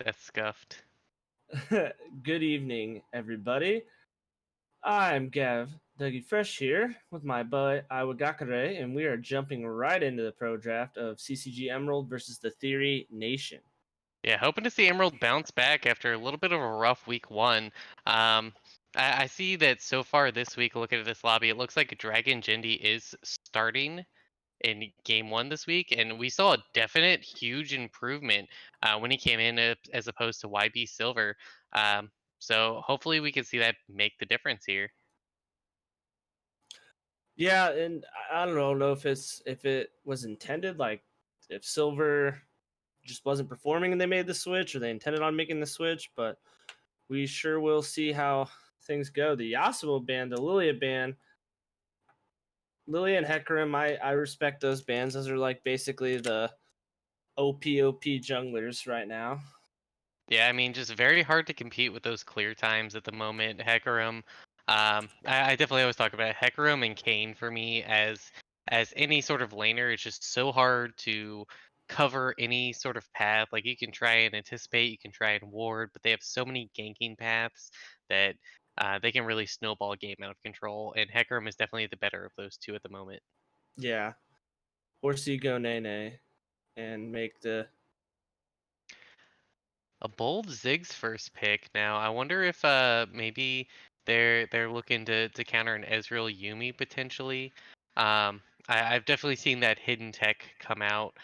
That's scuffed. Good evening, everybody. I'm Gav Dougie Fresh here with my boy Iwa Gakare, and we are jumping right into the pro draft of CCG Emerald versus the Theory Nation. Yeah, hoping to see Emerald bounce back after a little bit of a rough week one. Um, I see that so far this week, looking at this lobby, it looks like Dragon Jindy is starting in game one this week, and we saw a definite huge improvement when he came in as opposed to YB Silver. Um, so hopefully we can see that make the difference here. Yeah, and I don't know if it was intended, like if Silver just wasn't performing and they made the switch, or they intended on making the switch, but we sure will see how things go. The Yasuo ban, the Lilia ban. Lilia and Hecarim, I respect those bans. Those are like basically the OP junglers right now. Yeah, I mean, just very hard to compete with those clear times at the moment. Hecarim, I definitely always talk about Hecarim and Kane for me as any sort of laner. It's just so hard to cover any sort of path. Like you can try and anticipate, you can try and ward, but they have so many ganking paths that they can really snowball a game out of control. And Hecarim is definitely the better of those two at the moment. Yeah. Horsey go Nene and make the A bold Ziggs first pick. Now, I wonder if maybe they're looking to counter an Ezreal Yumi potentially. I've definitely seen that hidden tech come out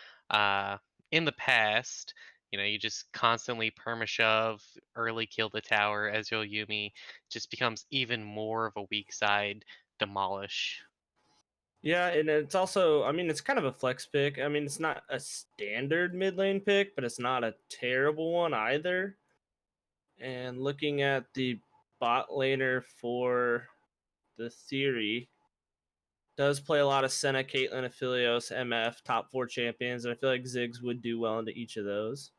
in the past. You know, you just constantly perma-shove, early kill the tower. Ezreal Yumi just becomes even more of a weak side demolish. Yeah, and it's also, I mean, it's kind of a flex pick. I mean, it's not a standard mid lane pick, but it's not a terrible one either. And looking at the bot laner for the Theory, does play a lot of Senna, Caitlyn, Aphelios, MF, top 4 champions, and I feel like Ziggs would do well into each of those.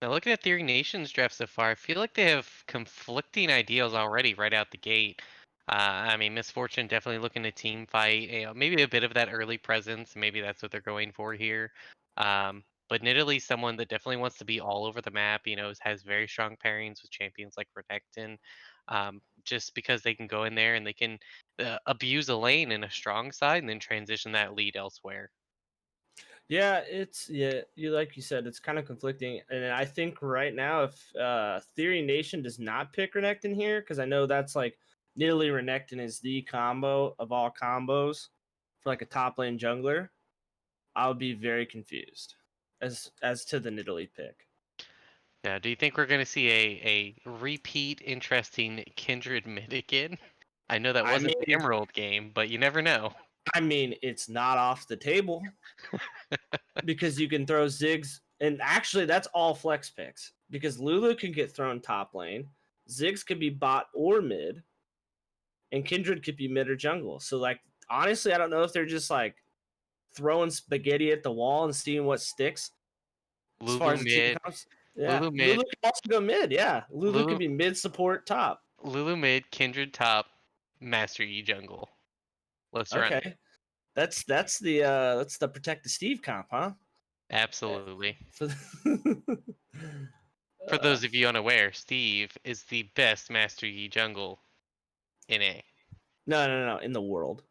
Now, looking at Theory Nation's draft so far, I feel like they have conflicting ideals already right out the gate. I mean, Misfortune definitely looking to team fight. You know, maybe a bit of that early presence. Maybe that's what they're going for here. But Nidalee, someone that definitely wants to be all over the map. You know, has very strong pairings with champions like Renekton. Just because they can go in there and they can abuse a lane in a strong side and then transition that lead elsewhere. Yeah, you like you said, it's kind of conflicting, and I think right now if Theory Nation does not pick Renekton here, because I know that's like Nidalee Renekton is the combo of all combos for like a top lane jungler, I would be very confused as to the Nidalee pick. Now, do you think we're going to see a repeat interesting Kindred mid again? I know that I wasn't the mean, Emerald game, but you never know. it's not off the table because you can throw Ziggs, and actually that's all flex picks because Lulu can get thrown top lane, Ziggs could be bot or mid, and Kindred could be mid or jungle. So like honestly, I don't know if they're just like throwing spaghetti at the wall and seeing what sticks as far Lulu as the team mid, comes. Yeah, Lulu Lulu mid, can also go mid. Yeah, Lulu could Lulu be mid support top. Lulu mid, Kindred top, Master Yi jungle. Let's run it. Okay, that's the protect the Steve comp, huh? Absolutely. For For those of you unaware, Steve is the best Master Yi jungle in A. no, in the world.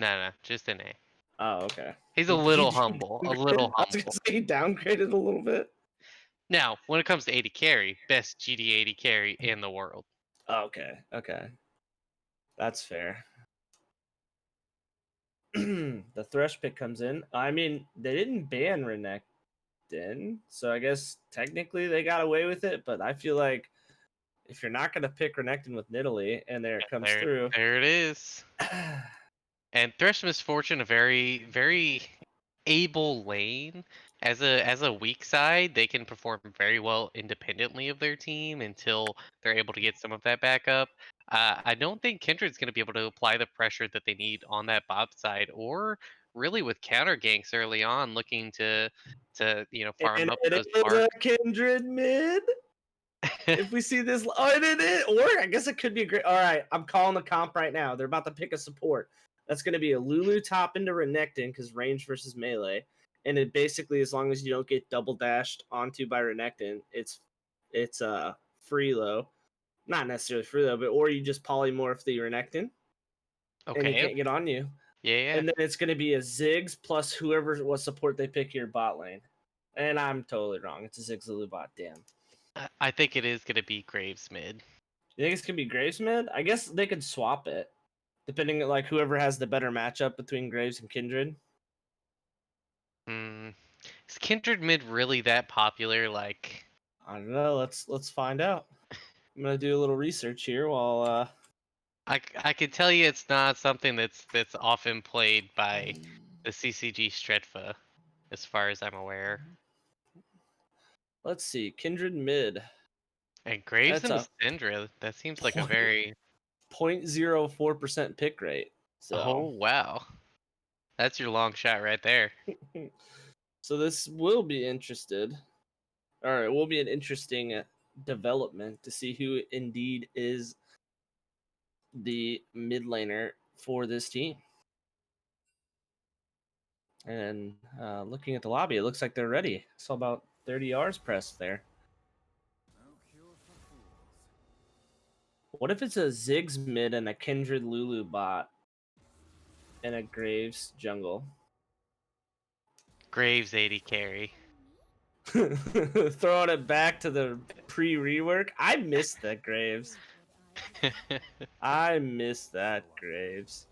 No, just in A. Oh, okay. He's a He little humble, a little I was gonna humble. say he downgraded a little bit. Now, when it comes to AD carry, best GD AD carry in the world. Oh, okay, that's fair. The Thresh pick comes in. I mean, they didn't ban Renekton, so I guess technically they got away with it. But I feel like if you're not gonna pick Renekton with Nidalee, and there it comes through. There it is. And Thresh Misfortune, a very able lane. As a weak side, they can perform very well independently of their team until they're able to get some of that backup. I don't think Kindred's going to be able to apply the pressure that they need on that bot side, or really with counter ganks early on, looking to farm And up it those is marks. a Kindred mid. If we see this, oh, it is, or I guess it could be a great. All right, I'm calling the comp right now. They're about to pick a support. That's going to be a Lulu top into Renekton because range versus melee, and it basically, as long as you don't get double dashed onto by Renekton, it's free low. Not necessarily free low, but or you just polymorph the Renekton and he Okay. can't get on you. Yeah, yeah. And then it's going to be a Ziggs plus whoever what support they pick your bot lane. And I'm totally wrong. It's a Ziggs Lulu bot. Damn. I think it is gonna be Graves mid. You think it's gonna be Graves mid? I guess they could swap it, depending on like whoever has the better matchup between Graves and Kindred. Hmm. Is Kindred mid really that popular? Like, I don't know. Let's find out. I'm gonna do a little research here while I could tell you it's not something that's often played by the CCG Stretfa, as far as I'm aware. let's see. Kindred mid. And Graves That's and a Syndra, that seems like a point very 0.04% pick rate. oh So wow, that's your long shot right there. so this will be interested. All right, will be an interesting development to see who indeed is the mid laner for this team. And looking at the lobby, it looks like they're ready. Saw about 30 Rs pressed there. What if it's a Ziggs mid and a Kindred Lulu bot and a Graves jungle? Graves 80 carry. Throwing it back to the pre-rework. I missed that Graves. I miss that Graves.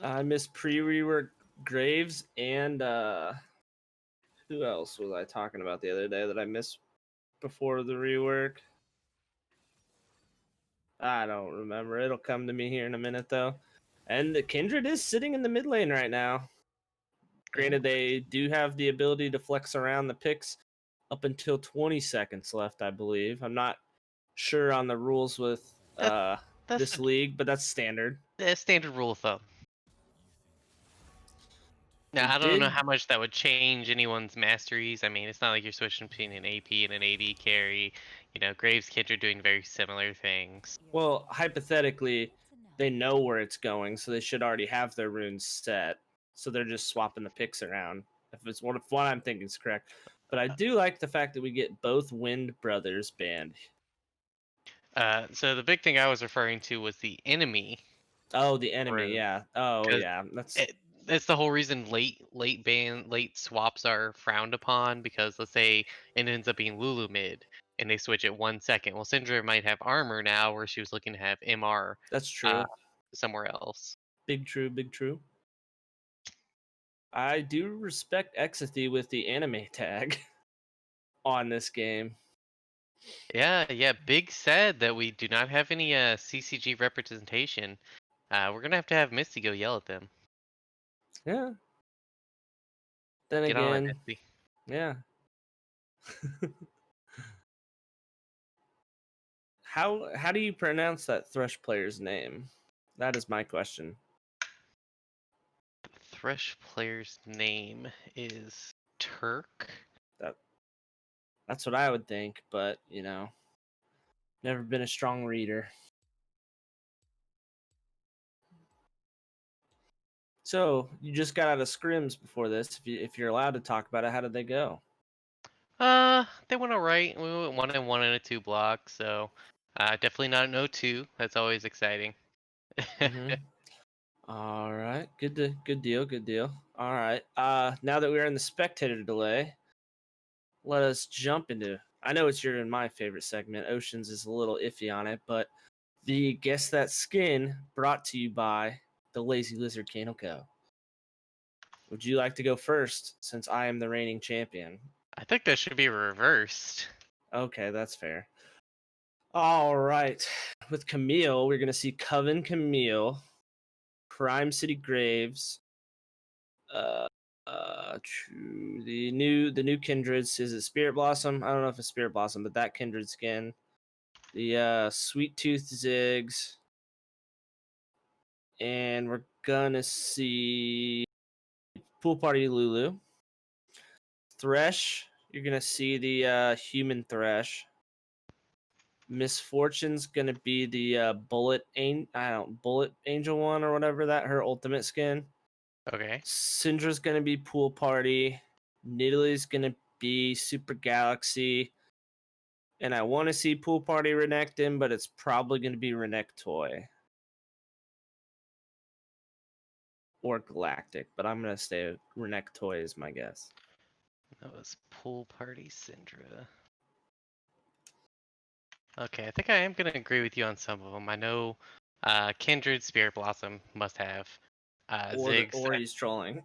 I miss pre-rework Graves and who else was I talking about the other day that I missed before the rework? I don't remember. It'll come to me here in a minute though. And the Kindred is sitting in the mid lane right now. Granted, they do have the ability to flex around the picks up until 20 seconds left, I believe. I'm not sure on the rules with that, that's this league, but that's standard. a standard rule of thumb. They Now I don't know did how much that would change anyone's masteries. I mean, it's not like you're switching between an AP and an AD carry. You know, Graves Kindred doing very similar things. well, hypothetically, they know where it's going, so they should already have their runes set. So they're just swapping the picks around. If what I'm thinking is correct. But I do like the fact that we get both Wind Brothers banned. So the big thing I was referring to was the enemy Oh, the enemy, rune, yeah. Oh, because yeah. that's the whole reason late swaps are frowned upon. Because let's say it ends up being Lulu mid, and they switch it 1 second. Well, Syndra might have armor now, where she was looking to have MR That's uh, true. somewhere else. Big true, big true. I do respect Exathy with the anime tag on this game. Yeah, yeah. Big said that we do not have any CCG representation. We're gonna have to have Misty go yell at them. Yeah. Then Get on it, again, Misty. yeah. How do you pronounce that Thresh player's name? That is my question. Thresh player's name is Turk. That that's what I would think, but never been a strong reader. So you just got out of scrims before this. If you're allowed to talk about it, how did they go? They went alright. We went 1-1 in a 2 block, so definitely not an 0-2. That's always exciting. Mm-hmm. All right, good deal, good deal. All right, now that we're in the spectator delay, let us jump into. I know it's your and my favorite segment. Oceans is a little iffy on it, but the guess that skin brought to you by the Lazy Lizard Can Co. Would you like to go first, since I am the reigning champion? I think that should be reversed. Okay, that's fair. All right, with Camille, we're gonna see Coven Camille, Crime City Graves, uh, the new kindreds. Is it Spirit Blossom? I don't know if it's Spirit Blossom, but that kindred skin. The Sweet Tooth Zigs, and we're gonna see Pool Party Lulu. Thresh, you're gonna see the human Thresh. Misfortune's gonna be the bullet angel one or whatever that her ultimate skin. Okay. Syndra's gonna be pool party. Nidalee's gonna be super galaxy. And I want to see pool party Renekton, but it's probably gonna be Renektoy or Galactic. But I'm gonna stay with Renektoy is my guess. That was Pool Party Syndra. Okay, I think I am gonna agree with you on some of them. I know Kindred Spirit Blossom must have. Ziggs Or he's trolling.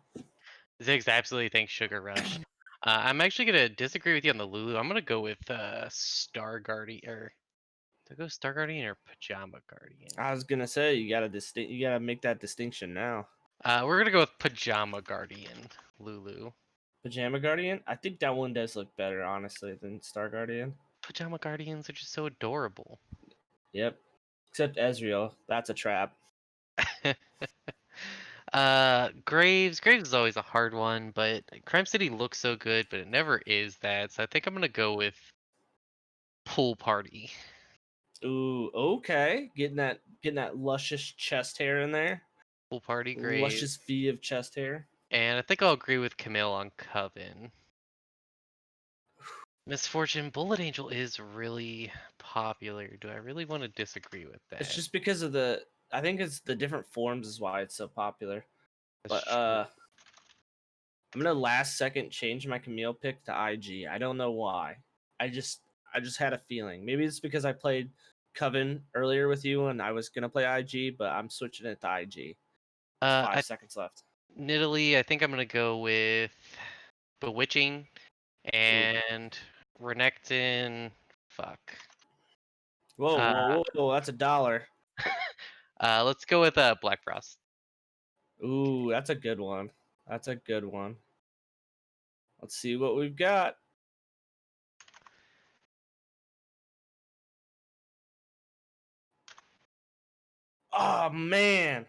Ziggs absolutely thinks Sugar Rush. I'm actually gonna disagree with you on the Lulu. I'm gonna go with Star Guardian or to go Star Guardian or Pajama Guardian. I was gonna say you gotta make that distinction now. We're gonna go with Pajama Guardian Lulu. Pajama Guardian? I think that one does look better, honestly, than Star Guardian. Pajama Guardians are just so adorable. Yep. Except Ezreal. That's a trap. Graves is always a hard one, but Crime City looks so good, but it never is that. So I think I'm gonna go with Pool Party. Ooh, okay. Getting that luscious chest hair in there. Pool Party Graves. Luscious V of chest hair. And I think I'll agree with Camille on Coven. Misfortune Bullet Angel is really popular. Do I really want to disagree with It's that? just because of I think it's the different forms is why it's so popular. That's But true. I'm gonna last second change my Camille pick to IG. I don't know why. I just had a feeling. Maybe it's because I played Coven earlier with you and I was gonna play IG, but I'm switching it to IG. With I 5 seconds left. Nidalee, I think I'm gonna go with Bewitching Ooh. and Renekton. Fuck. Whoa, Uh, whoa, whoa, whoa, that's $1. let's go with Black Frost. Ooh, that's a good one. That's a good one. Let's see what we've got. Oh man.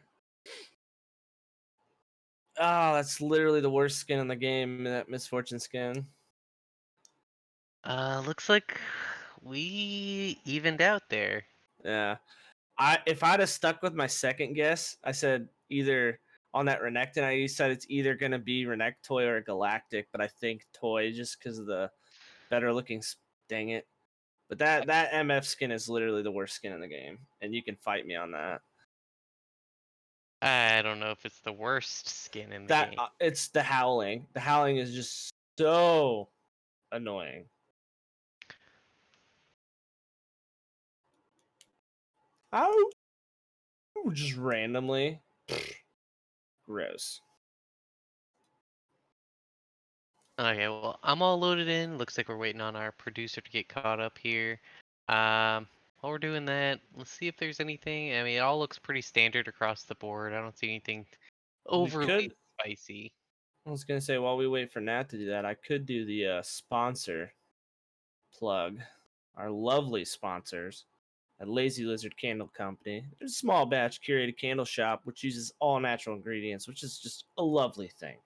Oh, that's literally the worst skin in the game, that misfortune skin. Looks like we evened out there. Yeah. If I'd have stuck with my second guess, I said either on that Renekton, I said it's either gonna be Renektoy or Galactic, but I think Toy just because of the better looking. Dang it! But that MF skin is literally the worst skin in the game, and you can fight me on that. I don't know if it's the worst skin in the That game. it's the Howling. The Howling is just so annoying. How just randomly gross. Okay, well, I'm all loaded in. Looks like we're waiting on our producer to get caught up here. While we're doing that, let's see if there's anything. I mean, it all looks pretty standard across the board. I don't see anything We overly could. spicy. I was gonna say while we wait for Nat to do that, I could do the sponsor plug. Our lovely sponsors at Lazy Lizard Candle Company. They're a small batch curated candle shop which uses all natural ingredients, which is just a lovely thing.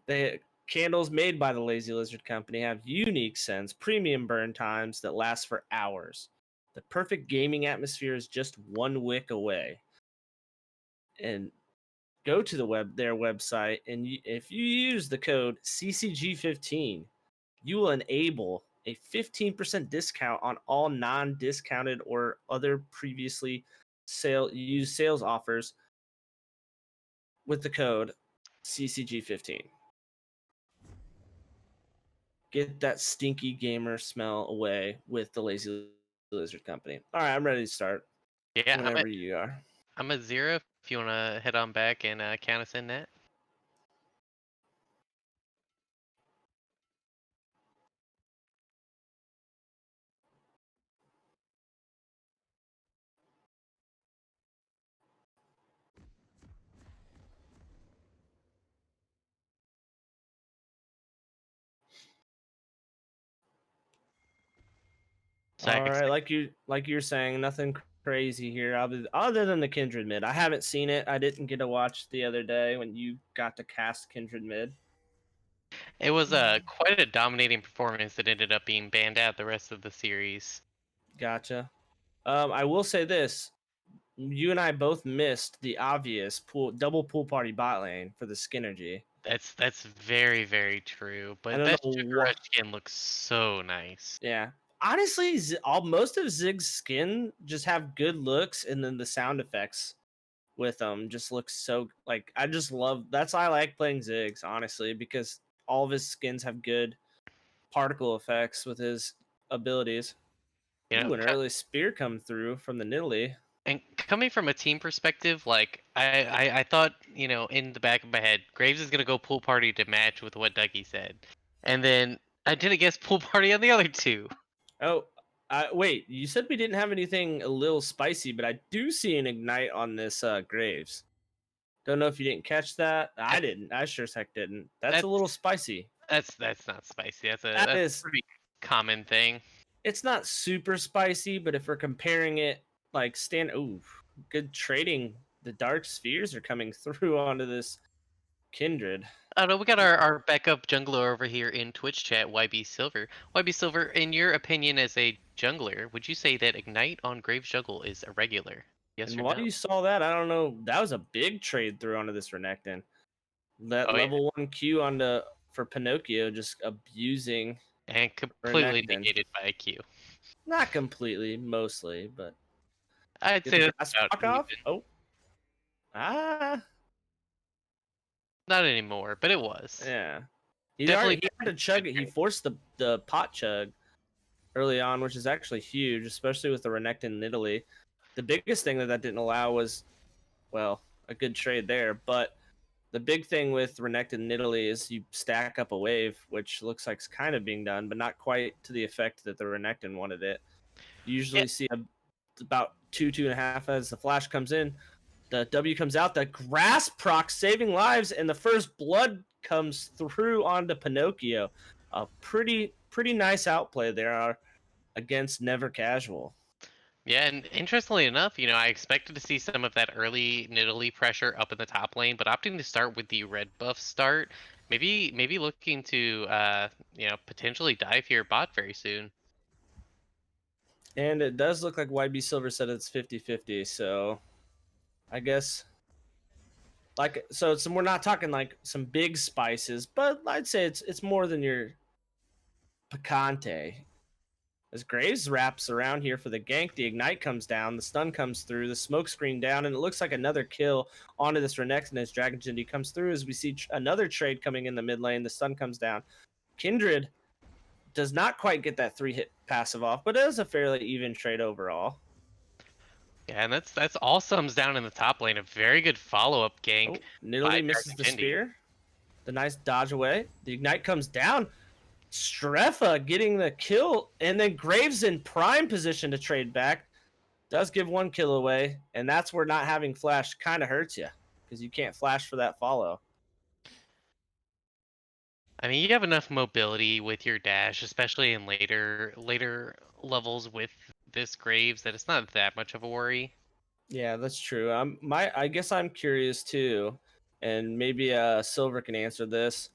They candles made by the Lazy Lizard Company have unique scents, premium burn times that last for hours. The perfect gaming atmosphere is just one wick away. And go to their website, and if you use the code CCG15, you will enable a 15% discount on all non-discounted or other previously used sales offers with the code CCG15. Get that stinky gamer smell away with the Lazy Lizard Company. All right, I'm ready to start Yeah, whenever you are. I'm at 0 if you want to head on back and count us in that. So I All right, like you're saying, nothing crazy here other than the Kindred mid. I haven't seen it. I didn't get to watch the other day when you got to cast Kindred mid. It was quite a dominating performance that ended up being banned out the rest of the series. Gotcha. I will say this: you and I both missed the obvious double pool party bot lane for the Skinergy. That's very, very true. I But don't that know Sugar what. Rush skin looks so nice. Yeah. Honestly, all most of Zig's skin just have good looks, and then the sound effects with them just look so like I just love. That's why I like playing Ziggs, honestly, because all of his skins have good particle effects with his abilities. You know, Ooh, an early spear come through from the Nidalee. and coming from a team perspective, like I thought, in the back of my head, Graves is gonna go pool party to match with what Dougie said, and then I didn't guess pool party on the other two. Oh, wait, you said we didn't have anything a little spicy, but I do see an ignite on this Graves. Don't know if you didn't catch that. I That, didn't. I sure as heck didn't. That's a that's little spicy. that's not spicy. That That's a is. pretty common thing. It's not super spicy, but if we're comparing it like ooh, good trading. The dark spheres are coming through onto this kindred. I don't know. We got our backup jungler over here in Twitch chat, YB Silver. YB Silver, in your opinion as a jungler, would you say that Ignite on Graves Jungle is irregular? Yes And or while no? you saw that, I don't know. That was a big trade through onto this Renekton. That Oh yeah, level 1 Q onto for Pinocchio just abusing and completely Renekton. negated by a Q. Not completely, mostly, but I'd get say the that's grass about block even. off. Oh, ah, Not anymore, but it was. yeah. Definitely He had to chug it. He forced the pot chug early on, which is actually huge, especially with the Renekton in Italy. The biggest thing that didn't allow was, well, a good trade there. But the big thing with Renekton in Italy is you stack up a wave, which looks like it's kind of being done, but not quite to the effect that the Renekton wanted it. You yeah. usually see about two and a half as the flash comes in. The W comes out, the grass proc saving lives, and the first blood comes through onto Pinocchio. A pretty nice outplay there against Never Casual. Yeah, and interestingly enough, I expected to see some of that early Nidalee pressure up in the top lane, but opting to start with the red buff start, maybe looking to potentially dive here bot very soon. And it does look like YB Silver said it's 50-50, so I guess we're not talking like some big spices, but I'd say it's more than your picante. As Graves wraps around here for the gank, the ignite comes down, the stun comes through, the smoke screen down, and it looks like another kill onto this Renekton as Dragon Jindy comes through. As we see another trade coming in the mid lane, the stun comes down. Kindred does not quite get that 3-hit passive off, but it is a fairly even trade overall. Yeah, and that's all sums down in the top lane. A very good follow up gank Oh, by Nidalee misses the Dragon Jindy. spear. The nice dodge away. The ignite comes down. Strefa getting the kill, and then Graves in prime position to trade back. Does give 1 kill away, and that's where not having flash kind of hurts you because you can't flash for that follow. I mean, you have enough mobility with your dash, especially in later levels with this Graves, that it's not that much of a worry. Yeah, that's true. I guess I'm curious too, and maybe Silver can answer this.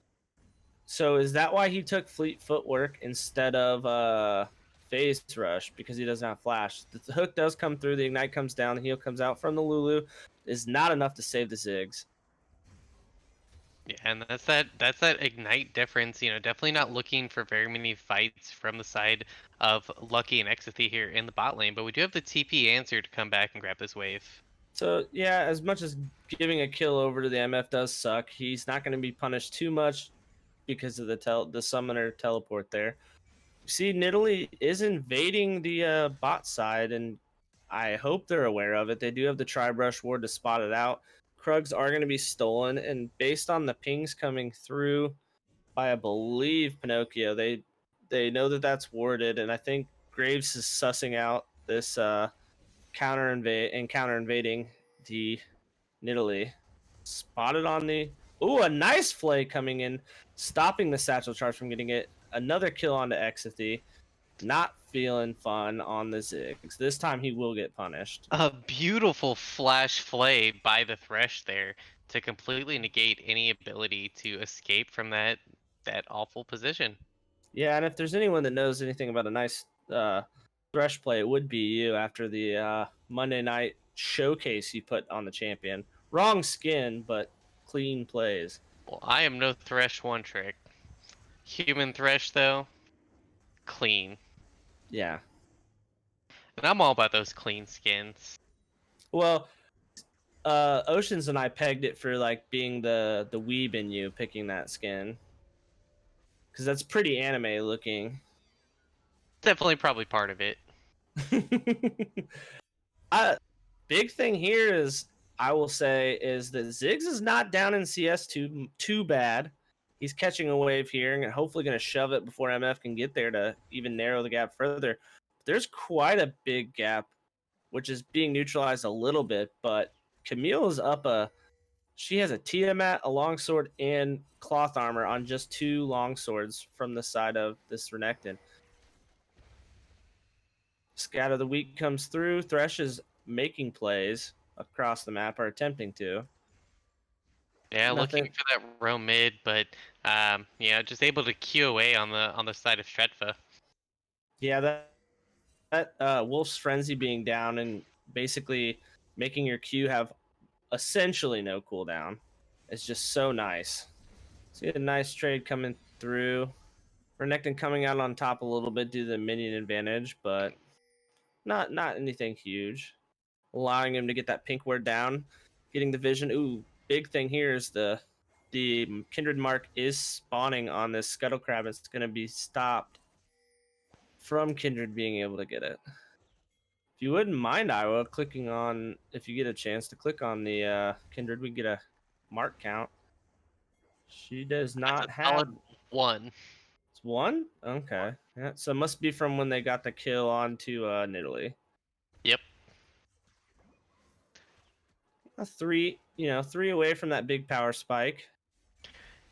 So is that why he took Fleet Footwork instead of Phase Rush because he doesn't have Flash? The hook does come through, the ignite comes down, the heal comes out from the Lulu. Is not enough to save the Ziggs. Yeah, and that's that ignite difference. Definitely not looking for very many fights from the side of Lucky and Exithy here in the bot lane, but we do have the TP answer to come back and grab this wave. So yeah, as much as giving a kill over to the MF does suck, he's not going to be punished too much because of the summoner teleport there. See, Nidalee is invading the bot side, and I hope they're aware of it. They do have the Tribrush ward to spot it out. Krugs are going to be stolen, and based on the pings coming through by, I believe, Pinocchio, they know that that's warded, and I think Graves is sussing out this counter invading the Nidalee. Spotted on the. Ooh, a nice flay coming in, stopping the satchel charge from getting it. Another kill onto Exithy. Not feeling fun on the Ziggs. This time he will get punished. A beautiful flash flay by the Thresh there to completely negate any ability to escape from that. that awful position. Yeah, and if there's anyone that knows anything about a nice thresh play, it would be you after the Monday night showcase you put on the champion. Wrong skin, but clean plays. Well, I am no Thresh one trick. Human Thresh, though, clean. Yeah. And I'm all about those clean skins. Well, Oceans and I pegged it for like being the weeb in you picking that skin because that's pretty anime looking. Definitely probably part of it. I big thing here is I will say is that Ziggs is not down in CS too bad. He's catching a wave here and hopefully going to shove it before MF can get there to even narrow the gap further. There's quite a big gap, which is being neutralized a little bit, but Camille is up a. She has a Tiamat, a longsword, and cloth armor on just 2 longswords from the side of this Renekton. Scatter the Weak comes through. Thresh is making plays across the map, or attempting to. Yeah, looking Nothing. for that row mid, but yeah, just able to queue away on the side of Stretfa. Yeah, that Wolf's Frenzy being down and basically making your Q have essentially no cooldown is just so nice. See a nice trade coming through. Renekton coming out on top a little bit due to the minion advantage, but not anything huge. Allowing him to get that pink ward down, getting the vision. Ooh, big thing here is the kindred mark is spawning on this scuttle crab. It's going to be stopped from kindred being able to get it. If you wouldn't mind, Iowa, clicking on, if you get a chance to click on the kindred, we get a mark count. She does That's a not have. solid one. It's one. Okay, yeah. So it must be from when they got the kill onto Nidalee. Yep. A three, 3 away from that big power spike.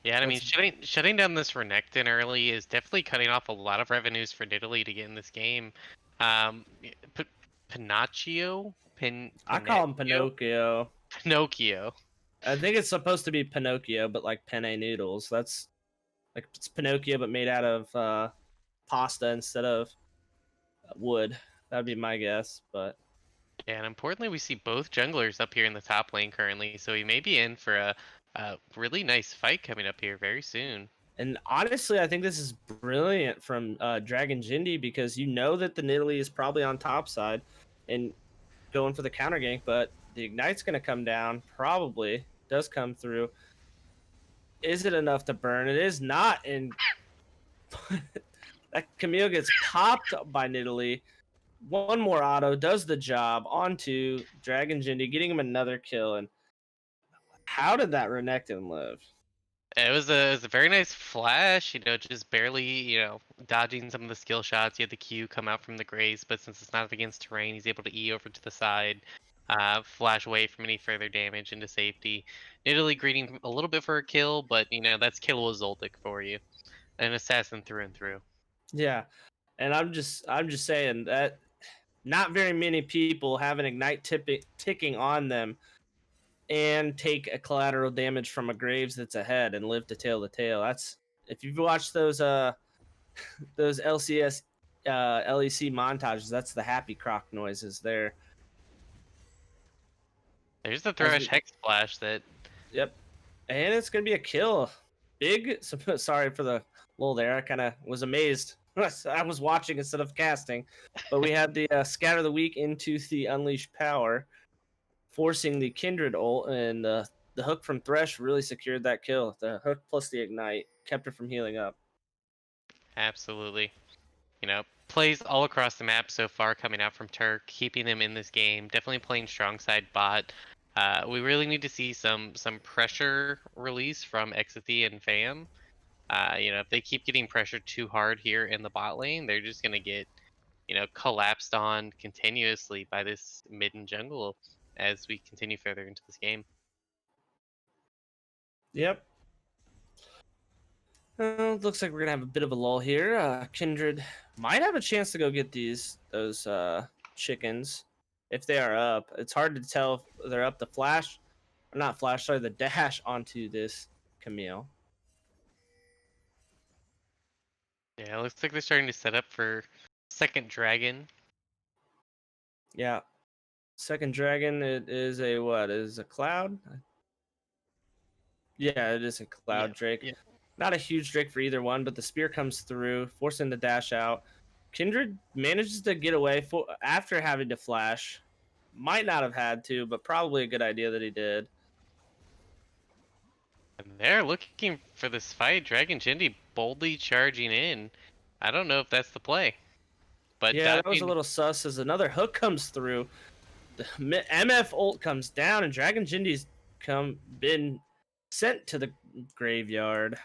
Yeah, and I mean, That's shutting down this Renekton early is definitely cutting off a lot of revenues for Italy to get in this game. P- Pinocchio, I call him Pinocchio, Pinocchio. Pinocchio. I think it's supposed to be Pinocchio, but like penne noodles. That's like it's Pinocchio, but made out of pasta instead of wood. That'd be my guess. But Yeah, and importantly, we see both junglers up here in the top lane currently, so we may be in for a really nice fight coming up here very soon. and honestly, I think this is brilliant from Dragon Jindy because you know that the Nidalee is probably on top side and going for the counter gank, but the ignite's going to come down. Probably does come through. Is it enough to burn? It is not, and that Camille gets popped by Nidalee. One more auto does the job onto Dragon Jindy, getting him another kill. And how did that Renekton live? It was a very nice flash, just barely, dodging some of the skill shots. You had the Q come out from the Grace, but since it's not against terrain, he's able to E over to the side, flash away from any further damage into safety. Italy greeting a little bit for a kill, but that's killable Zoldyck for you, an assassin through and through. Yeah, and I'm just saying that not very many people have an ignite ticking on them and take a collateral damage from a Graves that's ahead and live to tail the tail. That's if you've watched those LCS LEC montages, that's the happy croc noises there. There's the As Thresh we Hex Splash that Yep, and it's gonna be a kill. Big. Sorry for the lull there. I kind of was amazed. I was watching instead of casting, but we had the scatter the weak into the unleashed power, forcing the kindred ult, and the hook from Thresh really secured that kill. The hook plus the ignite kept her from healing up. absolutely, plays all across the map so far coming out from Turk, keeping them in this game. Definitely playing strong side bot. We really need to see some pressure release from Exithy and Fam. If they keep getting pressured too hard here in the bot lane, they're just gonna get, collapsed on continuously by this mid and jungle as we continue further into this game. Yep. Looks like we're gonna have a bit of a lull here. Kindred might have a chance to go get those chickens if they are up. It's hard to tell if they're up the flash, or not flash. Sorry, the dash onto this Camille. Yeah, it looks like they're starting to set up for second dragon. Yeah. Second dragon, it is a what? It is a cloud? Yeah, it is a Yeah, cloud drake. yeah. Not a huge drake for either one, but the spear comes through, forcing the dash out. Kindred manages to get away after having to flash. Might not have had to, but probably a good idea that he did. And they're looking for this fight. Dragon Jindy boldly charging in. I don't know if that's the play, but Yeah, that was a dodging. little sus as another hook comes through. The MF ult comes down, and Dragon Jindy's been sent to the graveyard.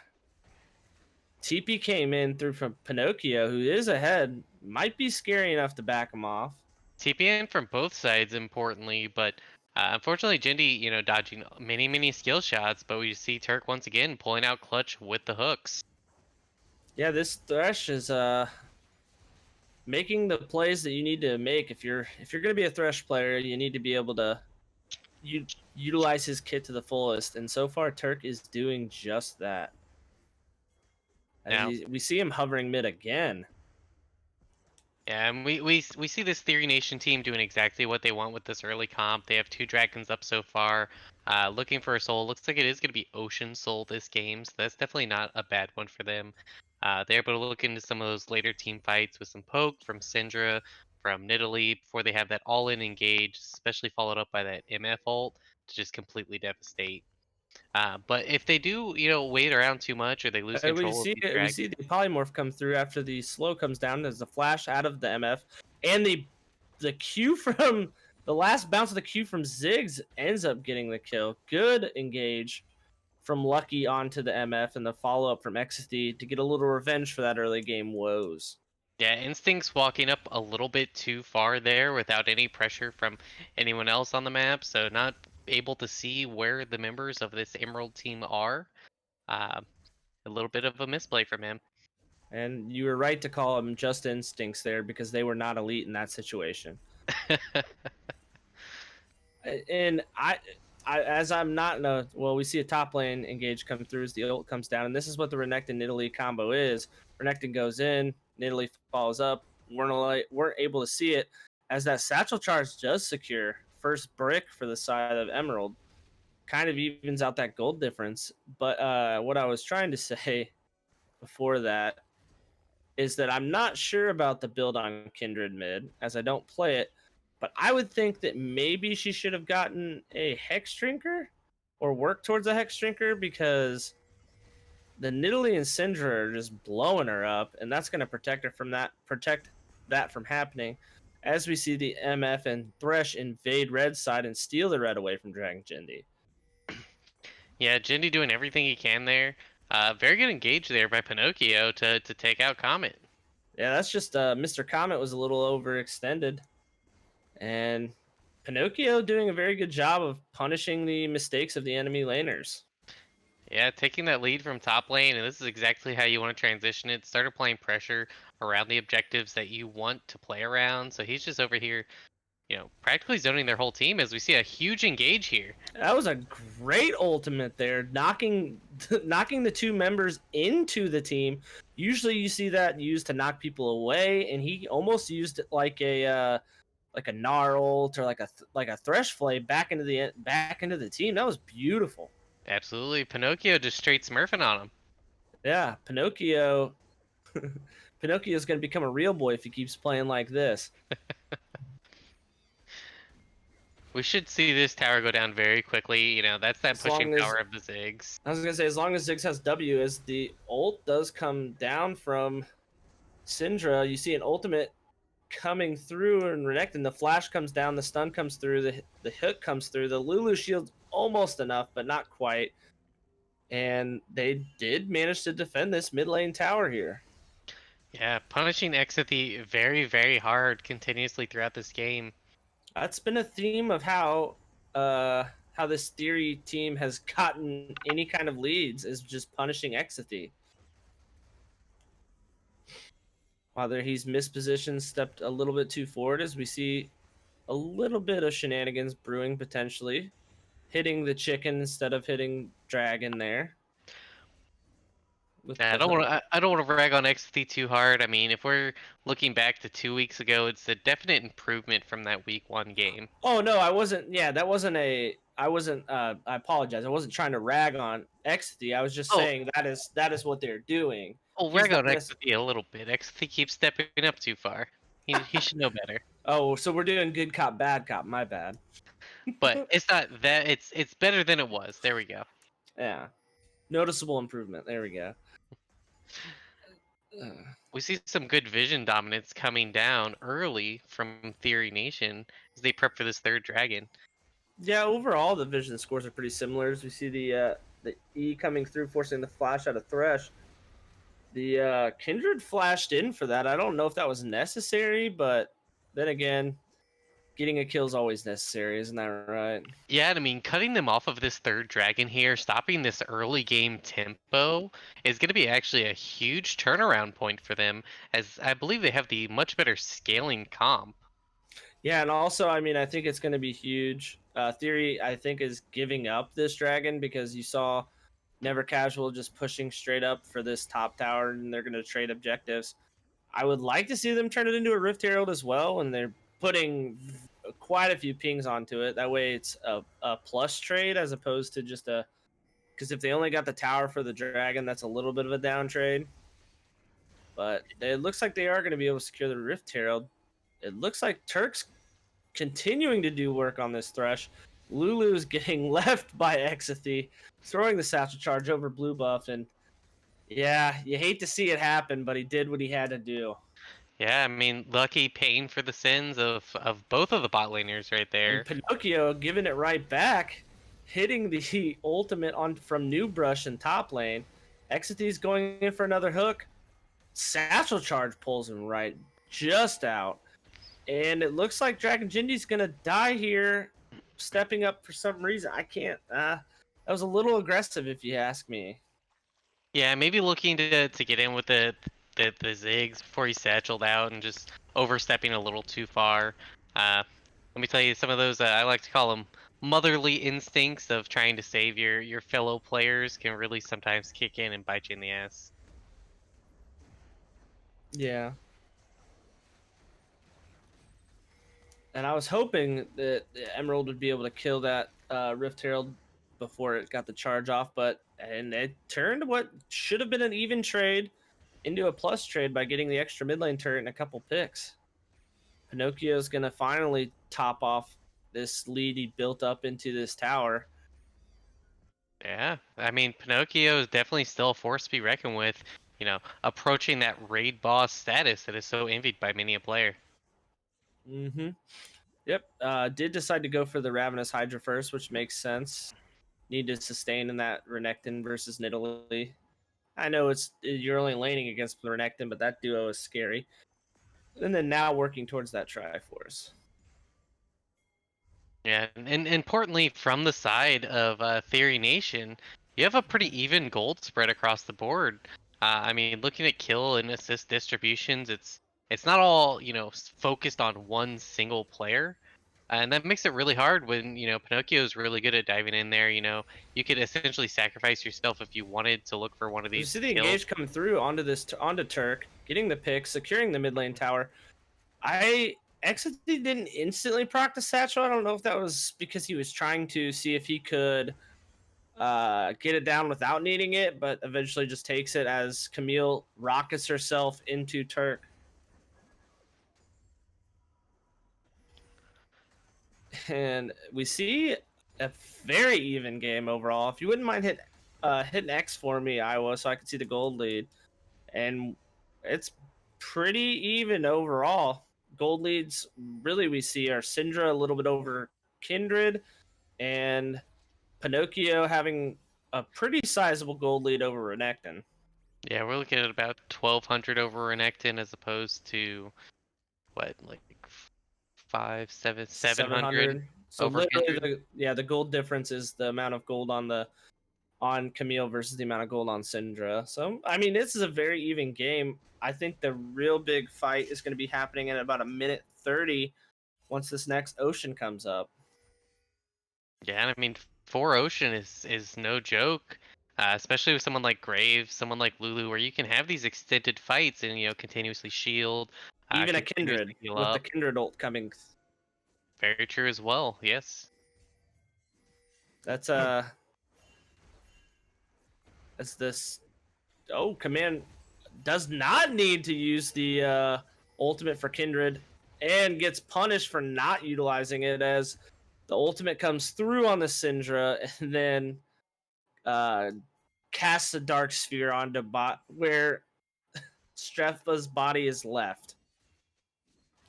TP came in through from Pinocchio, who is ahead. Might be scary enough to back him off. TPN from both sides, importantly, but unfortunately, Jindy, dodging many skill shots. But we see Turk once again pulling out clutch with the hooks. Yeah, this Thresh is making the plays that you need to make. If you're going to be a Thresh player, you need to be able to utilize his kit to the fullest. And so far, Turk is doing just that. As Now, we see him hovering mid again. yeah, and we see this Theory Nation team doing exactly what they want with this early comp. They have 2 dragons up so far, looking for a soul. Looks like it is going to be Ocean Soul this game, so that's definitely not a bad one for them. They're able to look into some of those later team fights with some poke from Syndra, from Nidalee, before they have that all-in engage, especially followed up by that MF ult to just completely devastate. But if they do, wait around too much or they lose We control of see these it. We see dragons. the polymorph come through after the slow comes down. There's a flash out of the MF, and the Q from the last bounce of the Q from Ziggs ends up getting the kill. Good engage from Lucky onto the MF, and the follow up from Ecstasy to get a little revenge for that early game woes. Yeah, Instinct's walking up a little bit too far there without any pressure from anyone else on the map, so not able to see where the members of this Emerald team are. Uh, a little bit of a misplay from him. And you were right to call them just instincts there because they were not elite in that situation. And as I'm not in a well, we see a top lane engage come through as the ult comes down, and this is what the Renekton Nidalee combo is. Renekton goes in, Nidalee follows up. Weren't able to see it as that satchel charge does secure first brick for the side of Emerald, kind of evens out that gold difference. But what I was trying to say before that is that I'm not sure about the build on Kindred mid as I don't play it, but I would think that maybe she should have gotten a Hex Drinker or work towards a Hex Drinker because the Nidalee and Syndra are just blowing her up, and that's going to protect that from happening. As we see the MF and Thresh invade red side and steal the red away from Dragon Jindy. Yeah, Jindy doing everything he can there. Very good engage there by Pinocchio to take out Comet. Yeah, that's just Mr. Comet was a little overextended. And Pinocchio doing a very good job of punishing the mistakes of the enemy laners. Yeah, taking that lead from top lane, and this is exactly how you want to transition it. Start applying pressure around the objectives that you want to play around. So he's just over here, practically zoning their whole team as we see a huge engage here. That was a great ultimate there, knocking knocking the two members into the team. Usually, you see that used to knock people away, and he almost used it like a Gnar ult or like a Thresh flay back into the team. That was beautiful. Absolutely. Pinocchio just straight smurfing on him. Yeah, Pinocchio. Pinocchio's going to become a real boy if he keeps playing like this. We should see this tower go down very quickly. That's that As pushing long as power of the Ziggs. I was gonna say, as long as Ziggs has W, as the ult does come down from Syndra, you see an ultimate coming through and Renekton. The flash comes down, the stun comes through, the hook comes through, the Lulu shield's almost enough, but not quite. And they did manage to defend this mid lane tower here. Yeah, punishing Exathy very hard continuously throughout this game. That's been a theme of how this theory team has gotten any kind of leads is just punishing Exathy. Whether he's mispositioned, stepped a little bit too forward, as we see a little bit of shenanigans brewing potentially, hitting the chicken instead of hitting dragon there. with Yeah, the hook. I don't want to rag on XT too hard. I mean, if we're looking back to 2 weeks ago, it's a definite improvement from that week one game. Oh no, I wasn't. Yeah, that wasn't a. I wasn't. I apologize. I wasn't trying to rag on XD. I was just Oh, saying that is what they're doing. oh, He's rag not on XT a little bit. XT keeps stepping up too far. He should know better. Oh, so we're doing good cop, bad cop. My bad. But it's not that it's better than it was. There we go. Yeah, noticeable improvement. There we go. Uh, We see some good vision dominance coming down early from Theory Nation as they prep for this third dragon. yeah, overall the vision scores are pretty similar. As we see the E coming through, forcing the flash out of Thresh. The Kindred flashed in for that. I don't know if that was necessary, but then again, getting a kill is always necessary, isn't that right? Yeah, I mean, cutting them off of this third dragon here, stopping this early game tempo, is going to be actually a huge turnaround point for them, as I believe they have the much better scaling comp. Yeah, and also, I mean, I think it's going to be huge. Theory, I think, is giving up this dragon because you saw Never Casual just pushing straight up for this top tower, and they're going to trade objectives. I would like to see them turn it into a Rift Herald as well, and they're putting quite a few pings onto it. That way, it's a plus trade as opposed to just a. Because if they only got the tower for the dragon, that's a little bit of a down trade. But it looks like they are going to be able to secure the Rift Herald. It looks like Turks continuing to do work on this Thresh. Lulu's getting left by Exathy, throwing the satchel charge over blue buff, and yeah, you hate to see it happen, but he did what he had to do. Yeah, I mean, lucky paying for the sins of both of the bot laners right And there. Pinocchio giving it right back, hitting the ultimate on from New Brush in top lane. Exathy's going in for another hook. Satchel charge pulls him right just out. And it looks like Dragon Jindy's gonna die here, stepping up for some reason. I can't. That was a little aggressive, if you ask me. Yeah, maybe looking to get in with the zigs before he satcheled out and just overstepping a little too far. Let me tell you, some of those I like to call them motherly instincts of trying to save your fellow players can really sometimes kick in and bite you in the ass. Yeah. And I was hoping that Emerald would be able to kill that Rift Herald before it got the charge off, but and it turned what should have been an even trade into a plus trade by getting the extra mid lane turret and a couple picks. Pinocchio's gonna finally top off this lead he built up into this tower. Yeah, I mean, Pinocchio is definitely still a force to be reckoned with. You know, approaching that raid boss status that is so envied by many a player. Mm-hmm. Yep. Did decide to go for the Ravenous Hydra first, which makes sense. Need to sustain in that Renekton versus Nidalee. I know you're only laning against Renekton, but that duo is scary. And then now working towards that Triforce. Yeah, and importantly, from the side of Theory Nation, you have a pretty even gold spread across the board. I mean, looking at kill and assist distributions, it's not all focused on one single player, and that makes it really hard when Pinocchio is really good at diving in there. You could essentially sacrifice yourself if you wanted to look for one of You these see the kills. engage coming through onto Turk, getting the pick, securing the mid lane tower. I Exity didn't instantly proc the satchel. I don't know if that was because he was trying to see if he could get it down without needing it, but eventually just takes it as Camille rockets herself into Turk. And we see a very even game overall. If you wouldn't mind hitting X for me, Iowa, so I can see the gold lead. And it's pretty even overall. Gold leads really we see are Syndra a little bit over Kindred and Pinocchio having a pretty sizable gold lead over Renekton. Yeah, we're looking at about 1,200 over Renekton as opposed to what, like five, seven, 700 700. So over literally Kindred. the gold difference is the amount of gold on Camille versus the amount of gold on Syndra. So I mean this is a very even game. I think the real big fight is going to be happening in about a minute 30 once this next ocean comes up. Yeah, and I mean, 4 Ocean is no joke. especially with someone like Graves, someone like Lulu, where you can have these extended fights and continuously shield, Even a continuously Kindred heal with the up. Kindred ult coming. Very true as well. Yes. That's that's this. Oh, command does not need to use the ultimate for Kindred and gets punished for not utilizing it as the ultimate comes through on the Syndra and then uh, casts a dark sphere onto bot where Strefa's body is left.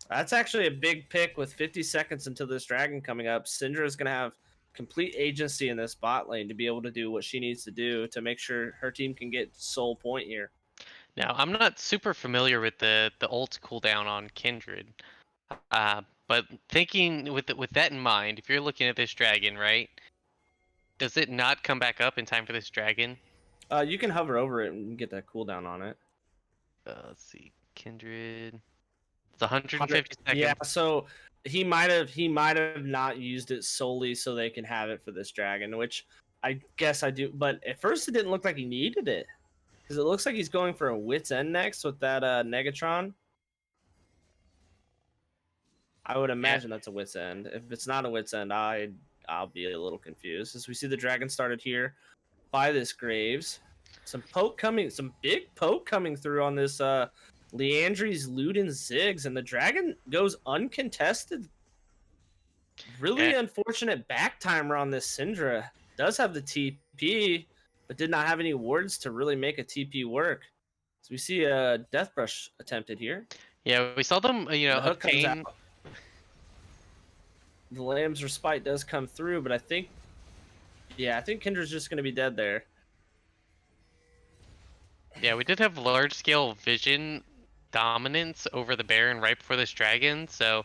That's actually a big pick with 50 seconds until this dragon coming up. Syndra is going to have complete agency in this bot lane to be able to do what she needs to do to make sure her team can get soul point here. Now, I'm not super familiar with the ult cooldown on Kindred, but thinking with that in mind, if you're looking at this dragon, right? Does it not come back up in time for this dragon? You can hover over it and get that cooldown on it. Let's see, Kindred. It's 150 Yeah, seconds. so he might have not used it solely so they can have it for this dragon, which I guess I do. But at first, it didn't look like he needed it because it looks like he's going for a wit's end next with that Negatron. I would Yeah, imagine that's a wit's end. If it's not a wit's end, I'll be a little confused as we see the dragon started here by this Graves. Some big poke coming through on this Leandri's Luden Ziggs, and the dragon goes uncontested. Really yeah, unfortunate back timer on this Syndra. Does have the TP, but did not have any wards to really make a TP work. So we see a Death Brush attempted here. yeah. We saw them, The hook comes out. obtain. The Lamb's Respite does come through, but I think Kindra's just going to be dead there. Yeah, we did have large scale vision dominance over the Baron right before this dragon, so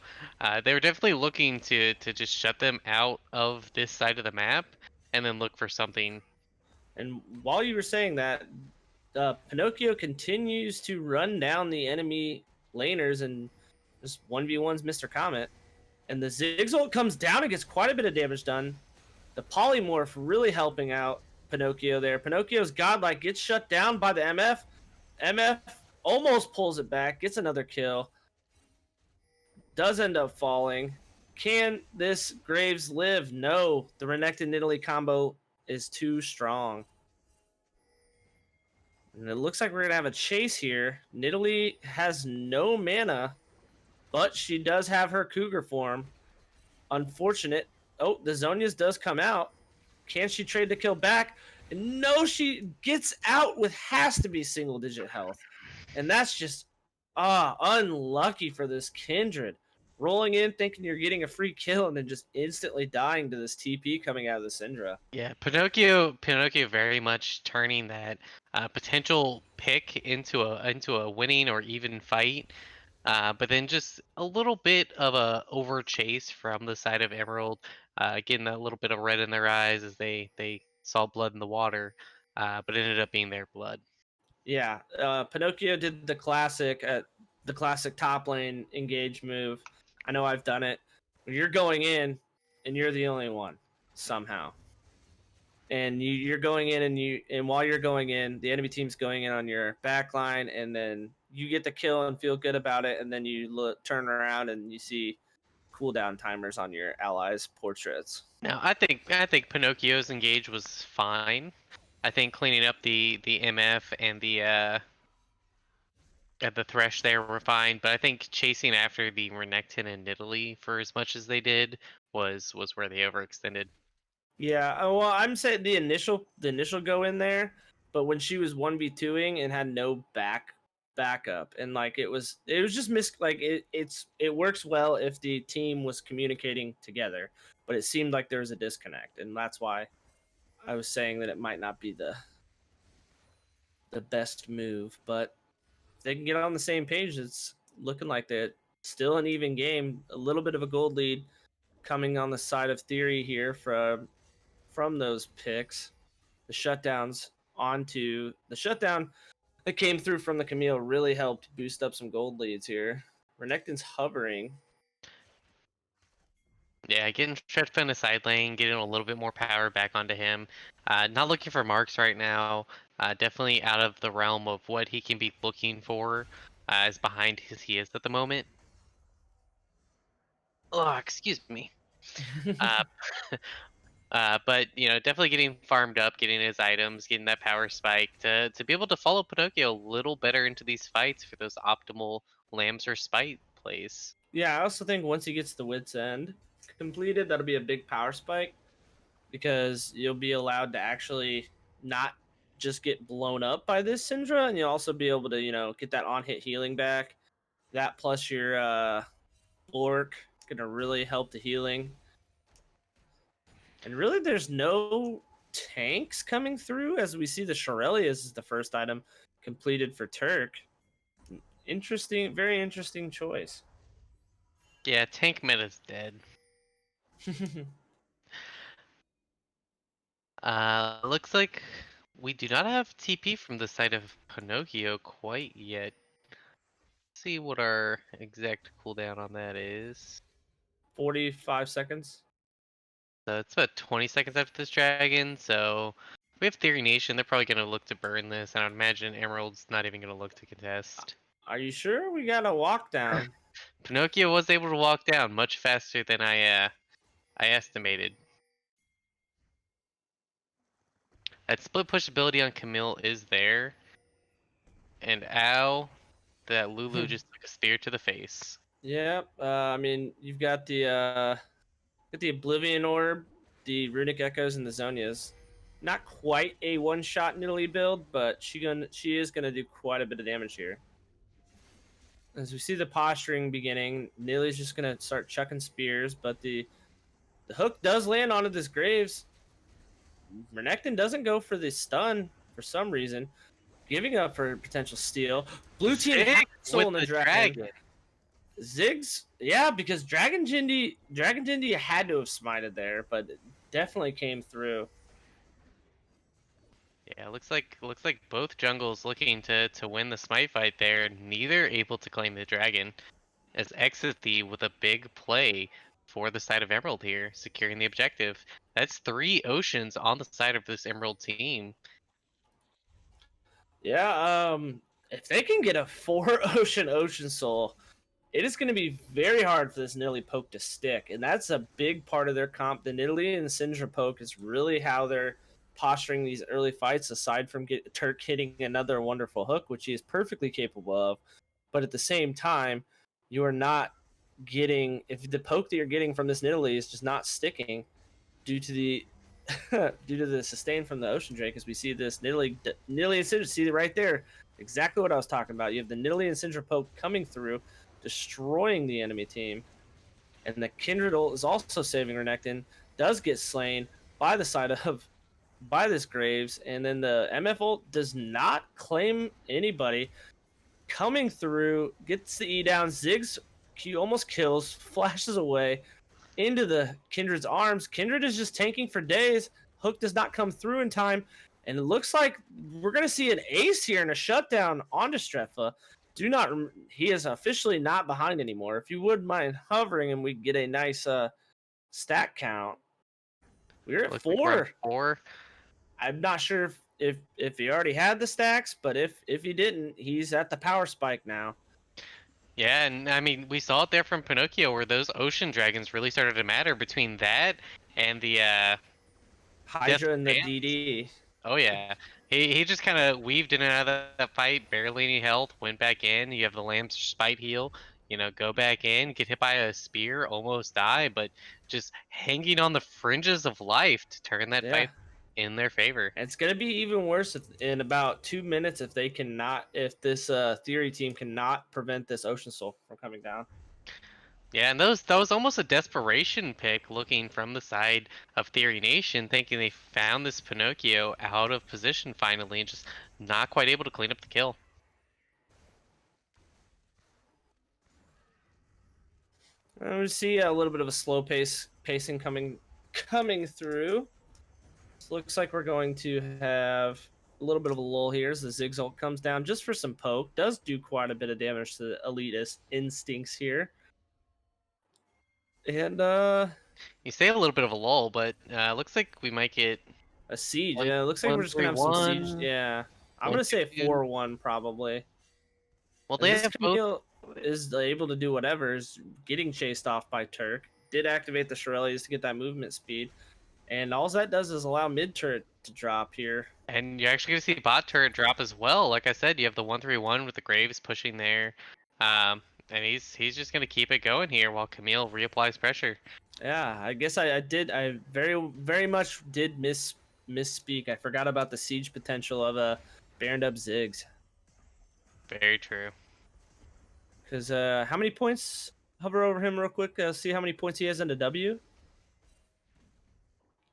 they were definitely looking to just shut them out of this side of the map and then look for something. And while you were saying that, Pinocchio continues to run down the enemy laners and just 1v1s Mr. Comet. And the Ziggs comes down and gets quite a bit of damage done. The Polymorph really helping out Pinocchio there. Pinocchio's godlike gets shut down by the MF. MF almost pulls it back, gets another kill. Does end up falling. Can this Graves live? No. The Renekton Nidalee combo is too strong. And it looks like we're going to have a chase here. Nidalee has no mana, but she does have her Cougar form. Unfortunate. Oh, the Zonias does come out. Can she trade the kill back? And no, she gets out with has to be single digit health. And that's just unlucky for this Kindred. Rolling in thinking you're getting a free kill and then just instantly dying to this TP coming out of the Syndra. Yeah, Pinocchio very much turning that potential pick into a winning or even fight. But then just a little bit of a over chase from the side of Emerald, getting a little bit of red in their eyes as they saw blood in the water, but it ended up being their blood. Yeah, Pinocchio did the classic top lane engage move. I know I've done it. When you're going in, and you're the only one somehow, and you're going in, and while you're going in, the enemy team's going in on your back line, and then you get the kill and feel good about it, and then you turn around and you see cooldown timers on your allies' portraits. Now, I think Pinocchio's engage was fine. I think cleaning up the MF and the Thresh there were fine, but I think chasing after the Renekton and Nidalee for as much as they did was where they overextended. Yeah, well, I'm saying the initial go in there, but when she was 1v2ing and had no backup, and like it was just like it works well if the team was communicating together, but it seemed like there was a disconnect, and that's why I was saying that it might not be the best move, but if they can get on the same page, it's looking like that still an even game, a little bit of a gold lead coming on the side of Theory here from those picks. The shutdowns onto the shutdown that came through from the Camille really helped boost up some gold leads here. Renekton's hovering. Yeah, getting stretched in the side lane, getting a little bit more power back onto him. Not looking for marks right now. Definitely out of the realm of what he can be looking for as behind as he is at the moment. Oh, excuse me. Uh, but definitely getting farmed up, getting his items, getting that power spike to be able to follow Pinocchio a little better into these fights for those optimal lambs or spite plays. Yeah, I also think once he gets the wits end completed, that'll be a big power spike because you'll be allowed to actually not just get blown up by this Syndra, and you'll also be able to, get that on hit healing back. That plus your Orc gonna really help the healing. And really, there's no tanks coming through as we see the Shurelius is the first item completed for Turk. Interesting, very interesting choice. Yeah, tank meta's dead. Looks like we do not have TP from the side of Pinocchio quite yet. See what our exact cooldown on that is. 45 seconds. So it's about 20 seconds after this dragon, so if we have Theory Nation, they're probably going to look to burn this, and I'd imagine Emerald's not even going to look to contest. Are you sure we got to walk down? Pinocchio was able to walk down much faster than I estimated. That split push ability on Camille is there, and ow, that Lulu just took a spear to the face. Yeah, I mean, you've got the Oblivion Orb, the Runic Echoes, and the Zonias. Not quite a one-shot Nidalee build, but she is gonna do quite a bit of damage here. As we see the posturing beginning, Nidalee's just gonna start chucking spears, but the hook does land onto this Graves. Renekton doesn't go for the stun for some reason, giving up for potential steal. Blue team has Zig soul with in the the dragon. dragon. Ziggs, yeah, because Dragon Jindy had to have smited there, but it definitely came through. Yeah, looks like both jungles looking to win the smite fight there. Neither able to claim the dragon. As Exithy with a big play for the side of Emerald here, securing the objective. That's 3 oceans on the side of this Emerald team. Yeah, if they can get a 4 ocean soul, it is going to be very hard for this Nidalee poke to stick, and that's a big part of their comp. The Nidalee and Syndra poke is really how they're posturing these early fights. Aside from Turk hitting another wonderful hook, which he is perfectly capable of, but at the same time, you are not getting if the poke that you're getting from this Nidalee is just not sticking due to the due to the sustain from the Ocean Drake, as we see this Nidalee and Syndra, see it right there, exactly what I was talking about. You have the Nidalee and Syndra poke coming through, destroying the enemy team, and the Kindred ult is also saving Renekton. Does get slain by the side of by this Graves, and then the MF ult does not claim anybody. Coming through, gets the E down. Ziggs Q almost kills, flashes away into the Kindred's arms. Kindred is just tanking for days. Hook does not come through in time. And it looks like we're going to see an ace here and a shutdown onto Strefa. He is officially not behind anymore. If you would mind hovering and we get a nice stat count. We're at Looks like we're on 4. 4. I'm not sure if he already had the stacks, but if he didn't, he's at the power spike now. Yeah, and I mean, we saw it there from Pinocchio where those ocean dragons really started to matter between that and the Death Hydra and the Dance. DD. Oh yeah, he just kind of weaved in and out of that fight, barely any health, went back in. You have the Lamb's spite heal, go back in, get hit by a spear, almost die, but just hanging on the fringes of life to turn that Yeah. fight in their favor. It's gonna be even worse in about 2 minutes if this theory team cannot prevent this Ocean Soul from coming down. Yeah, and that was almost a desperation pick looking from the side of Theory Nation, thinking they found this Pinocchio out of position finally and just not quite able to clean up the kill. We see a little bit of a slow pacing coming through. So looks like we're going to have a little bit of a lull here as the Ziggs ult comes down just for some poke. Does do quite a bit of damage to the elitist instincts here. And You say a little bit of a lull, but looks like we might get A siege. one Yeah, it looks like we're one just three gonna have some siege. one, Yeah, I'm one gonna two say two. 4-1 probably. Well, As they this have both. Camille is able to do whatever, is getting chased off by Turk. Did activate the Shirelles to get that movement speed, and all that does is allow mid turret to drop here. And you're actually going to see bot turret drop as well. Like I said, you have the 131 with the Graves pushing there. And he's just going to keep it going here while Camille reapplies pressure. Yeah, I guess I very much did misspeak. I forgot about the siege potential of a Baron up Ziggs. Very true. Because how many points? Hover over him real quick. See how many points he has in the W.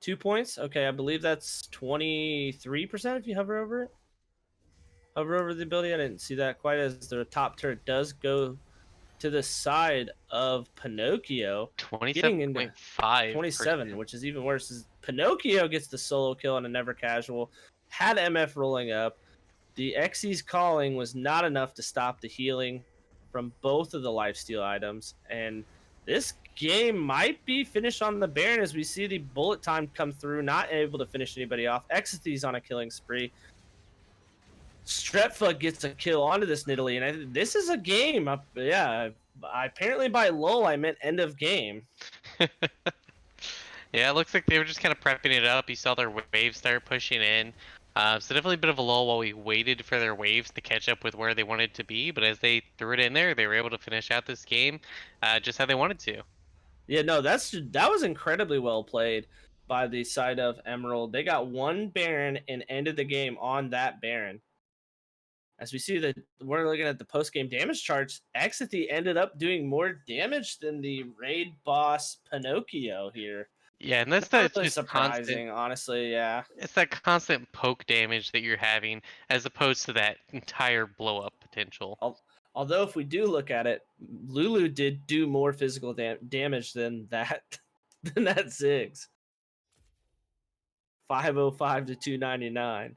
2 points. Okay, I believe that's 23% if you hover over it. Hover over the ability. I didn't see that quite as the top turret does go to the side of Pinocchio, getting into 27, 27.5%. which is even worse. Is Pinocchio gets the solo kill on a never casual, had MF rolling up. The Xy's calling was not enough to stop the healing from both of the lifesteal items, and this game might be finished on the Baron as we see the bullet time come through, not able to finish anybody off. Exithy's on a killing spree. Stretfa gets a kill onto this Nidalee, and this is a game. Yeah, apparently by lull I meant end of game. Yeah, it looks like they were just kind of prepping it up. You saw their waves start pushing in. So definitely a bit of a lull while we waited for their waves to catch up with where they wanted to be. But as they threw it in there, they were able to finish out this game just how they wanted to. Yeah, no, that was incredibly well played by the side of Emerald. They got one Baron and ended the game on that Baron. As we see that we're looking at the post game damage charts, Exithy ended up doing more damage than the raid boss Pinocchio here. Yeah, and that's Not that really just constant. surprising, honestly. Yeah. It's that constant poke damage that you're having, as opposed to that entire blow up potential. Although, if we do look at it, Lulu did do more physical damage than that than that Ziggs. 505 to 299.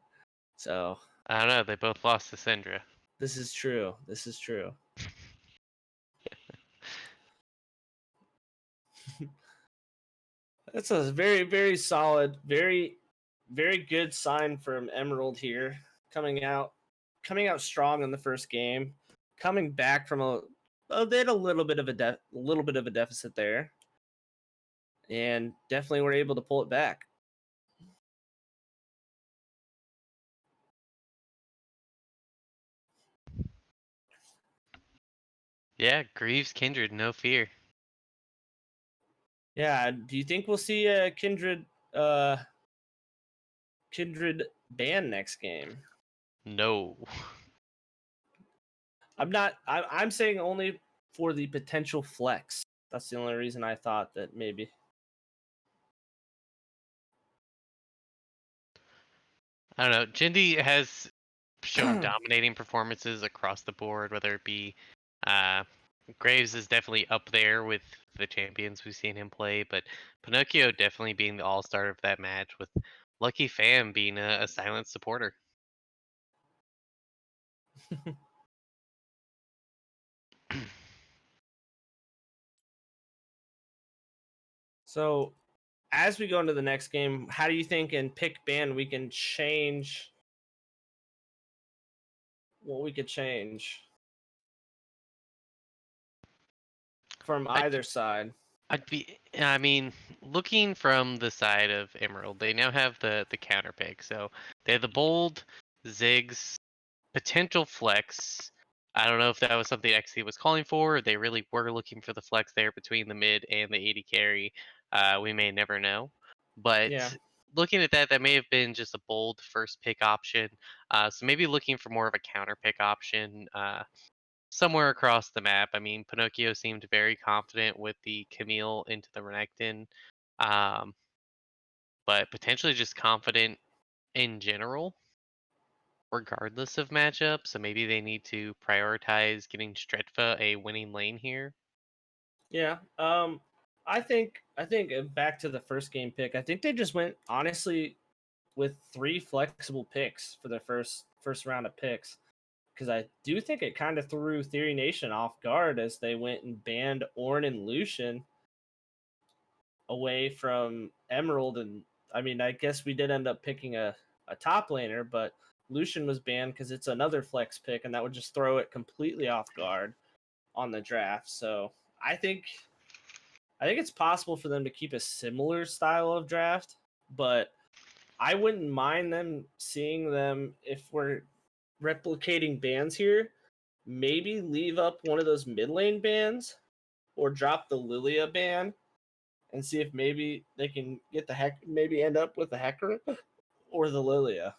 So I don't know. They both lost to Syndra. this is true. This is true. That's a very, very solid, very good sign from Emerald here. Coming out strong in the first game. Coming back from they had a little bit of a deficit there, and definitely were able to pull it back. Yeah, Greaves Kindred, no fear. Yeah. Do you think we'll see a Kindred ban next game? No. I'm not. I'm saying only for the potential flex. That's the only reason I thought that maybe. I don't know. Jindy has shown dominating performances across the board, whether it be uh, Graves is definitely up there with the champions we've seen him play, but Pinocchio definitely being the all-star of that match, with Lucky Fam being a silent supporter. So, as we go into the next game, how do you think in pick ban we can change what we could change from I either side? I mean, looking from the side of Emerald, they now have the counter pick. So they have the bold, Ziggs, potential flex. I don't know if that was something XC was calling for. Or they really were looking for the flex there between the mid and the 80 carry. We may never know. Yeah, But looking at that, that may have been just a bold first pick option. So maybe looking for more of a counter pick option. Somewhere across the map. I mean, Pinocchio seemed very confident with the Camille into the Renekton, um, but potentially just confident in general, regardless of matchup. So maybe they need to prioritize getting Stretfa a winning lane here. yeah. I think back to the first game pick. I think they just went honestly with three flexible picks for the first round of picks, because I do think it kind of threw Theory Nation off guard as they went and banned Ornn and Lucian. away from Emerald, and I mean, I guess we did end up picking a top laner, but Lucian was banned because it's another flex pick, and that would just throw it completely off guard on the draft. So I think it's possible for them to keep a similar style of draft, but I wouldn't mind them seeing them if we're replicating bans here. Maybe leave up one of those mid lane bans or drop the Lilia ban and see if maybe they can get the heck, maybe end up with the Hecarim or the Lilia.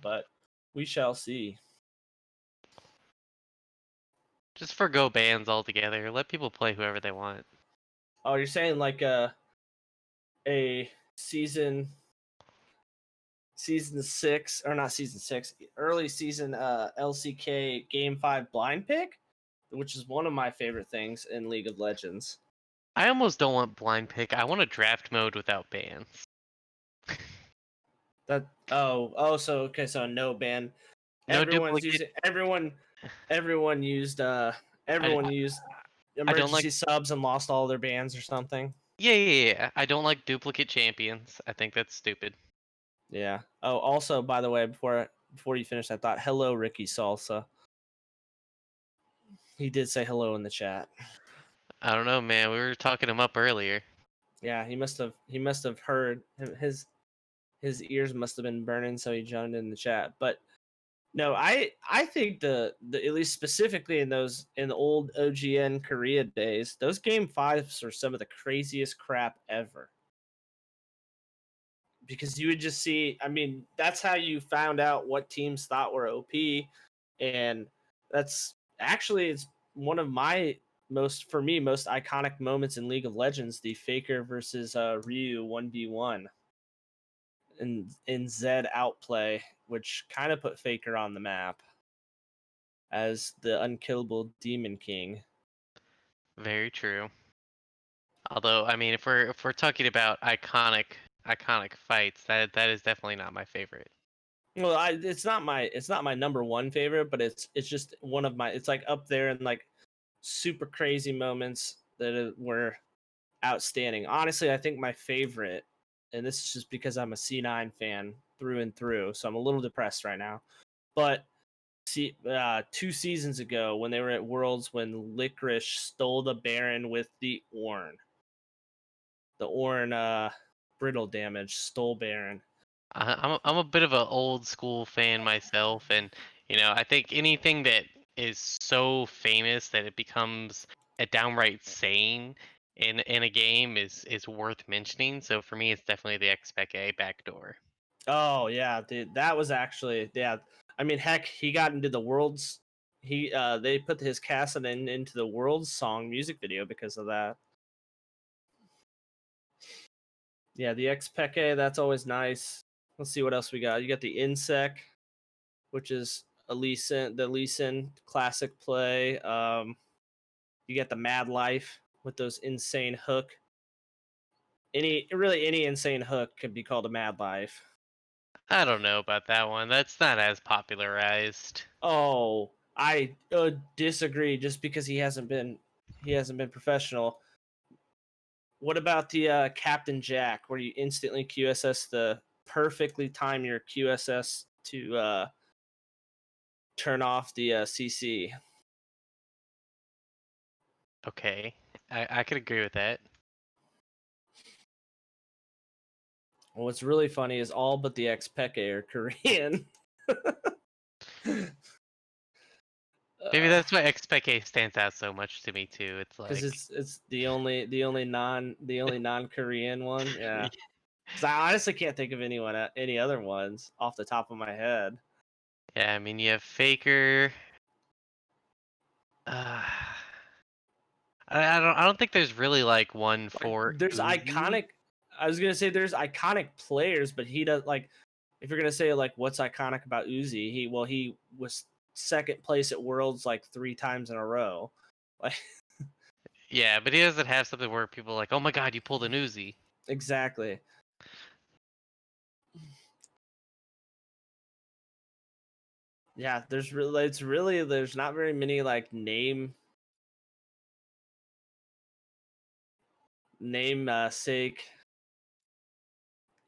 But we shall see. Just forgo bans altogether. Let people play whoever they want. Oh, you're saying like a season 6, or not season 6, early season LCK game 5 blind pick, which is one of my favorite things in League of Legends. I almost don't want blind pick. I want a draft mode without bans. So okay, so no ban. No Everyone's duplicate. using everyone used I, everyone used I don't like. emergency subs and lost all their bans or something. Yeah. I don't like duplicate champions. I think that's stupid. Yeah. Oh, also, by the way, before you finish that thought, hello, Ricky Salsa. He did say hello in the chat. I don't know, man. We were talking him up earlier. Yeah, he must have heard his ears must have been burning, so he joined in the chat. But no, I think the at least specifically in the old OGN Korea days, those game 5s are some of the craziest crap ever. Because you would just see, I mean, that's how you found out what teams thought were OP, and that's actually it's one of my most iconic moments in League of Legends, the Faker versus Ryu 1v1 in Zed outplay, which kind of put Faker on the map as the unkillable Demon King. Very true. Although, I mean, if we're talking about iconic fights, that is definitely not my favorite. Well, it's not my number one favorite, but it's just one of my, it's like up there in like super crazy moments that were outstanding. Honestly, I think my favorite, and this is just because I'm a C9 fan through and through, so I'm a little depressed right now. But see, 2 seasons ago when they were at Worlds, when Licorice stole the Baron with the Ornn brittle damage, stole Baron. I'm a bit of an old school fan myself, and I think anything that is so famous that it becomes a downright saying in a game is worth mentioning. So for me, it's definitely the Xpec A backdoor. Oh yeah, dude, that was actually, yeah. I mean, heck, he got into the Worlds. They put his Kassadin into the Worlds song music video because of that. Yeah, the Xpeke, that's always nice. Let's see what else we got. You got the Insec, which is the Lee Sin classic play. You get the Mad Life with those insane hook. Any insane hook could be called a Mad Life. I don't know about that one. That's not as popularized. Oh, I disagree. Just because he hasn't been professional. What about the Captain Jack, where you instantly QSS the perfectly time your QSS to turn off the CC? Okay, I could agree with that. What's really funny is all but the Xpeke are Korean. Maybe that's why Xpec A stands out so much to me too. It's Because like, it's the only non Korean one. Yeah, because I honestly can't think of any other ones off the top of my head. yeah, I mean, you have Faker. I don't think there's really like one Like for there's Uzi. iconic. I was gonna say there's iconic players, but he does like. If you're gonna say like what's iconic about Uzi, he was second place at Worlds like 3 times in a row. Like Yeah, but he doesn't have something where people are like, oh my god, you pulled an Uzi. exactly. Yeah, there's not very many like name sake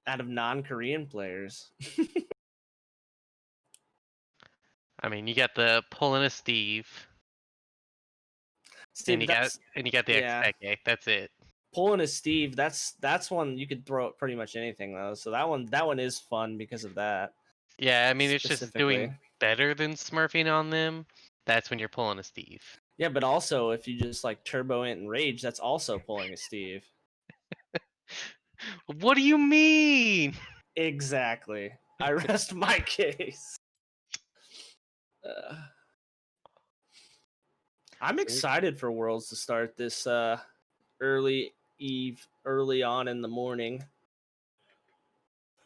out of non-Korean players. I mean, you got the pulling a Steve, See, but that's and you got the yeah. Expeke. That's it. Pulling a Steve, that's one you could throw at pretty much anything though. So that one is fun because of that Yeah, I mean, it's just specifically. doing better than smurfing on them. That's when you're pulling a Steve. Yeah, but also if you just like turbo int and rage, that's also pulling a Steve. What do you mean? Exactly. I rest my case. I'm excited for Worlds to start this early on in the morning.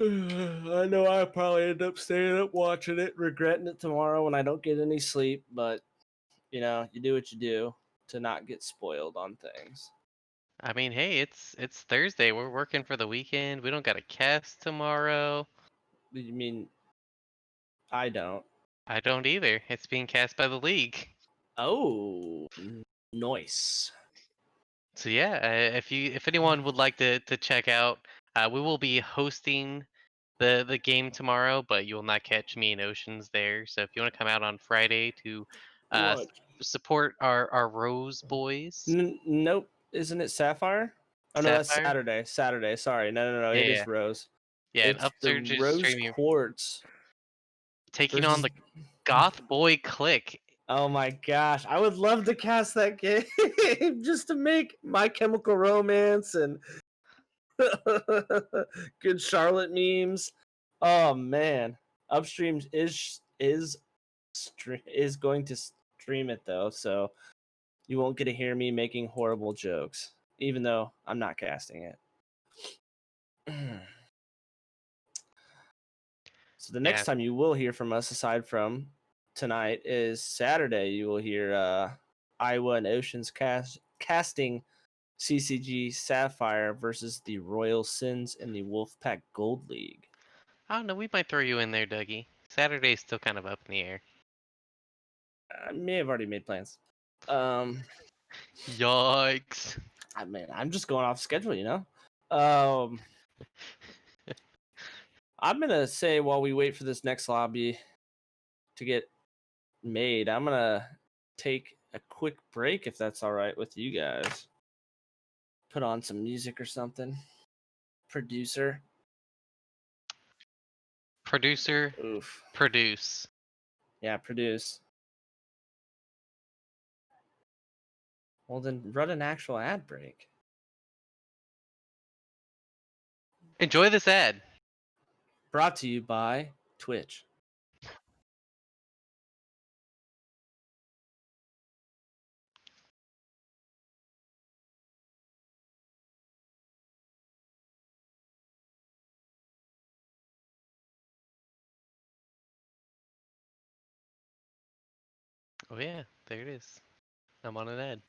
I know I'll probably end up staying up watching it, regretting it tomorrow when I don't get any sleep, but you do what you do to not get spoiled on things. I mean, hey, it's Thursday. We're working for the weekend. We don't got a cast tomorrow. You mean I don't? I don't either. It's being cast by the league. Oh, nice. So yeah, if anyone would like to check out, we will be hosting the game tomorrow, but you will not catch me and Oceans there. So if you want to come out on Friday to What? support our Rose boys, Nope. Isn't it Sapphire? Oh no, that's Sapphire. Saturday. Saturday. Sorry. No. Yeah, It yeah, is Rose. yeah. And It's the Upsurge is Rose streaming, Quartz taking on versus. the Goth Boy Click. Oh my gosh, I would love to cast that game just to make My Chemical Romance and good Charlotte memes. Oh man, Upstream is going to stream it though, so you won't get to hear me making horrible jokes, even though I'm not casting it. So the next Yeah, time you will hear from us, aside from tonight, is Saturday. You will hear Iowa and Oceans casting CCG Sapphire versus the Royal Sins in the Wolfpack Gold League. I don't know. We might throw you in there, Dougie. Saturday's still kind of up in the air. I may have already made plans. Um, Yikes! I'm just going off schedule, Um, I'm gonna say while we wait for this next lobby to get made, I'm gonna take a quick break if that's all right with you guys. Put on some music or something. Producer. Producer, Oof. produce. Yeah, produce. Well, then run an actual ad break. Enjoy this ad. Brought to you by Twitch. Oh yeah, there it is. I'm on an ad.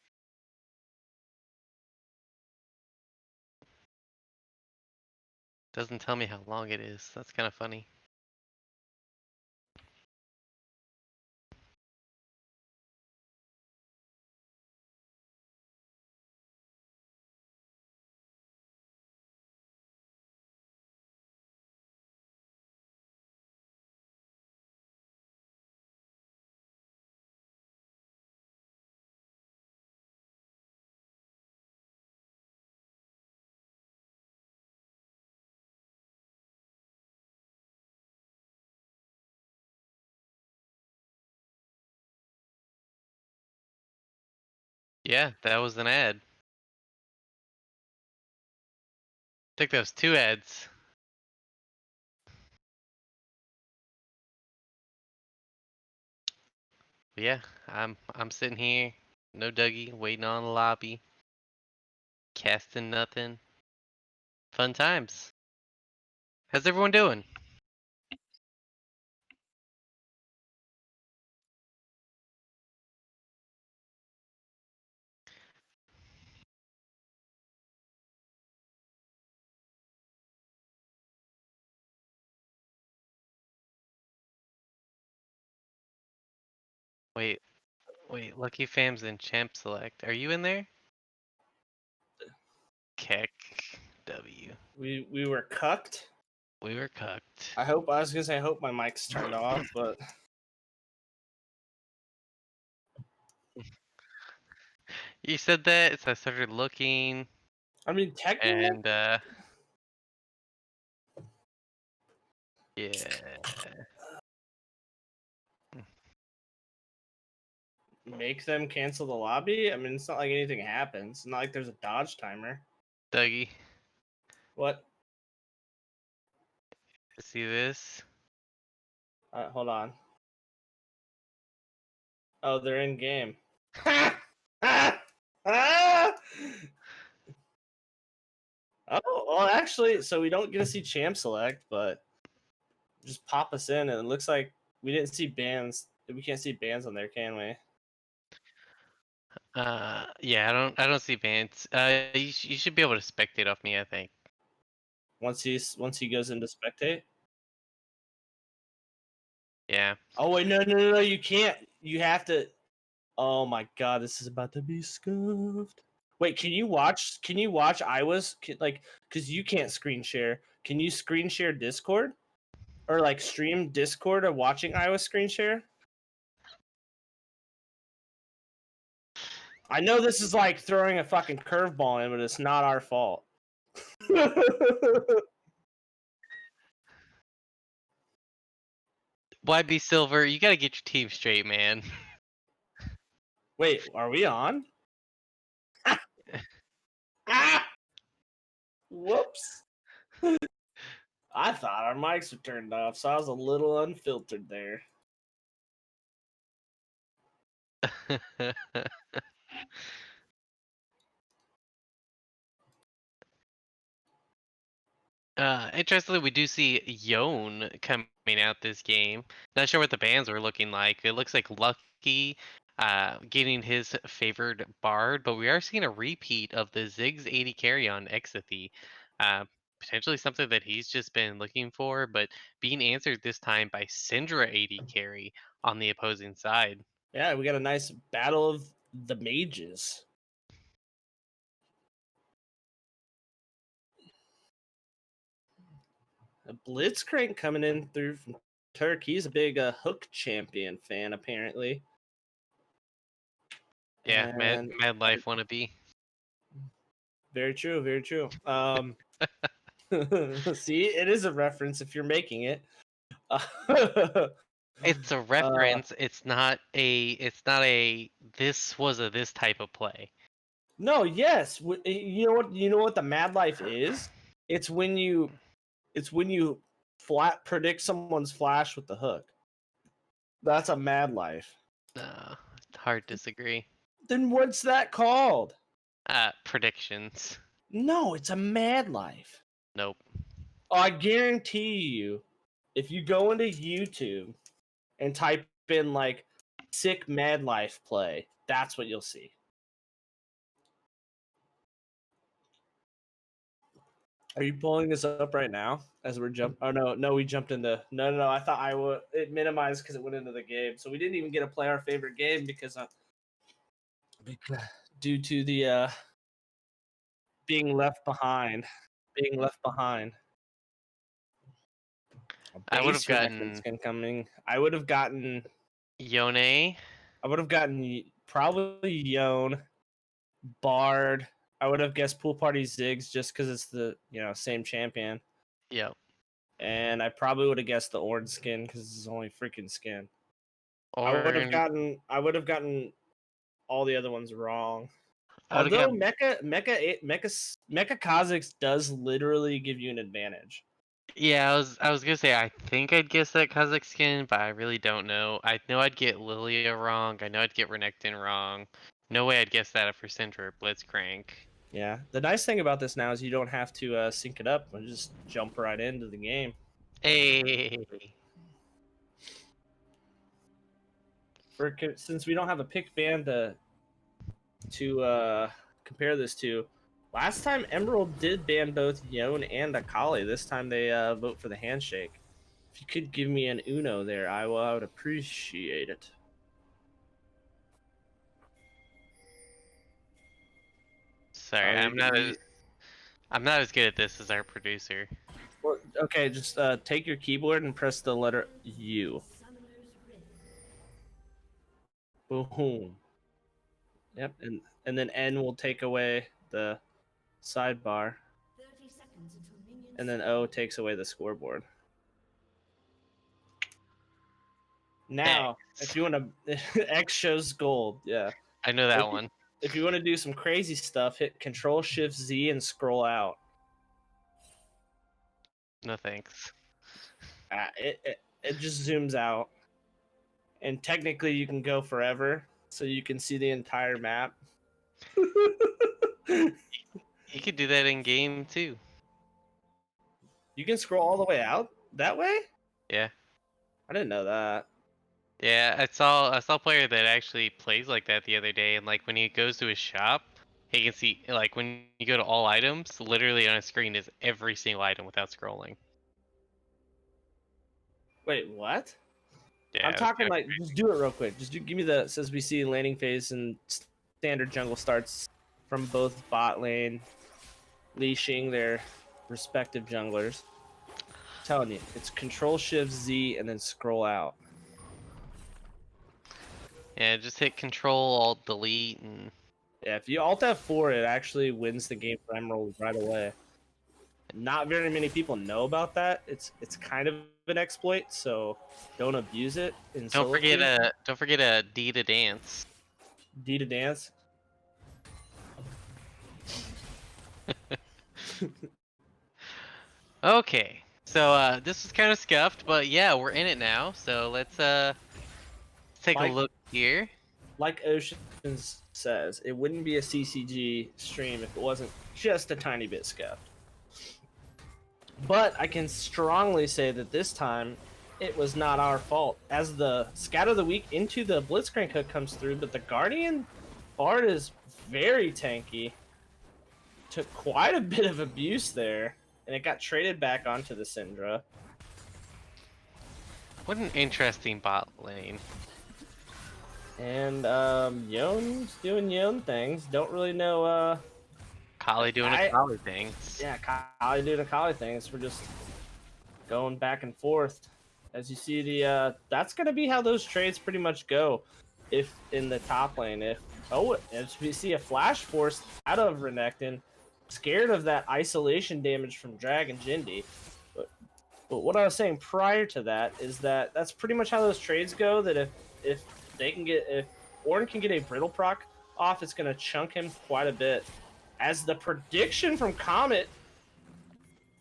Doesn't tell me how long it is. That's kind of funny. Yeah, that was an ad. I think that was two ads. But yeah, I'm sitting here, no Dougie, waiting on the lobby, casting nothing. Fun times. How's everyone doing? Wait, wait, Lucky Fam's in Champ Select. Are you in there? Keck W. We were cucked. We were cooked. I was gonna say I hope my mic's turned off, but You said that, so I started looking, I mean technically and yeah. make them cancel the lobby. I mean, it's not like anything happens. It's not like there's a dodge timer. Dougie, What? see this? Hold on. Oh, they're in game. Oh, well, actually, so we don't get to see champ select, but just pop us in, and it looks like we didn't see bans. We can't see bans on there, can we? Yeah, I don't see bans. You should be able to spectate off me, I think. Once he goes into spectate. Yeah. Oh wait, no, you can't. You have to. Oh my god, this is about to be scuffed. Wait, can you watch? Can you watch Iowa's like? Because you can't screen share. Can you screen share Discord or like stream Discord of watching Iowa screen share? I know this is like throwing a fucking curveball in, but it's not our fault. YB Silver, you gotta get your team straight, man. Wait, are we on? Ah! Whoops. I thought our mics were turned off, so I was a little unfiltered there. Interestingly, we do see Yone coming out this game. Not sure what the bans were looking like. It looks like Lucky getting his favored Bard, but we are seeing a repeat of the Ziggs 80 carry on Exithy. Uh, Potentially something that he's just been looking for, but being answered this time by Syndra 80 carry on the opposing side. Yeah, we got a nice battle of the mages. A Blitzcrank coming in through from Turk. He's a big Hook champion fan, apparently. Yeah, And Mad Life wannabe. very true, very true. See, it is a reference if you're making it. It's a uh, reference. It's not a this was a this type of play. no, yes. You know what? You know what the mad life is? It's when you, it's when you flat predict someone's flash with the hook. That's a mad life. Hard disagree. Then what's that called? Predictions. No, it's a mad life. Nope. I guarantee you, if you go into YouTube and type in like sick mad life play, that's what you'll see. Are you pulling this up right now as we're jump? Oh no, we jumped into no. I thought it minimized because it went into the game, so we didn't even get to play our favorite game because due to the being left behind, being left behind. A I would have base renekton gotten skin coming. I would have gotten. Yone. I would have gotten probably Yone, Bard. I would have guessed Pool Party Ziggs just because it's the same champion. Yep. And I probably would have guessed the orange skin because it's only freaking skin. I would have Or gotten all the other ones wrong. I would have Although got. Mecha Kha'Zix does literally give you an advantage. Yeah, I was gonna say I think I'd guess that Kazakhstan, but I really don't know. I know I'd get Lilia wrong. I know I'd get Renekton wrong. No way I'd guess that for Syndra or Blitzcrank. Yeah. The nice thing about this now is you don't have to sync it up and just jump right into the game. Hey. Since we don't have a pick band to compare this to. Last time Emerald did ban both Yone and Akali. This time they vote for the handshake. If you could give me an Uno there, I would appreciate it. Sorry, Oh, I'm not as I'm not as good at this as our producer. Well, okay, just take your keyboard and press the letter U. Boom. Yep, and then N will take away the sidebar, and then O takes away the scoreboard. Now, if X. you want to, X shows gold. Yeah. I know that one. If you want to do some crazy stuff, hit Control Shift Z and scroll out. No thanks. It just zooms out, and technically you can go forever, so you can see the entire map. You could do that in game too. You can scroll all the way out that way? Yeah. I didn't know that. Yeah, I saw a player that actually plays like that the other day, and like when he goes to his shop, he can see like when you go to all items, literally on a screen is every single item without scrolling. Wait, what? Yeah, I'm it was talking kinda like, just do it real quick. Just give me the, says we see landing phase and standard jungle starts from both bot lane, leashing their respective junglers. I'm telling you, it's Control Shift Z and then scroll out. yeah, just hit Control Alt Delete and Yeah, if you Alt F4, it actually wins the game for Emerald right away. Not very many people know about that. It's kind of an exploit, so don't abuse it. In don't solo forget queue. a D to dance. D to dance. Okay, so this is kind of scuffed, but yeah, we're in it now. So let's take a Like look here. like Oceans says, it wouldn't be a CCG stream if it wasn't just a tiny bit scuffed. But I can strongly say that this time it was not our fault. As the scout of the week into the Blitzcrank hook comes through, but the Guardian Bard is very tanky. Took quite a bit of abuse there, and it got traded back onto the Syndra. What an interesting bot lane. And Yone's doing Yone things. Don't really know Kali doing a Kali thing. yeah, Kali doing a Kali things. We're just going back and forth. As you see the that's gonna be how those trades pretty much go. If in the top lane, if we see a flash force out of Renekton, scared of that isolation damage from Dragon Jindy. But what I was saying prior to that is that that's pretty much how those trades go. That if they can get, if Ornn can get a brittle proc off, it's gonna chunk him quite a bit. As the prediction from Comet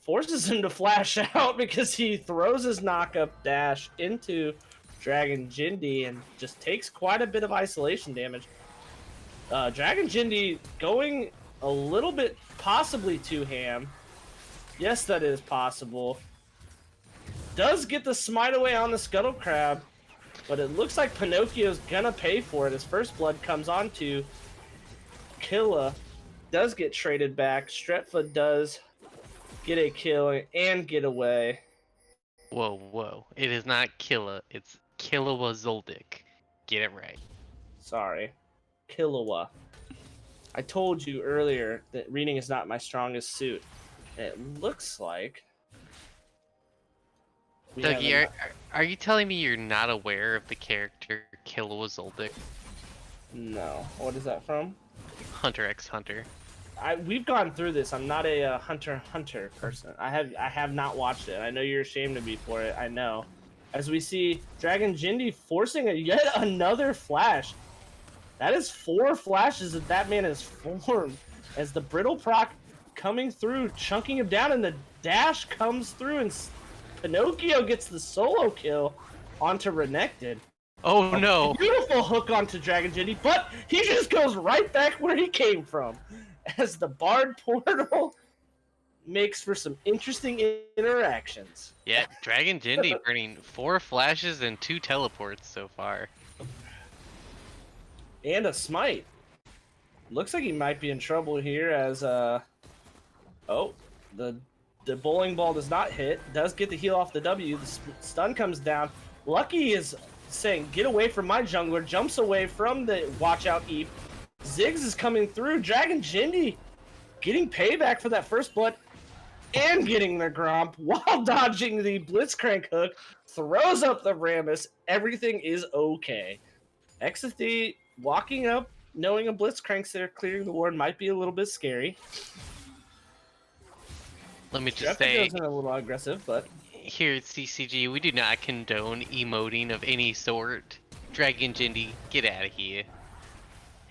forces him to flash out because he throws his knockup dash into Dragon Jindy and just takes quite a bit of isolation damage. Dragon Jindy going a little bit possibly too ham. Yes, that is possible. Does get the smite away on the Scuttle Crab, but it looks like Pinocchio's gonna pay for it. His first blood comes onto Killa. Does get traded back. Stretfoot does get a kill and get away. Whoa, whoa. It is not Killa, it's Killua Zoldyck. Get it right. Sorry. Killua. I told you earlier that reading is not my strongest suit. It looks like... Dougie, are you telling me you're not aware of the character Killua Zoldyck? No. What is that from? Hunter x Hunter. We've gone through this. I'm not a Hunter person. I have not watched it. I know you're ashamed of me for it. I know. As we see Dragon Jindy forcing yet another flash. That is 4 flashes that man has formed. As the brittle proc coming through, chunking him down, and the dash comes through, and Pinocchio gets the solo kill onto Renekton. Oh no! Beautiful hook onto Dragon Jindy, but he just goes right back where he came from. As the Bard portal makes for some interesting interactions. Yeah, Dragon Jindy burning 4 flashes and 2 teleports so far. And a smite. Looks like he might be in trouble here as oh, the bowling ball does not hit. Does get the heal off the W. The stun comes down. Lucky is saying, get away from my jungler. Jumps away from the watch out Eve. Ziggs is coming through. Dragon Jindy getting payback for that first blood and getting the Gromp while dodging the Blitzcrank hook, throws up the Rammus. Everything is okay. Exathy walking up, knowing a Blitzcrank's there, clearing the ward might be a little bit scary. Let me just Streppa say, goes in a little aggressive, but here at CCG, we do not condone emoting of any sort. Dragon Jindy, get out of here.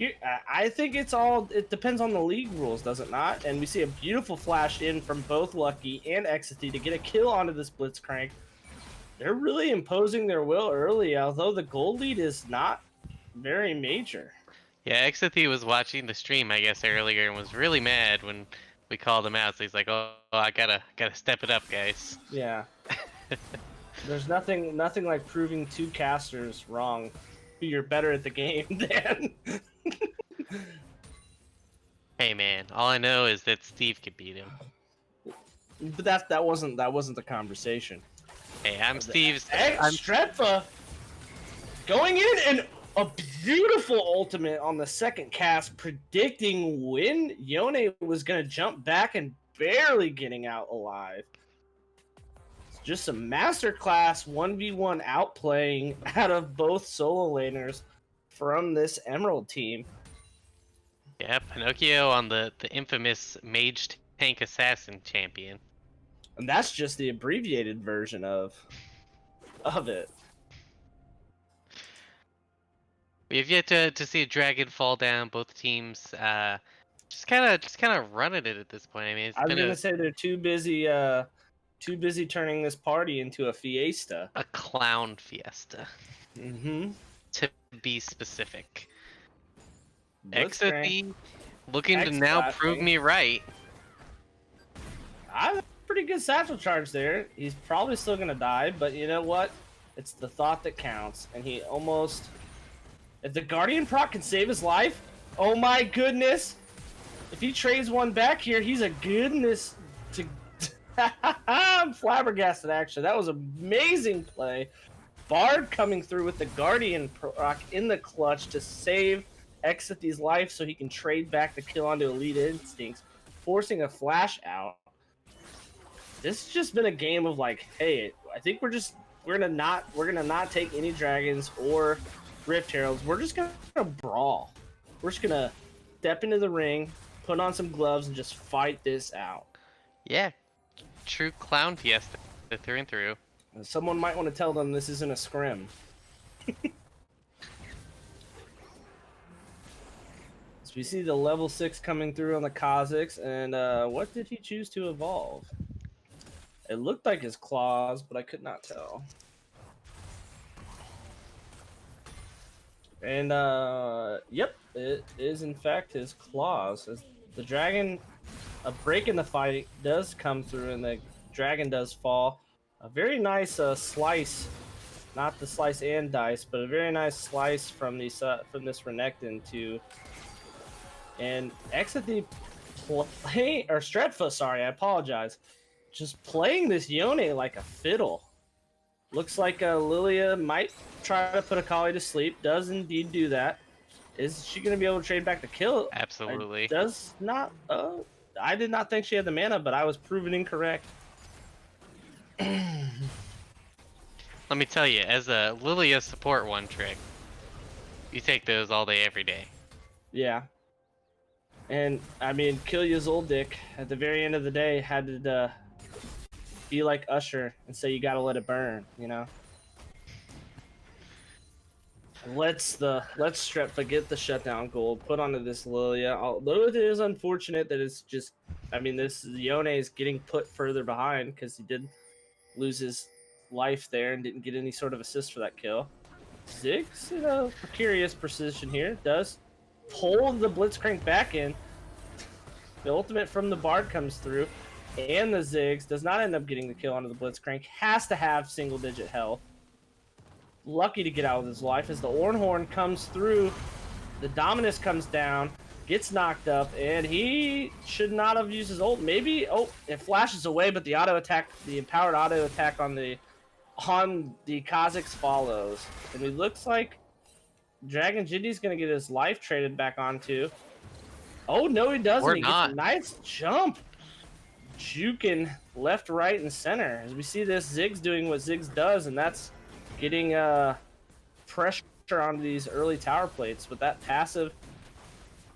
here, I think it depends on the league rules, does it not? And we see a beautiful flash in from both Lucky and Exathy to get a kill onto this Blitzcrank. They're really imposing their will early, although the gold lead is not very major. Yeah, Exathy was watching the stream, I guess, earlier and was really mad when we called him out. So he's like, "Oh, I gotta step it up, guys." Yeah. There's nothing like proving two casters wrong. You're better at the game than. Hey man, all I know is that Steve could beat him. But that wasn't the conversation. Hey, I'm Steve's. Strepfa going in and a beautiful ultimate on the second cast, predicting when Yone was gonna jump back and barely getting out alive. Just a masterclass 1v1 outplaying out of both solo laners from this Emerald team. Yeah, Pinocchio on the infamous Mage Tank Assassin champion. And that's just the abbreviated version of it. We have yet to see a dragon fall down. Both teams just kind of running it at this point. I mean, I was gonna say they're too busy turning this party into a fiesta. A clown fiesta. Mm-hmm. To be specific. Blitzcrank. Exathy looking to now prove me right. I have a pretty good satchel charge there. He's probably still gonna die, but you know what? It's the thought that counts. And he almost... If the Guardian proc can save his life, oh my goodness! If he trades one back here, he's a goodness to... I'm flabbergasted, actually. That was an amazing play. Bard coming through with the Guardian proc in the clutch to save Exathy's life so he can trade back the kill onto Elite Instincts, forcing a flash out. This has just been a game of like, hey, I think we're gonna not take any dragons or Rift Heralds. We're just gonna brawl. We're just gonna step into the ring, put on some gloves, and just fight this out. Yeah, true clown fiesta through and through. Someone might want to tell them this isn't a scrim. So we see the level 6 coming through on the Kazakhs, and what did he choose to evolve? It looked like his claws, but I could not tell. And yep, it is in fact his claws. As the dragon, a break in the fight does come through, and the dragon does fall. A very nice slice, not the slice and dice, but a very nice slice from this Renekton to. And Exathy play or Stretfa, sorry, I apologize. Just playing this Yone like a fiddle. Looks like Lilia might try to put Akali to sleep. Does indeed do that. Is she going to be able to trade back the kill? Absolutely. Does not. I did not think she had the mana, but I was proven incorrect. Let me tell you, as a Lilia support one trick, you take those all day, every day. Yeah. And, I mean, Killia's old dick, at the very end of the day, had to be like Usher and say you gotta let it burn, you know? Let's Strepfa get the shutdown gold, put onto this Lilia. Although it is unfortunate that it's just, I mean, this Yone is getting put further behind because he did lose his life there and didn't get any sort of assist for that kill. Ziggs in a precarious position here, does pull the Blitzcrank back in. The ultimate from the Bard comes through, and the Ziggs does not end up getting the kill onto the Blitzcrank. Has to have single-digit health. Lucky to get out with his life as the Ornhorn comes through. The Dominus comes down, gets knocked up, and he should not have used his ult. Maybe, oh, it flashes away, but the auto attack, the empowered auto attack on the Kazakhs follows. And it looks like Dragon Jindy's gonna get his life traded back onto. Oh, no, he doesn't. Or He gets a not. nice jump. Juking left, right, and center. As we see this, Ziggs doing what Ziggs does, and that's getting pressure onto these early tower plates with that passive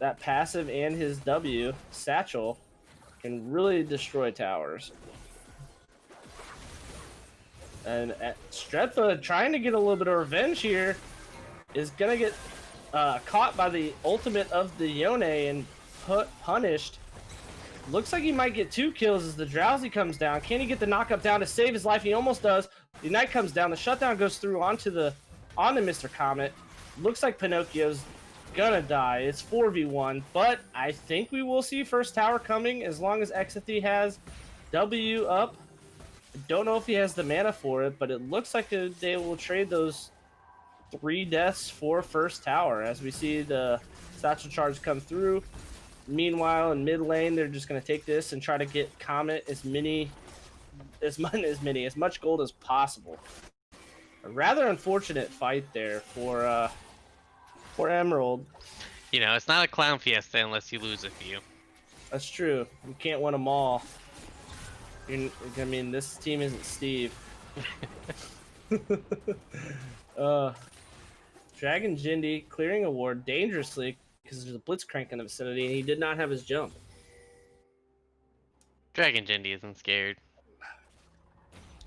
and his W satchel can really destroy towers. And Stretfa trying to get a little bit of revenge here is gonna get caught by the ultimate of the Yone and punished. Looks like he might get 2 kills as the Drowsy comes down. Can he get the knockup down to save his life? He almost does. The Knight comes down. The shutdown goes through onto Mr. Comet. Looks like Pinocchio's gonna die. It's 4v1, but I think we will see first tower coming as long as Exathy has W up. I don't know if he has the mana for it, but it looks like they will trade those 3 deaths for first tower as we see the satchel charge come through. Meanwhile, in mid lane, they're just going to take this and try to get Comet as much gold as possible. A rather unfortunate fight there for Emerald. You know, it's not a clown fiesta unless you lose a few. That's true. You can't win them all. I mean, this team isn't Steve. Dragon Jindy clearing a ward dangerously because there's a Blitzcrank in the vicinity, and he did not have his jump. Dragon Jindy isn't scared.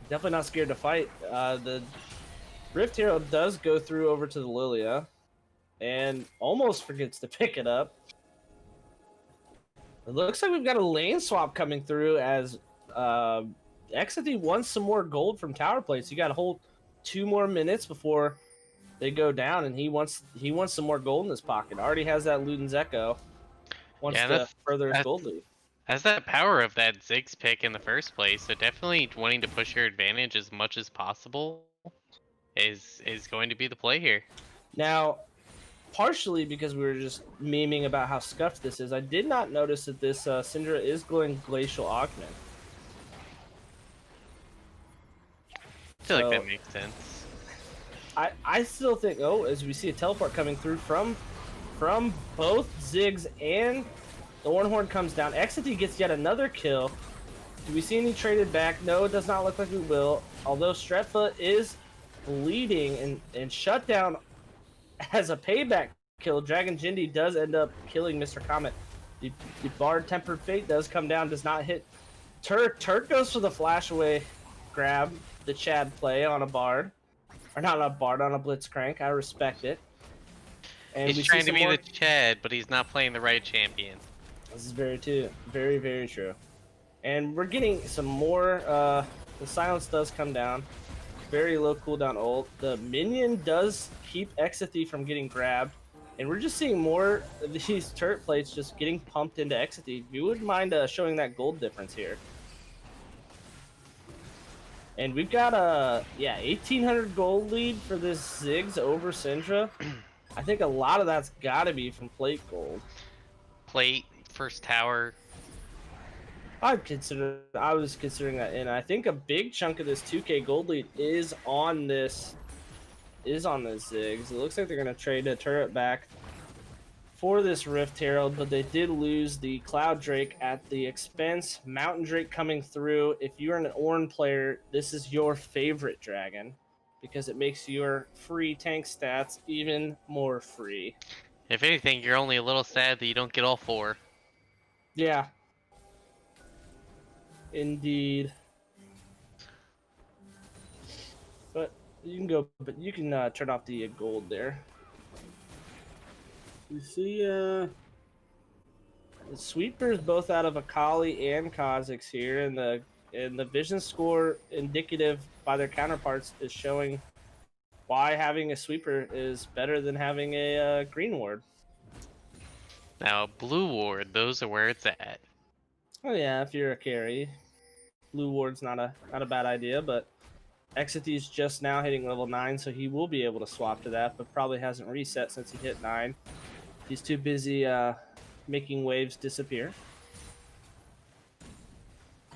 Definitely not scared to fight. The Rift Hero does go through over to the Lilia, and almost forgets to pick it up. It looks like we've got a lane swap coming through as Exathy wants some more gold from tower plates. You got to hold 2 more minutes before they go down, and he wants some more gold in his pocket. Already has that Luden's Echo. Wants to further his gold lead. Has that power of that Ziggs pick in the first place, so definitely wanting to push your advantage as much as possible is going to be the play here. Now, partially because we were just memeing about how scuffed this is, I did not notice that this Syndra is going Glacial Augment. I feel like that makes sense. I still think, as we see a teleport coming through from both Ziggs and the Ornhorn comes down. Exathy gets yet another kill. Do we see any traded back? No, it does not look like we will. Although Stretfa is bleeding and shut down as a payback kill, Dragon Jindy does end up killing Mr. Comet. The Bard Tempered Fate does come down, does not hit Turk. Turk goes for the flash away grab, the Chad play on a Bard. Or not on a Bard, on a Blitzcrank. I respect it. And he's trying to be the Chad, but he's not playing the right champion. This is very true. And we're getting some more. The silence does come down. Very low cooldown ult. The minion does keep Exathy from getting grabbed. And we're just seeing more of these turret plates just getting pumped into Exathy. If you wouldn't mind showing that gold difference here. And we've got a 1,800 gold lead for this Ziggs over Syndra. I think a lot of that's got to be from plate gold. Plate, first tower. I was considering that, and I think a big chunk of this 2K gold lead is on this Ziggs. It looks like they're gonna trade a turret back for this Rift Herald, but they did lose the Cloud Drake at the expense. Mountain Drake coming through. If you're an Ornn player, this is your favorite dragon because it makes your free tank stats even more free. If anything, you're only a little sad that you don't get all 4. Yeah. Indeed. But you can turn off the gold there. You see the sweepers both out of Akali and Kha'Zix here, and the vision score indicative by their counterparts is showing why having a sweeper is better than having a green ward. Now, blue ward, those are where it's at. Oh yeah, if you're a carry, blue ward's not a bad idea, but Exathy's just now hitting level 9, so he will be able to swap to that, but probably hasn't reset since he hit 9. He's too busy making waves disappear.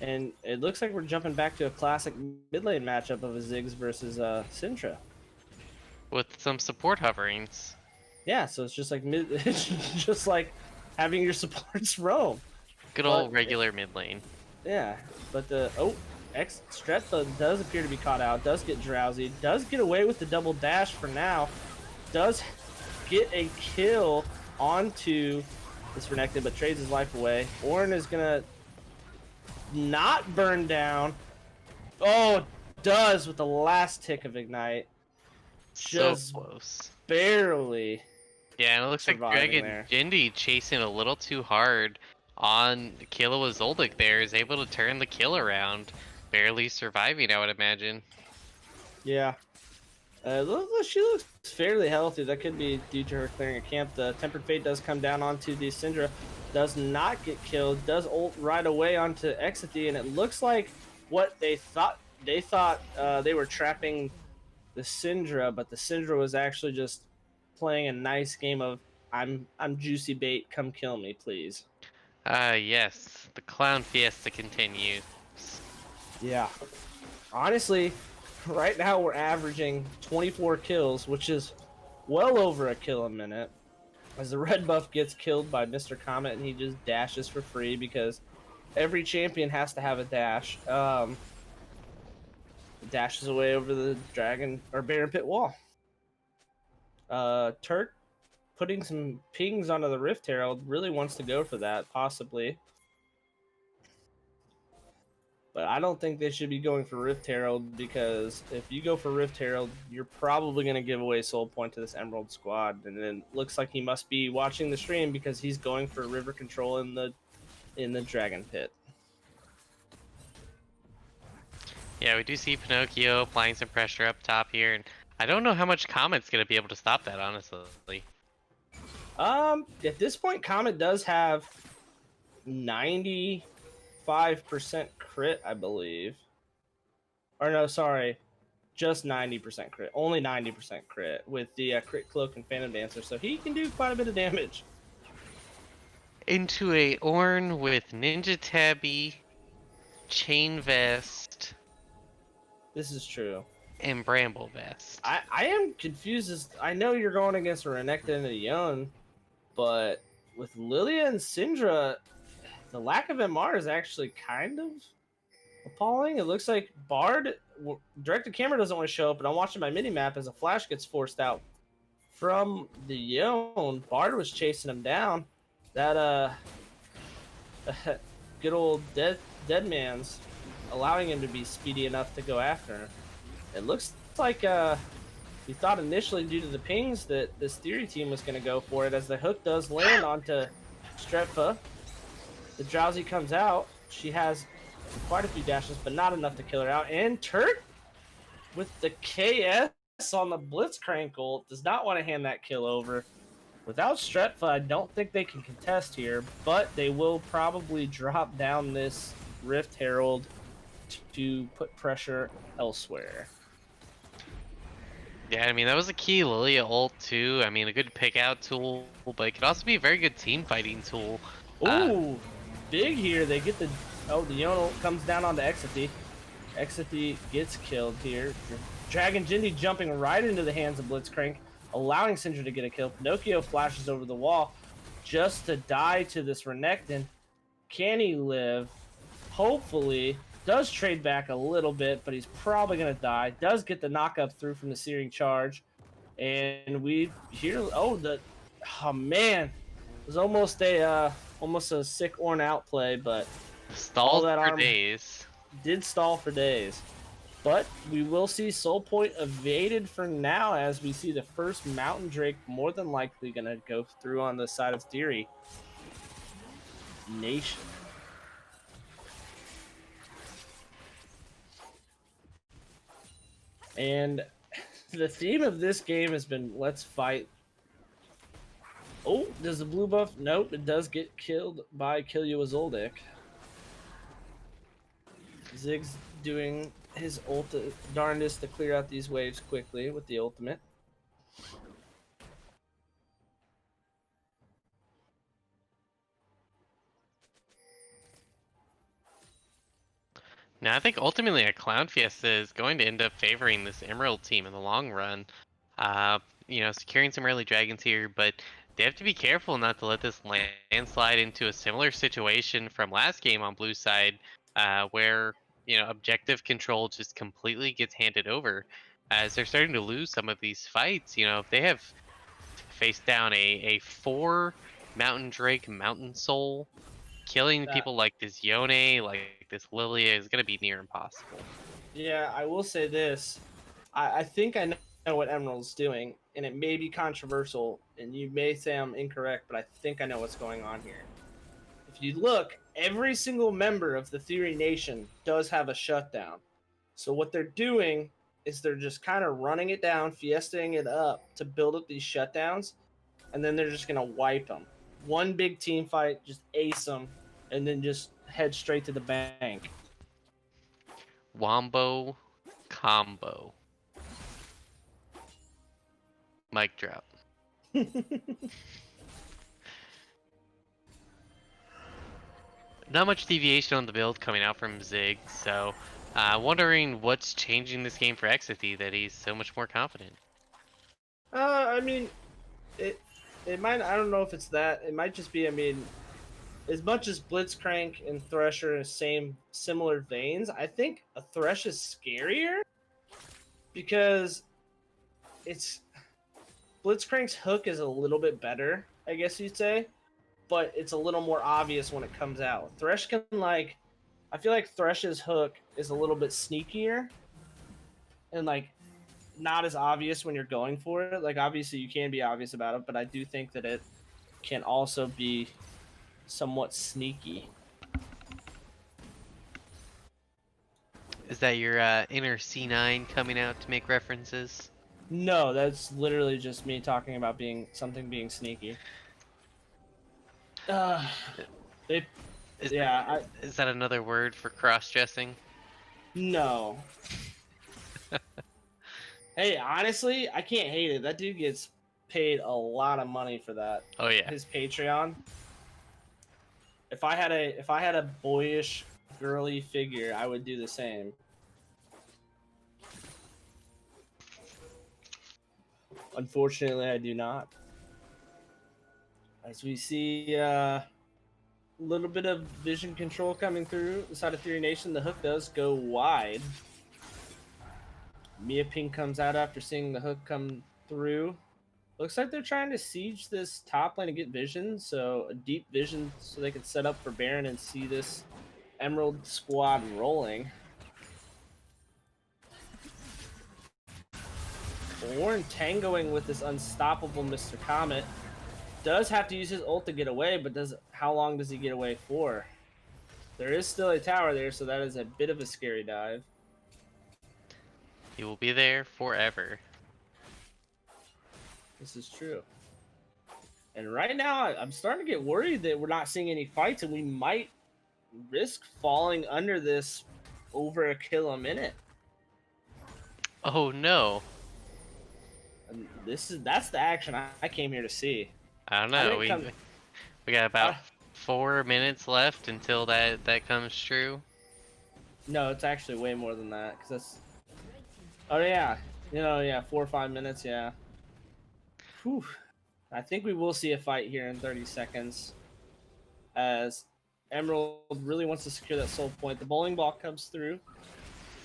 And it looks like we're jumping back to a classic mid lane matchup of a Ziggs versus Syndra. With some support hoverings. Yeah, so it's just like it's just like having your supports roam. Good But old regular mid lane. yeah, but the X Stretfa does appear to be caught out. Does get drowsy. Does get away with the double dash for now. Does get a kill onto this Renekton, but trades his life away. Ornn is gonna not burn down. Oh, does with the last tick of Ignite. So Just close. barely Yeah, and it looks like surviving Dragon there. Jindy chasing a little too hard on Killa Zoldyck there is able to turn the kill around. Barely surviving, I would imagine. Yeah. She looks fairly healthy. That could be due to her clearing a camp. The Tempered Fate does come down onto the Syndra. Does not get killed. Does ult right away onto Exathy, and it looks like what they thought. They were trapping the Syndra, but the Syndra was actually just playing a nice game of I'm juicy bait. Come kill me, please. Yes, the clown fiesta continues. Yeah. Honestly, right now we're averaging 24 kills, which is well over a kill a minute. As the red buff gets killed by Mr. Comet and he just dashes for free because every champion has to have a dash. Dashes away over the dragon or Baron Pit wall. Turk putting some pings onto the Rift Herald really wants to go for that, possibly. But I don't think they should be going for Rift Herald because if you go for Rift Herald, you're probably going to give away Soul Point to this Emerald squad. And then it looks like he must be watching the stream because he's going for River Control in the Dragon Pit. Yeah, we do see Pinocchio applying some pressure up top here, and I don't know how much Comet's gonna be able to stop that, honestly. At this point, Comet does have 95% crit, I believe. Or no, sorry, just 90% crit. Only 90% crit with the Crit Cloak and Phantom Dancer, so he can do quite a bit of damage. Into a Ornn with Ninja Tabby, Chain Vest, This is true. and Bramble Vest. I am confused as I know you're going against a Renekton and a Yone, but with Lilia and Syndra, the lack of MR is actually kind of appalling. It looks like Bard direct to camera doesn't want to show up, but I'm watching my mini map as a flash gets forced out from the Yone. Bard was chasing him down. That good old dead man's allowing him to be speedy enough to go after him. It looks like we thought initially due to the pings that this Theory team was going to go for it as the hook does land onto Stretfa. The Drowsy comes out. She has quite a few dashes, but not enough to kill her out. And Turk with the KS on the Blitzcrank ult does not want to hand that kill over. Without Stretfa, I don't think they can contest here, but they will probably drop down this Rift Herald to put pressure elsewhere. Yeah, I mean, that was a key Lilia ult, too. I mean, a good pick out tool, but it could also be a very good team fighting tool. Ooh, big here. They get the... Oh, the Yone ult comes down onto Exathy. Exathy gets killed here. Dragon Jindy jumping right into the hands of Blitzcrank, allowing Syndra to get a kill. Pinocchio flashes over the wall just to die to this Renekton. Can he live? Hopefully. Does trade back a little bit, but he's probably going to die. Does get the knockup through from the Searing Charge. And we hear... Oh, man. It was almost a sick Ornn outplay, but Stalled for days. Did stall for days. But we will see Soul Point evaded for now as we see the first Mountain Drake more than likely going to go through on the side of Theory Nation. And the theme of this game has been let's fight. Oh, does the blue buff? Nope, it does get killed by Zoldyck. Ziggs doing his darndest to clear out these waves quickly with the ultimate. Now, I think ultimately a Clown Fiesta is going to end up favoring this Emerald team in the long run. You know, securing some early dragons here, but They have to be careful not to let this landslide into a similar situation from last game on blue side, where objective control just completely gets handed over, as they're starting to lose some of these fights. If they have to face down a 4 Mountain Drake Mountain Soul, killing That people like this Yone, like this Lilia, is gonna be near impossible. Yeah, I will say this. I think I know what Emerald's doing, and it may be controversial, and you may say I'm incorrect, but I think I know what's going on here. If you look, every single member of the Theory Nation does have a shutdown. So what they're doing is they're just kind of running it down, fiestaing it up to build up these shutdowns, and then they're just gonna wipe them. One big team fight, just ace them, and then just head straight to the bank. Wombo combo. Mic drop. Not much deviation on the build coming out from Zig, so wondering what's changing this game for Exithy that he's so much more confident. I mean, it it might. I don't know if it's that. It might just be. I mean, as much as Blitzcrank and Thresh are in the same similar veins, I think a Thresh is scarier because it's Blitzcrank's hook is a little bit better, I guess you'd say, but it's a little more obvious when it comes out. Thresh can like, I feel like Thresh's hook is a little bit sneakier and like not as obvious when you're going for it. Like obviously you can be obvious about it, but I do think that it can also be somewhat sneaky. Is that your inner C9 coming out to make references? No, that's literally just me talking about being sneaky. Uh, they, Is, yeah, is that another word for cross-dressing? no. Hey, honestly, I can't hate it. That dude gets paid a lot of money for that. Oh yeah. His Patreon. If I had a boyish, girly figure, I would do the same. Unfortunately, I do not. As we see a little bit of vision control coming through the side of Theory Nation, the hook does go wide. Mia Pink comes out after seeing the hook come through. Looks like they're trying to siege this top lane and get vision, so a deep vision so they can set up for Baron and see this Emerald squad rolling. Warren tangoing with this unstoppable Mr. Comet. Does have to use his ult to get away, but how long does he get away for? There is still a tower there, so that is a bit of a scary dive. He will be there forever. This is true. And right now, I'm starting to get worried that we're not seeing any fights, and we might risk falling under this over a kill a minute. Oh no. And that's the action I came here to see. I don't I know. didn't come. We got about Uh, 4 minutes left until that comes true. no, it's actually way more than that because that's. Oh yeah, yeah, 4 or 5 minutes, yeah. Whew. I think we will see a fight here in 30 seconds, as Emerald really wants to secure that soul point. The bowling ball comes through.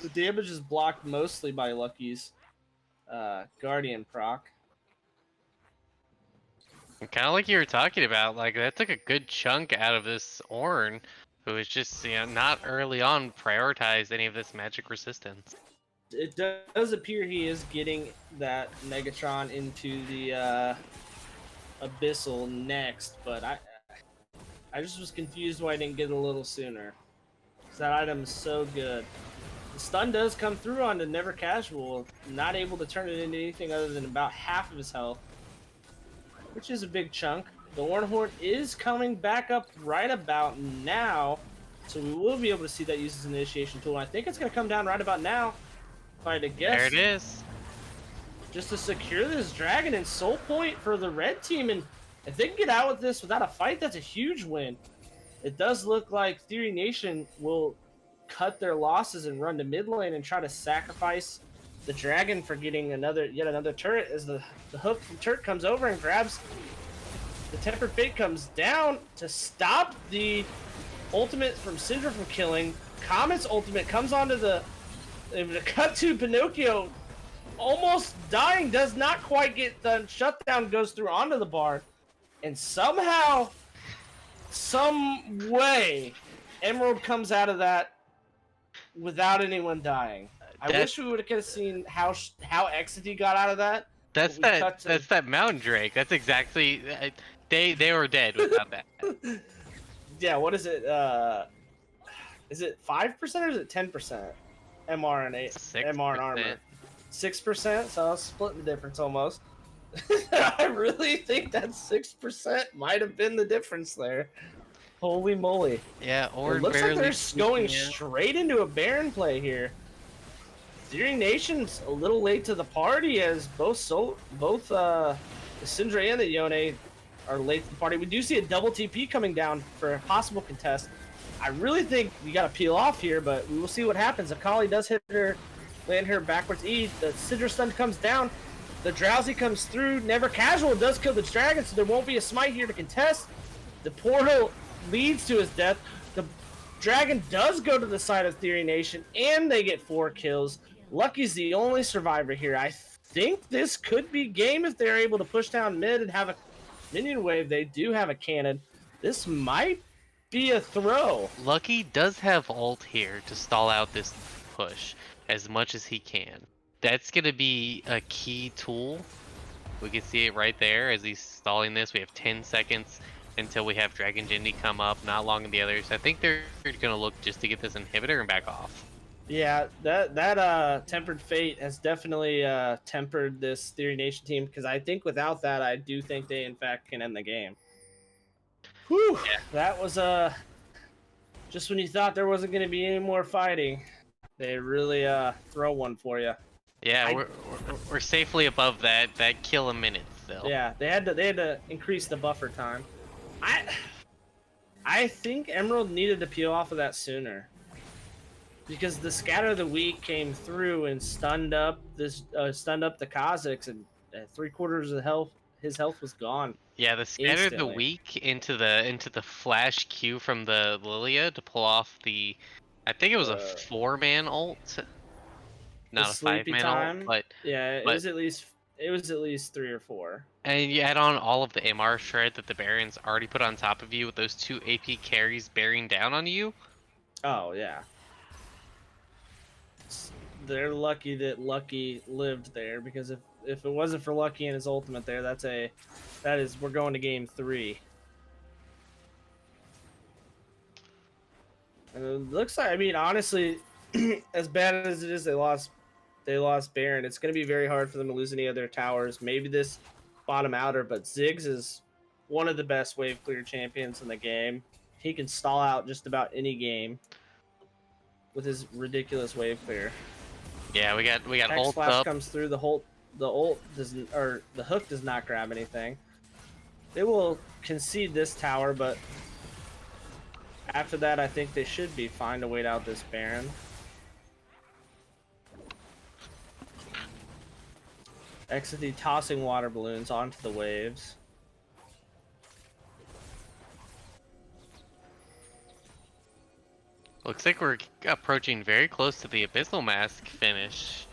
The damage is blocked mostly by Lucky's Guardian proc. Kind of like you were talking about, like that took a good chunk out of this Ornn, who was just not early on prioritized any of this magic resistance. It does appear he is getting that Megatron into the Abyssal next, but I just was confused why I didn't get it a little sooner. Because that item is so good. The stun does come through on the Never Casual, not able to turn it into anything other than about half of his health, which is a big chunk. The Warhorn is coming back up right about now, so we will be able to see that use as an initiation tool. And I think it's going to come down right about now, if I had to guess. There it is. Just to secure this dragon and soul point for the red team, and if they can get out with this without a fight, that's a huge win. It does look like Theory Nation will cut their losses and run to mid lane and try to sacrifice the dragon for getting yet another turret, as the hook from Turk comes over and grabs the Tempered Fate comes down to stop the ultimate from Syndra from killing. Comet's ultimate comes onto the cut to Pinocchio, almost dying, does not quite get done. Shutdown goes through onto the bar, and somehow, some way, Emerald comes out of that without anyone dying. I That wish we would have seen how Exidy got out of that. But we cut to that's that mountain drake. That's exactly they were dead without that. yeah. What is it? Is it 5% or is it 10%? MR and MR and armor. 6%. So I'll split the difference almost. I really think that 6% might have been the difference there. Holy moly! Yeah, or It looks like they're going out. straight into a Baron play here. Theory Nation's a little late to the party as both the Syndra and the Yone are late to the party. We do see a double TP coming down for a possible contest. I really think you got to peel off here, but we will see what happens. Akali does hit her, land her backwards E. The Syndra stun comes down. The Drowsy comes through. Never Casual does kill the dragon, so there won't be a smite here to contest. The portal leads to his death. The dragon does go to the side of Theory Nation, and they get 4 kills. Lucky's the only survivor here. I think this could be game if they're able to push down mid and have a minion wave. They do have a cannon. This might be a throw. Lucky does have ult here to stall out this push as much as he can. That's gonna be a key tool. We can see it right there as he's stalling this. We have 10 seconds until we have Dragon Jindy come up, not long in the others. I think they're gonna look just to get this inhibitor and back off. Yeah, that Tempered Fate has definitely tempered this Theory Nation team, because I think without that, I do think they in fact can end the game. Whew, yeah. That was just when you thought there wasn't going to be any more fighting, they really throw one for you. Yeah, we're safely above that kill a minute still. Yeah, they had to increase the buffer time. I think Emerald needed to peel off of that sooner, because the Scatter of the Weak came through and stunned up the Kha'Zix, and 3/4 of his health was gone. Yeah, the Scatter of the Weak into the flash Q from the Lilia to pull off the, I think it was a 4-man ult, not a 5-man ult, but yeah, it was at least 3 or 4. And you add on all of the MR shred that the Barons already put on top of you with those 2 AP carries bearing down on you. Oh yeah. They're lucky that Lucky lived there, because if it wasn't for Lucky and his ultimate there, we're going to game 3. And it looks like, I mean, honestly, as bad as it is, they lost Baron. It's going to be very hard for them to lose any of their towers. Maybe this bottom outer, but Ziggs is one of the best wave clear champions in the game. He can stall out just about any game with his ridiculous wave clear. Yeah, we got ult flash up. Comes through, the ult doesn't, or the hook does not grab anything. They will concede this tower, but after that, I think they should be fine to wait out this Baron. Exidy tossing water balloons onto the waves. Looks like we're approaching very close to the Abyssal Mask finish.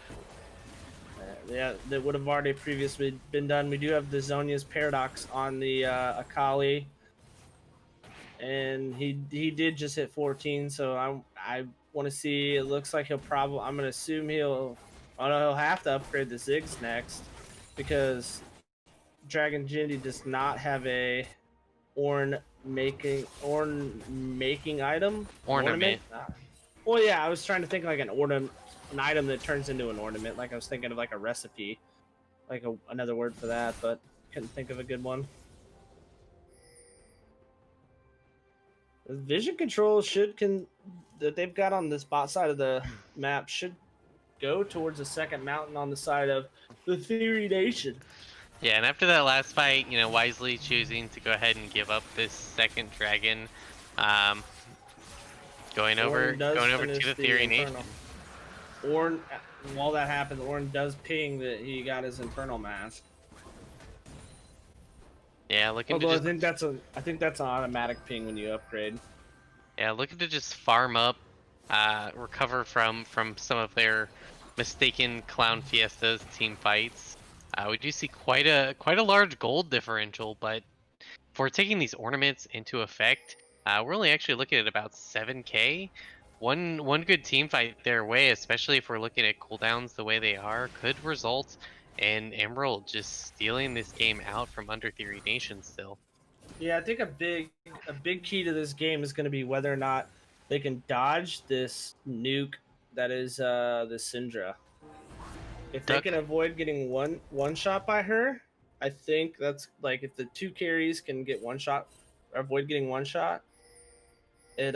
Yeah, that would have already previously been done. We do have the Zhonya's Paradox on the Akali, and he did just hit 14. So I want to see. It looks like he'll probably. I'm gonna assume he'll have to upgrade the Ziggs next, because Dragon Jindy does not have a ornament item. Ornament. Well, yeah, I was trying to think like an item that turns into an ornament. Like I was thinking of like a recipe, like another word for that, but couldn't think of a good one. The vision control that they've got on this bot side of the map should go towards the second mountain on the side of the Theory Nation. Yeah, and after that last fight, wisely choosing to go ahead and give up this second dragon, going over to the Theory Nation. Ornn, while that happens, Ornn does ping that he got his Infernal Mask. Yeah, looking to Although just I think that's an automatic ping when you upgrade. looking to just farm up, recover from some of their mistaken clown fiestas team fights. We do see quite a large gold differential, but for taking these ornaments into effect, we're only actually looking at about 7k. One good team fight their way, especially if we're looking at cooldowns the way they are, could result in Emerald just stealing this game out from under Theory Nation still. Yeah, I think a big key to this game is going to be whether or not they can dodge this nuke that is the Syndra. If they Duck. can avoid getting one shot by her, I think that's like if the two carries can get one shot, or avoid getting one shot, it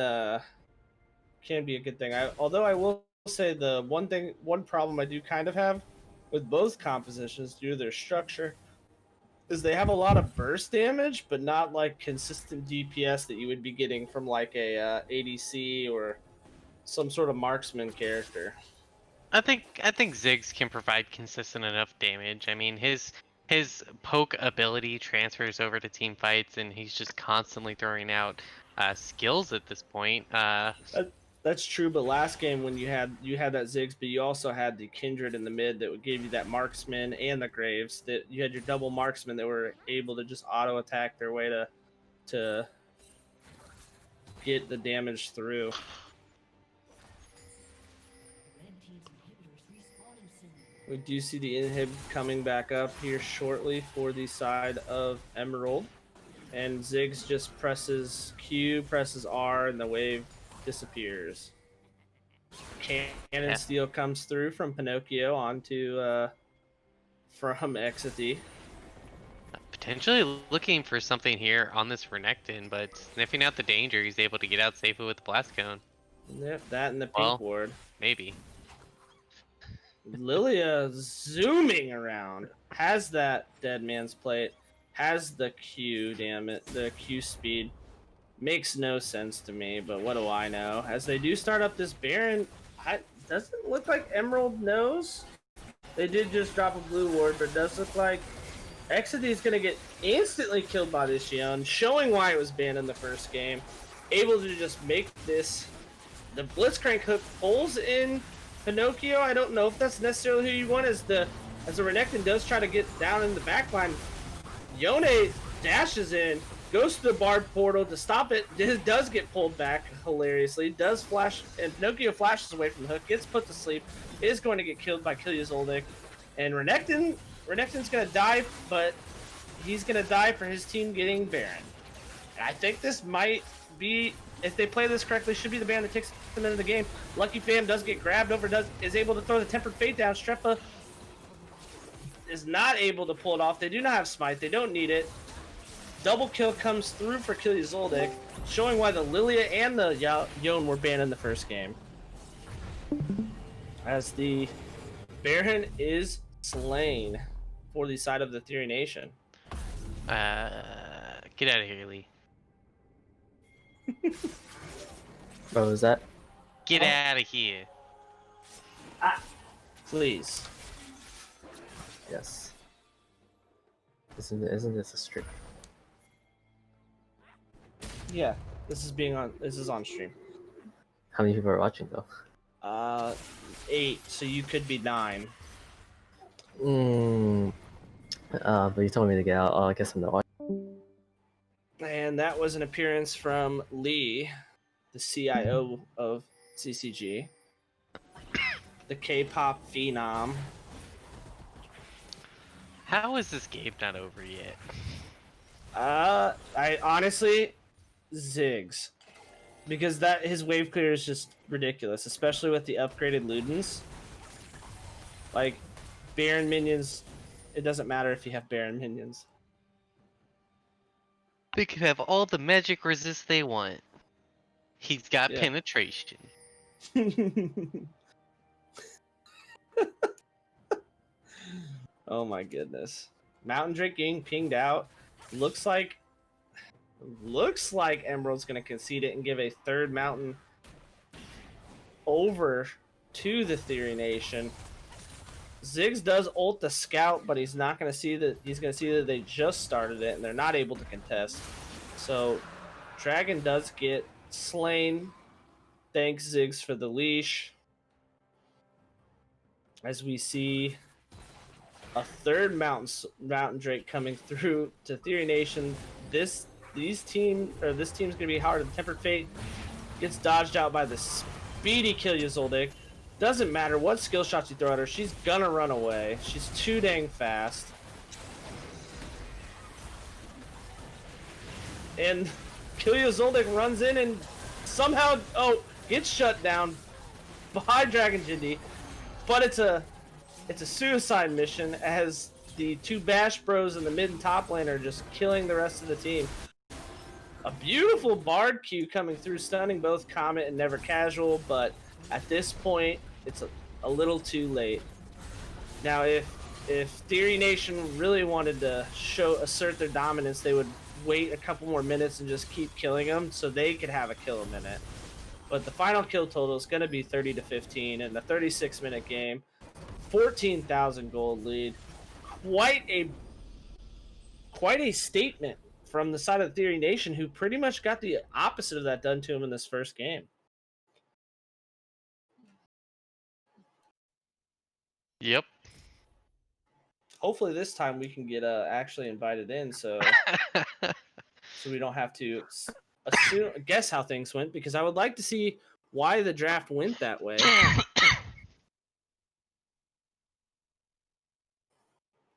can be a good thing. Although I will say the one problem I do kind of have with both compositions due to their structure is they have a lot of burst damage, but not like consistent DPS that you would be getting from like a ADC or some sort of marksman character. I think Ziggs can provide consistent enough damage. I mean, his poke ability transfers over to team fights, and he's just constantly throwing out skills at this point. That's true, but last game when you had that Ziggs, but you also had the Kindred in the mid that would give you that marksman and the Graves. That you had your double marksmen that were able to just auto attack their way to get the damage through. We do see the inhib coming back up here shortly for the side of Emerald. And Ziggs just presses Q, presses R, and the wave disappears. Cannon Yeah, Steel comes through from Pinocchio onto from Exity. potentially looking for something here on this Renekton, but sniffing out the danger, he's able to get out safely with the blast cone. Yep, that and the pink Well, ward. maybe. Lilia zooming around. Has that dead man's plate. Has the Q, damn it. The Q speed. Makes no sense to me, but what do I know? As they do start up this Baron, doesn't look like Emerald knows. They did just drop a blue ward, but it does look like Exity is going to get instantly killed by this Yeon, showing why it was banned in the first game. Able to just make this. The Blitzcrank hook pulls in Pinocchio. I don't know if that's necessarily who you want as the Renekton does try to get down in the backline. Yone dashes in, goes to the barb portal to stop it. It does get pulled back hilariously. Does flash, and Pinocchio flashes away from the hook, gets put to sleep, is going to get killed by Kilyazolnik. And Renekton's going to die, but he's going to die for his team getting Baron. And I think this might be, if they play this correctly, should be the Baron that takes them into the game. Lucky Fam does get grabbed over, is able to throw the Tempered Fate down. Strefa is not able to pull it off. They do not have Smite. They don't need it. Double kill comes through for Kilyazolnik, showing why the Lilia and the Yone were banned in the first game. As the Baron is slain for the side of the Theory Nation. Get out of here, Lee. What was that? Get out of here. Please. Yes. Isn't this a stream? Yeah, this is on stream. How many people are watching though? 8, so you could be 9. But you told me to get out. Oh, I guess I'm not watching. And that was an appearance from Lee, the CIO of CCG, the K-pop phenom. How is this game not over yet? I honestly, Ziggs, because that his wave clear is just ridiculous, especially with the upgraded Ludens. Like Baron minions, it doesn't matter if you have Baron minions. They can have all the magic resist they want. He's got Yeah. penetration. Oh my goodness. Mountain Drake getting pinged out. Looks like Emerald's gonna concede it and give a third mountain over to the Theory Nation. Ziggs does ult the scout, but he's not going to see that. He's going to see that they just started it and they're not able to contest. So Dragon does get slain. Thanks Ziggs for the leash. As we see a third mountain drake coming through to Theory Nation. This team's gonna be hard. The Tempered Fate gets dodged out by the speedy kill Yuzoldik. Doesn't matter what skill shots you throw at her, she's gonna run away. She's too dang fast. And Kill Yuzoldik runs in and somehow gets shut down by Dragon Jindy. But it's a suicide mission as the two Bash Bros in the mid and top lane are just killing the rest of the team. A beautiful Bard Q coming through, stunning both Comet and Never Casual, but at this point, it's a little too late. Now, if Theory Nation really wanted to assert their dominance, they would wait a couple more minutes and just keep killing them so they could have a kill a minute. But the final kill total is going to be 30 to 15 in a 36-minute game. 14,000 gold lead. Quite a statement from the side of the Theory Nation, who pretty much got the opposite of that done to him in this first game. Yep. Hopefully this time we can get actually invited in, so we don't have to guess how things went, because I would like to see why the draft went that way.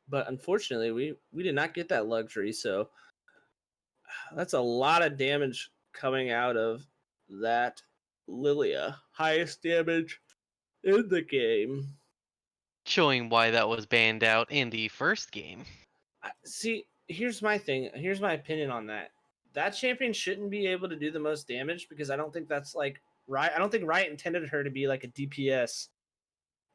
But unfortunately, we did not get that luxury, so that's a lot of damage coming out of that Lilia. Highest damage in the game. Showing why that was banned out in the first game. See, here's my thing. Here's my opinion on that. That champion shouldn't be able to do the most damage, because I don't think that's like right. I don't think Riot intended her to be like a DPS.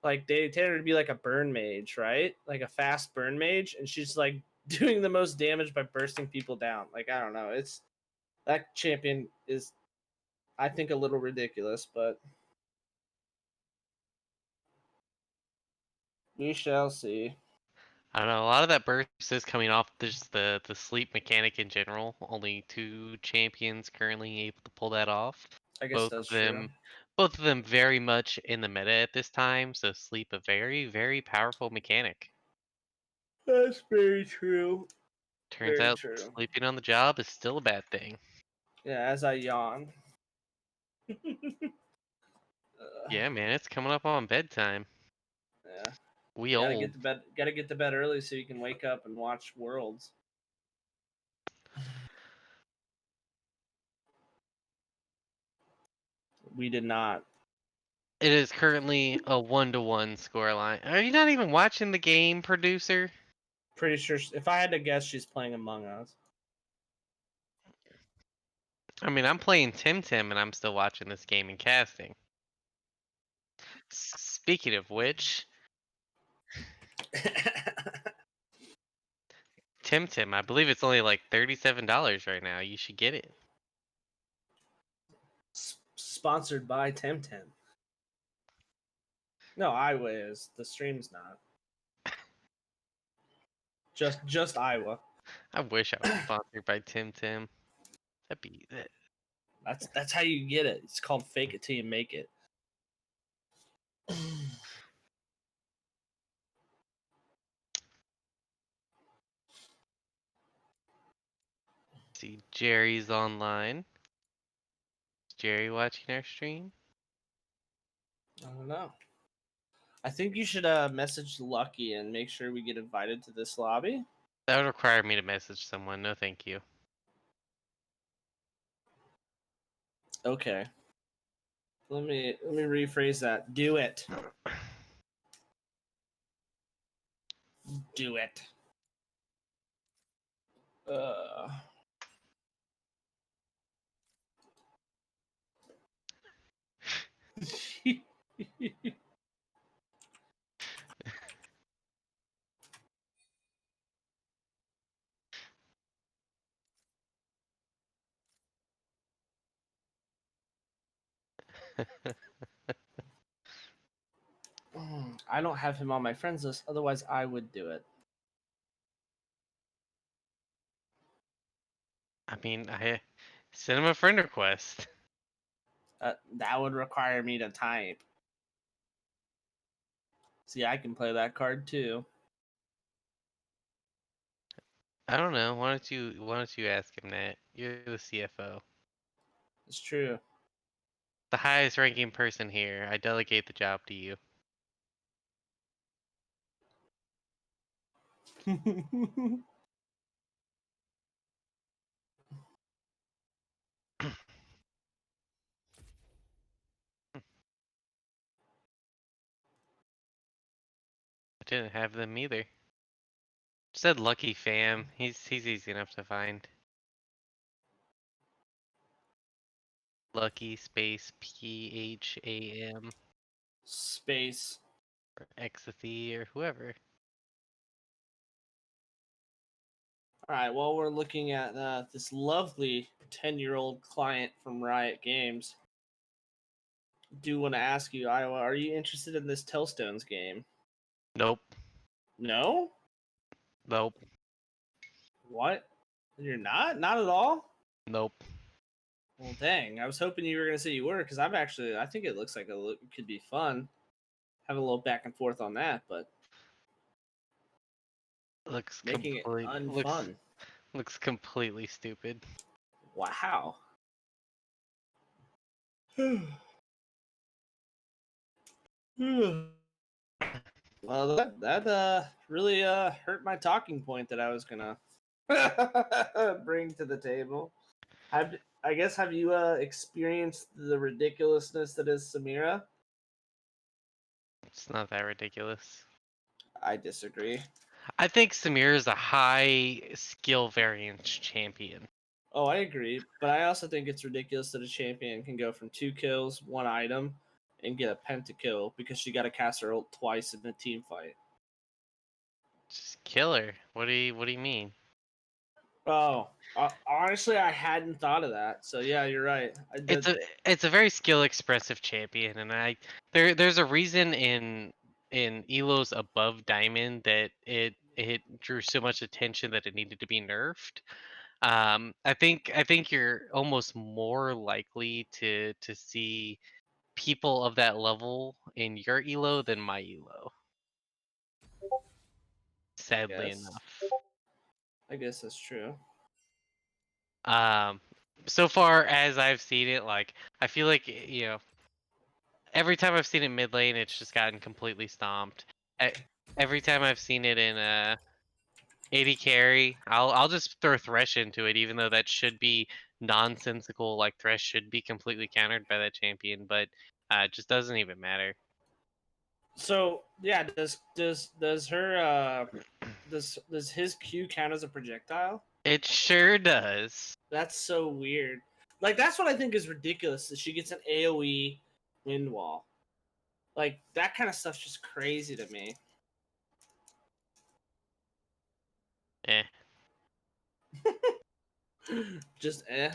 Like they intended her to be like a burn mage, right? Like a fast burn mage, and she's like doing the most damage by bursting people down. Like, I don't know. That champion is, I think, a little ridiculous, but we shall see. I don't know. A lot of that burst is coming off just the sleep mechanic in general. Only 2 champions currently able to pull that off. I guess that's true. Both of them very much in the meta at this time. So sleep, a very, very powerful mechanic. That's very true. Turns Very out true. sleeping on the job is still a bad thing. Yeah, as I yawn. Yeah, man, it's coming up on bedtime. Yeah. We Gotta old. get to bed early so you can wake up and watch Worlds. We did not. It is currently a 1-1 scoreline. Are you not even watching the game, producer? Pretty sure if I had to guess, she's playing Among Us. I mean, I'm playing Tim and I'm still watching this game and casting. Speaking of which, Tim, I believe it's only like $37 right now. You should get it. Sponsored by Temtem. No, Iowa is. The stream's not. Just Iowa. I wish I was sponsored by Tim. That'd be that. That's how you get it. It's called fake it till you make it. See, Jerry's online. Is Jerry watching our stream? I don't know. I think you should message Lucky and make sure we get invited to this lobby. That would require me to message someone. No, thank you. Okay. Let me rephrase that. Do it. Do it. I don't have him on my friends list. Otherwise, I would do it. I mean, I sent him a friend request. That would require me to type. See, I can play that card too. I don't know. Why don't you ask him that? You're the CFO. It's true. The highest ranking person here. I delegate the job to you. I didn't have them either. Said Lucky Fam. He's easy enough to find. Lucky space PHAM Space. or Exathy or whoever. All right. Well, we're looking at this lovely 10-year-old client from Riot Games. Do want to ask you, Iowa, are you interested in this Tellstones game? Nope. No. Nope. What? You're not? Not at all? Nope. Well, dang. I was hoping you were going to say you were, because I think it looks like it could be fun. Have a little back and forth on that, but Looks making it unfun. looks completely stupid. Wow. Well, that really hurt my talking point that I was gonna bring to the table. I guess have you experienced the ridiculousness that is Samira? It's not that ridiculous. I disagree. I think Samir is a high skill variance champion. Oh, I agree, but I also think it's ridiculous that a champion can go from 2 kills, 1 item, and get a pentakill because she got to cast her ult twice in a team fight. Just killer. What do you mean? Oh, honestly, I hadn't thought of that. So yeah, you're right. It's a very skill expressive champion, and there's a reason in Elo's above diamond that it drew so much attention that it needed to be nerfed. I think you're almost more likely to see people of that level in your elo than my elo. Sadly enough. I guess that's true. So far as I've seen it, like I feel like every time I've seen it mid lane, it's just gotten completely stomped. Every time I've seen it in AD carry, I'll just throw Thresh into it, even though that should be nonsensical. Like Thresh should be completely countered by that champion, but it just doesn't even matter. So yeah, does her does his Q count as a projectile? It sure does. That's so weird. Like that's what I think is ridiculous. That she gets an AOE wind wall. Like that kind of stuff's just crazy to me. Eh. Just eh.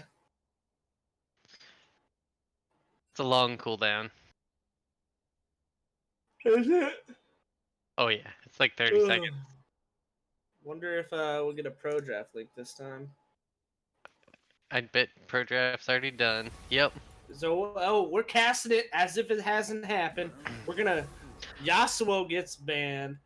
It's a long cooldown. Is it? Oh yeah, it's like 30 seconds. Wonder if we'll get a pro draft link this time. I bet pro draft's already done. Yep. So we're casting it as if it hasn't happened. We're gonna Yasuo gets banned.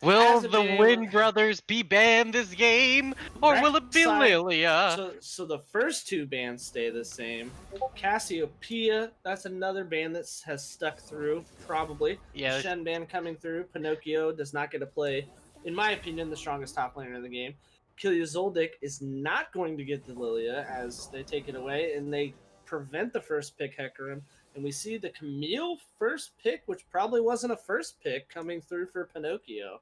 Will Hasn't the been able- Win brothers be banned this game, or will it be Rek'Sai- Lilia? So the first 2 bans stay the same. Cassiopeia, that's another ban that has stuck through, probably. Yeah. Shen ban coming through. Pinocchio does not get to play, in my opinion, the strongest top laner in the game. Zoldyck is not going to get the Lilia as they take it away, and they prevent the first pick Hecarim. And we see the Camille first pick, which probably wasn't a first pick, coming through for Pinocchio.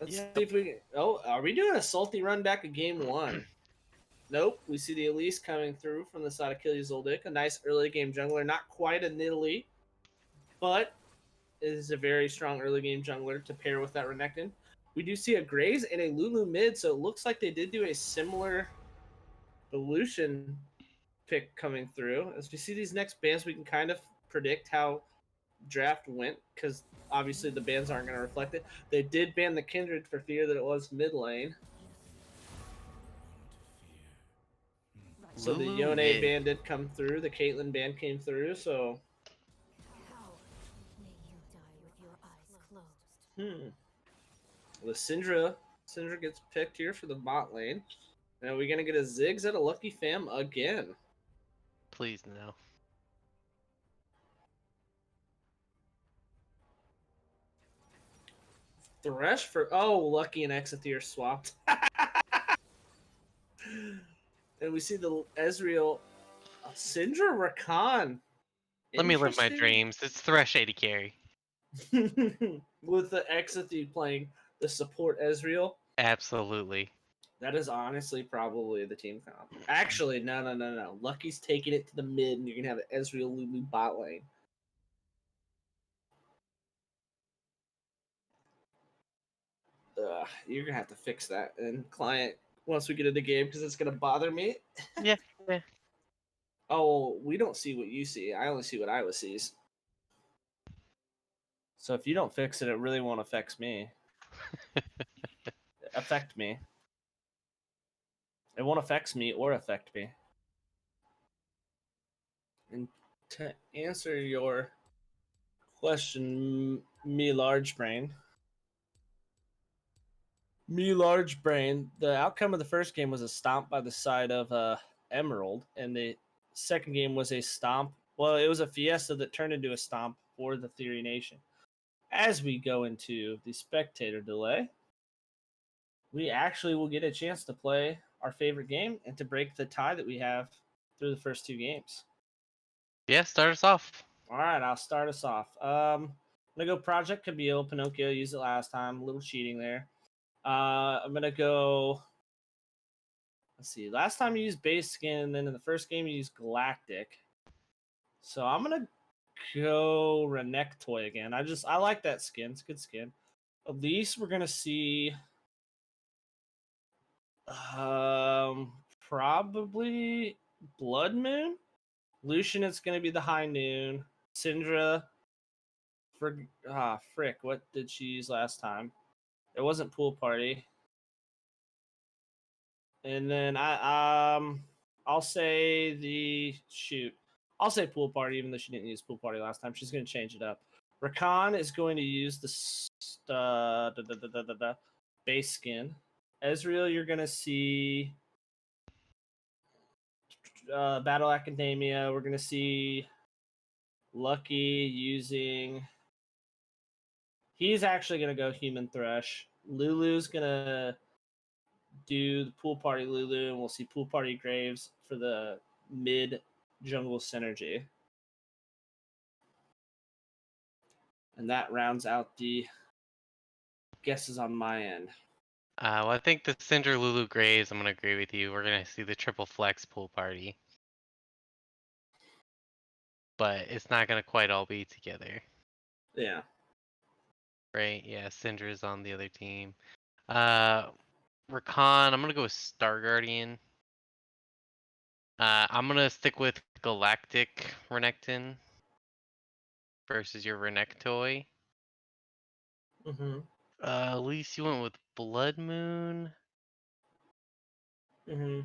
Let's see if we. Oh, are we doing a salty run back of game 1? Nope. We see the Elise coming through from the side of Zoldyck. A nice early game jungler. Not quite a Nidalee, but is a very strong early game jungler to pair with that Renekton. We do see a Graves and a Lulu mid, so it looks like they did do a similar evolution pick coming through. As we see these next bans, we can kind of predict how draft went, because obviously the bans aren't going to reflect it. They did ban the Kindred for fear that it was mid lane. So the Lulu Yone mid. ban did come through. The Caitlyn ban came through. So, the Syndra gets picked here for the bot lane. And are we gonna get a Ziggs at a Lucky Fam again? Please no. Thresh for Lucky and Exeter swapped. And we see the Ezreal Syndra Rakan. Let me live my Interesting. dreams. It's Thresh AD carry. With the Exeter playing the support Ezreal. Absolutely. That is honestly probably the team comp. Actually, no. Lucky's taking it to the mid, and you're gonna have an Ezreal Lulu bot lane. You're gonna have to fix that in client once we get into the game because it's gonna bother me. Yeah. Oh, we don't see what you see. I only see what Iowa sees. So if you don't fix it, it really won't affect me. Affect me. It won't affect me or affect me. And to answer your question, me large brain. The outcome of the first game was a stomp by the side of Emerald, and the second game was a stomp. Well, it was a fiesta that turned into a stomp for the Theory Nation. As we go into the spectator delay, we actually will get a chance to play our favorite game and to break the tie that we have through the first two games. Yeah, start us off. All right, I'll start us off. I'm gonna go Project Cabille. Pinocchio used it last time. A little cheating there. I'm gonna go. Let's see. Last time you used base skin, then in the first game you used Galactic. So I'm gonna go Renektoy again. I like that skin. It's a good skin. At least we're gonna see probably Blood Moon. Lucian is gonna be the High Noon. Syndra frick, what did she use last time? It wasn't Pool Party. And then I'll say I'll say Pool Party, even though she didn't use Pool Party last time. She's going to change it up. Rakan is going to use the base skin. Ezreal, you're going to see Battle Academia. We're going to see Lucky using. He's actually going to go Human Thresh. Lulu's going to do the Pool Party Lulu, and we'll see Pool Party Graves for the mid jungle synergy. And that rounds out the guesses on my end. Well, I think the Cinder Lulu Graves, I'm going to agree with you. We're going to see the triple flex pool party. But it's not going to quite all be together. Yeah. Right? Yeah, Cinder is on the other team. Rakan, I'm going to go with Star Guardian. I'm going to stick with Galactic Renekton versus your Renektoy. Mm-hmm. At least you went with Blood Moon. Mm-hmm.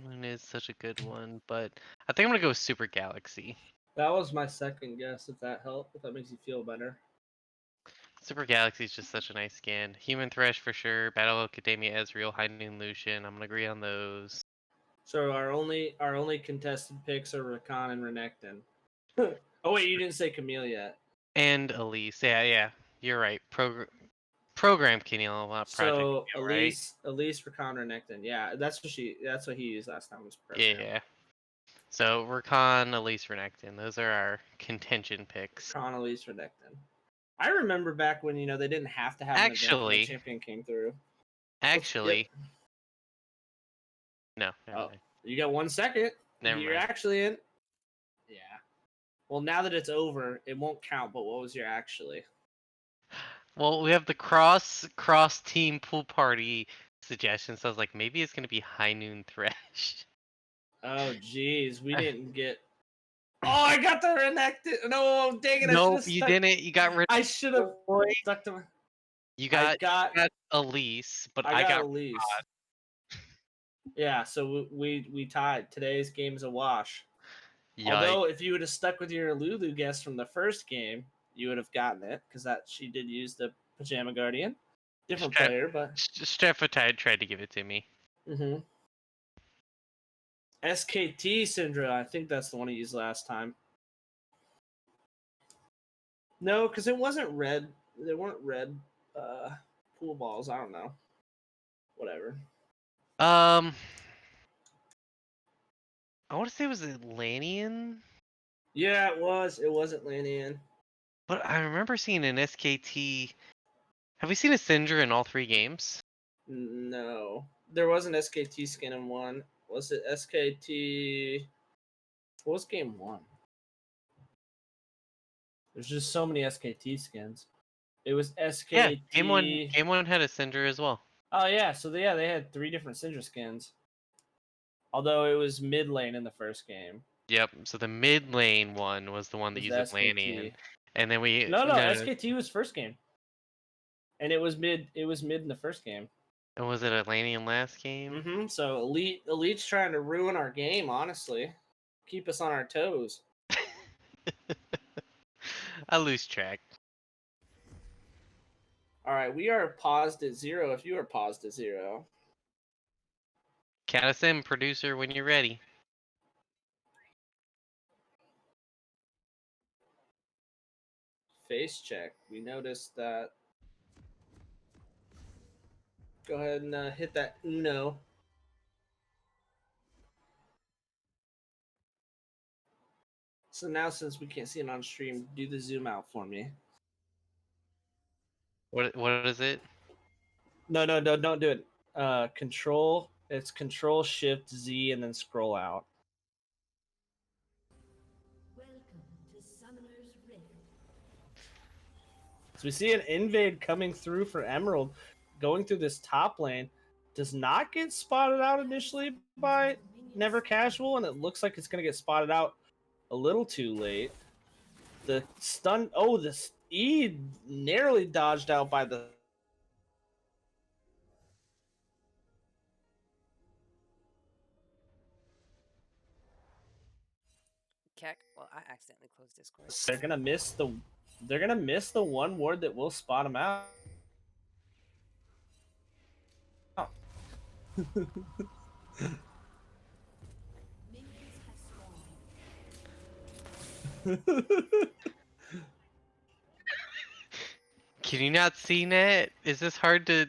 Moon is such a good one, but I think I'm gonna go with Super Galaxy. That was my second guess, if that helped, if that makes you feel better. Super Galaxy is just such a nice skin. Human Thresh for sure. Battle Academia Ezreal, High Noon Lucian. I'm gonna agree on those. So our only contested picks are Rakan and Renekton. Oh wait, you didn't say Camille yet. And Elise. Yeah. You're right. Program Camille, not Project So Camille, right? Elise, Rakan, Renekton. Yeah, that's what he used last time was program. Yeah. So Rakan, Elise, Renekton. Those are our contention picks. Rakan, Elise, Renekton. I remember back when they didn't have to have an event when a champion came through. No. Never mind. You got 1 second. Never You're mind. actually in. Yeah. Well, now that it's over, it won't count. But what was your actually? Well, we have the cross team pool party suggestion, so I was like, maybe it's gonna be High Noon Thresh. Oh, geez, we didn't get Oh, I got the renekton. No, dang it! I should Nope, have you stuck. didn't. You got rid. I should have stuck to my. You I got got. Elise, but I I got got Elise. Yeah, so we tied. Today's game is a wash. Yikes. Although, if you would have stuck with your Lulu guess from the first game, you would have gotten it because that she did use the Pajama Guardian. Different player, but. Strephatide tried to give it to me. Mm-hmm. SKT Syndra, I think that's the one he used last time. No, because it wasn't red. There weren't red pool balls. I don't know. Whatever. I want to say it was Atlantean, Yeah, it was. It was Atlantean. but I remember seeing an SKT. Have we seen a Syndra in all 3 games? No. There was an SKT skin in one. Was it SKT? What was game 1? There's just so many SKT skins. It was SKT. Yeah, game one had a Syndra as well. Oh yeah, so they had 3 different Syndra skins. Although it was mid lane in the first game. Yep. So the mid lane one was the one that It used was Atlantean, SKT. and then we No, SKT was first game. And it was mid in the first game. And was it Atlantean last game? Mm-hmm. So Elite's trying to ruin our game, honestly. Keep us on our toes. I lose track. Alright, we are paused at 0 if you are paused at 0. Count us in, producer, when you're ready. Face check. We noticed that. Go ahead and hit that Uno. So now, since we can't see it on stream, do the zoom out for me. What is it? No, don't do it. Control. It's Control Shift Z and then scroll out. Welcome to Summoner's Rift. So we see an invade coming through for Emerald, going through this top lane. Does not get spotted out initially by Never Casual, and it looks like it's going to get spotted out a little too late. The stun. Oh, this E narrowly dodged out by the. Keck. Well, I accidentally closed Discord. They're gonna miss the. They're gonna miss the one ward that will spot him out. Minions have spawned. Can you not see Net? Is this hard to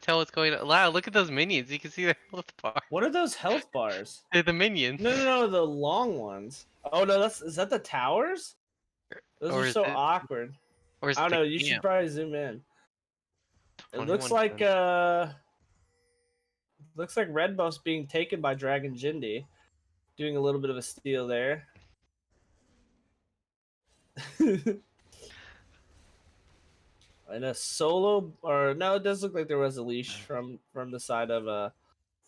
tell what's going on? Wow, look at those minions. You can see their health bar. What are those health bars? They're the minions. No, the long ones. Oh no, is that the towers? Those Or are is so it- awkward. Or is I it don't the know. You should camp? probably zoom in. It looks 21 like cents. Red buff's being taken by Dragon Jindy, doing a little bit of a steal there. And a solo, or no, it does look like there was a leash from the side of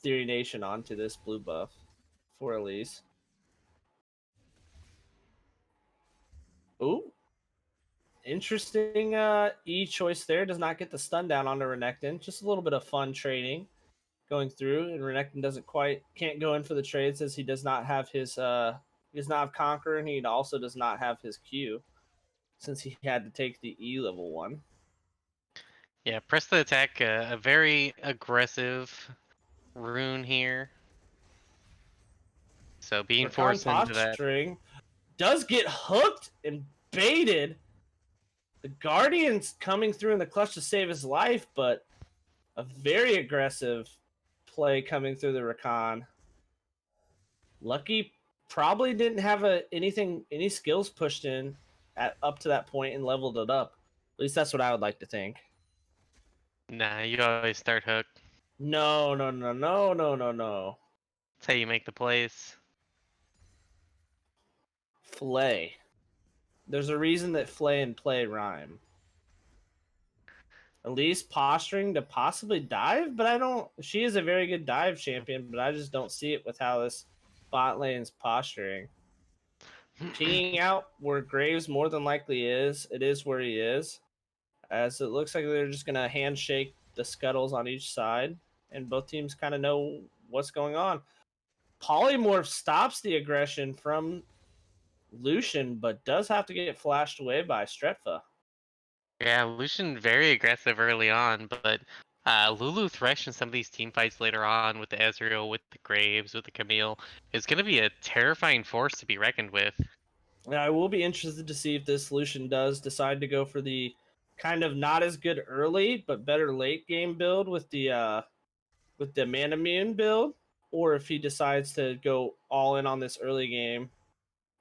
Theory Nation onto this blue buff for Elise. Ooh. Interesting E choice there. Does not get the stun down onto Renekton. Just a little bit of fun trading going through, and Renekton can't go in for the trade since he does not have his he does not have Conqueror, and he also does not have his Q since he had to take the E level 1. Yeah, press the attack. A very aggressive rune here. So being Rakan forced into that. posturing does get hooked and baited. The Guardian's coming through in the clutch to save his life, but a very aggressive play coming through the Rakan. Lucky probably didn't have any skills pushed in up to that point and leveled it up. At least that's what I would like to think. Nah, you always start hook. No. That's how you make the plays. Flay. There's a reason that flay and play rhyme. At least posturing to possibly dive, but she is a very good dive champion, but I just don't see it with how this bot lane's posturing. pinging out where Graves more than likely is. It is where he is, as it looks like they're just gonna handshake the scuttles on each side, and both teams kind of know what's going on. Polymorph stops the aggression from Lucian, but does have to get flashed away by Stretfa. Yeah, Lucian very aggressive early on, but Lulu Thresh in some of these team fights later on with the Ezreal, with the Graves, with the Camille is going to be a terrifying force to be reckoned with. Now, I will be interested to see if this Lucian does decide to go for the kind of not as good early but better late game build with the Manamune build, or if he decides to go all in on this early game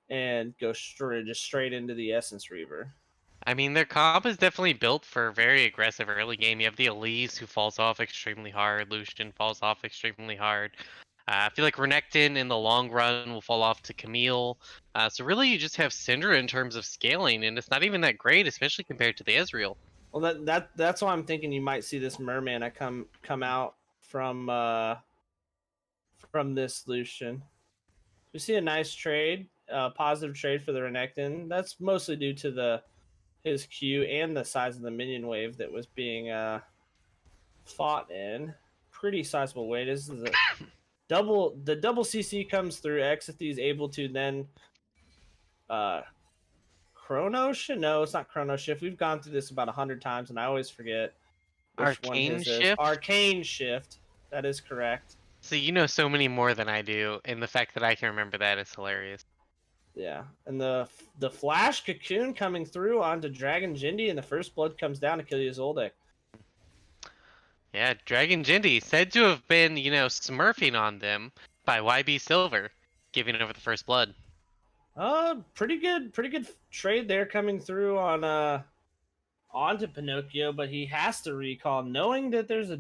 and go straight into the Essence Reaver. I mean, their comp is definitely built for very aggressive early game. You have the Elise who falls off extremely hard. Lucian falls off extremely hard. I feel like Renekton in the long run will fall off to Camille. So really, you just have Syndra in terms of scaling, and it's not even that great, especially compared to the Ezreal. Well, that's why I'm thinking you might see this Merman come out from this Lucian. We see a nice trade, positive trade for the Renekton. That's mostly due to his Q and the size of the minion wave that was being fought in. Pretty sizable wave. This is a double CC comes through. Exithy is able to then Chrono Shift. No, it's not Chrono Shift. We've gone through this about 100 times, and I always forget which one Arcane his is. Shift. Arcane Shift. That is correct. So you know so many more than I do, and the fact that I can remember that is hilarious. Yeah, and the Flash Cocoon coming through onto Dragon Jindy, and the first blood comes down to kill Yuzoldik. Yeah, Dragon Jindy said to have been, smurfing on them by YB Silver, giving over the first blood. Pretty good trade there coming through on onto Pinocchio, but he has to recall, knowing that there's a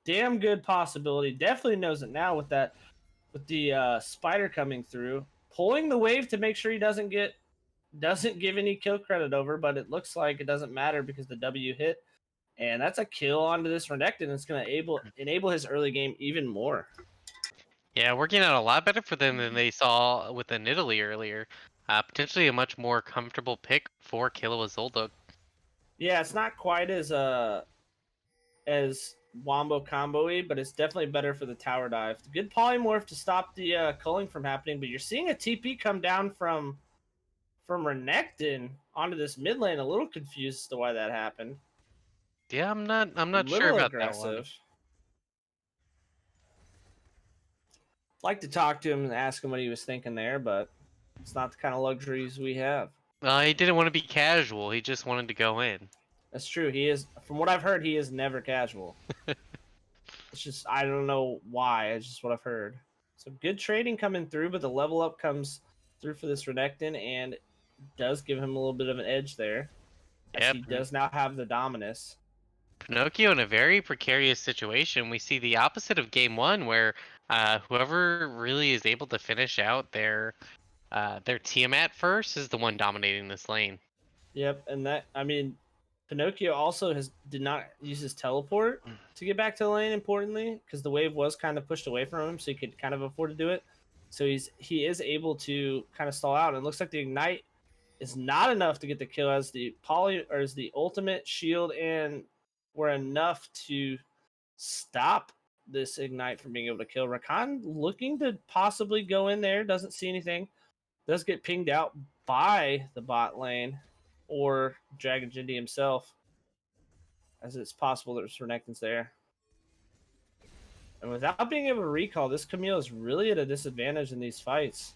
damn good possibility. Definitely knows it now with the spider coming through, pulling the wave to make sure he doesn't give any kill credit over, but it looks like it doesn't matter because the W hit, and that's a kill onto this Renekton. It's going to enable his early game even more. Yeah, working out a lot better for them than they saw with the Nidalee earlier. Potentially a much more comfortable pick for Killua Zoldyck. Yeah, it's not quite as wombo combo-y, but it's definitely better for the tower dive. Good polymorph to stop the culling from happening, but you're seeing a TP come down from Renekton onto this mid lane. A little confused as to why that happened. Yeah, I'm not sure Little about that one. aggressive. Like to talk to him and ask him what he was thinking there, but it's not the kind of luxuries we have. He didn't want to be casual. He just wanted to go in. That's true. He is, from what I've heard, he is never casual. It's just, I don't know why. It's just what I've heard. So good trading coming through, but the level up comes through for this Renekton and does give him a little bit of an edge there. As Yep. he does now have the Dominus. Pinocchio in a very precarious situation. We see the opposite of game one, where whoever really is able to finish out their Tiamat first is the one dominating this lane. Yep, and that, I mean, Pinocchio also did not use his teleport to get back to the lane, importantly, because the wave was kind of pushed away from him, so he could kind of afford to do it. So he is able to kind of stall out, and it looks like the ignite is not enough to get the kill, as the ultimate shield and were enough to stop this ignite from being able to kill. Rakan looking to possibly go in there, doesn't see anything, does get pinged out by the bot lane or Dragon Jindy himself, as it's possible there's Renekton's there. And without being able to recall, this Camille is really at a disadvantage in these fights.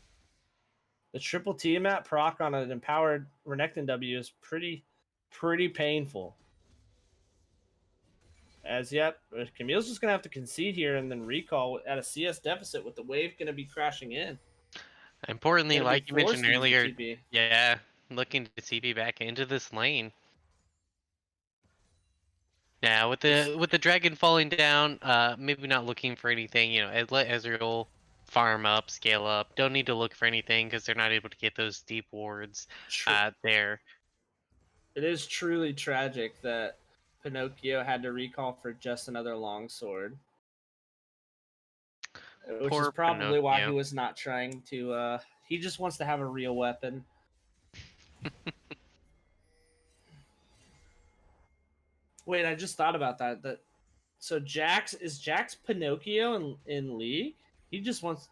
The triple Tiamat proc on an empowered Renekton W is pretty painful. As yet, Camille's just going to have to concede here and then recall at a CS deficit with the wave going to be crashing in. Importantly, Gonna be like you mentioned forced to use the earlier, TP. yeah, looking to TP back into this lane. Yeah, with the dragon falling down, maybe not looking for anything. Let Ezreal farm up, scale up. Don't need to look for anything because they're not able to get those deep wards there. It is truly tragic that Pinocchio had to recall for just another longsword. which is Poor probably why he Pinocchio. was not trying to. He just wants to have a real weapon. Wait, I just thought about that. So Jax Pinocchio in League? He just wants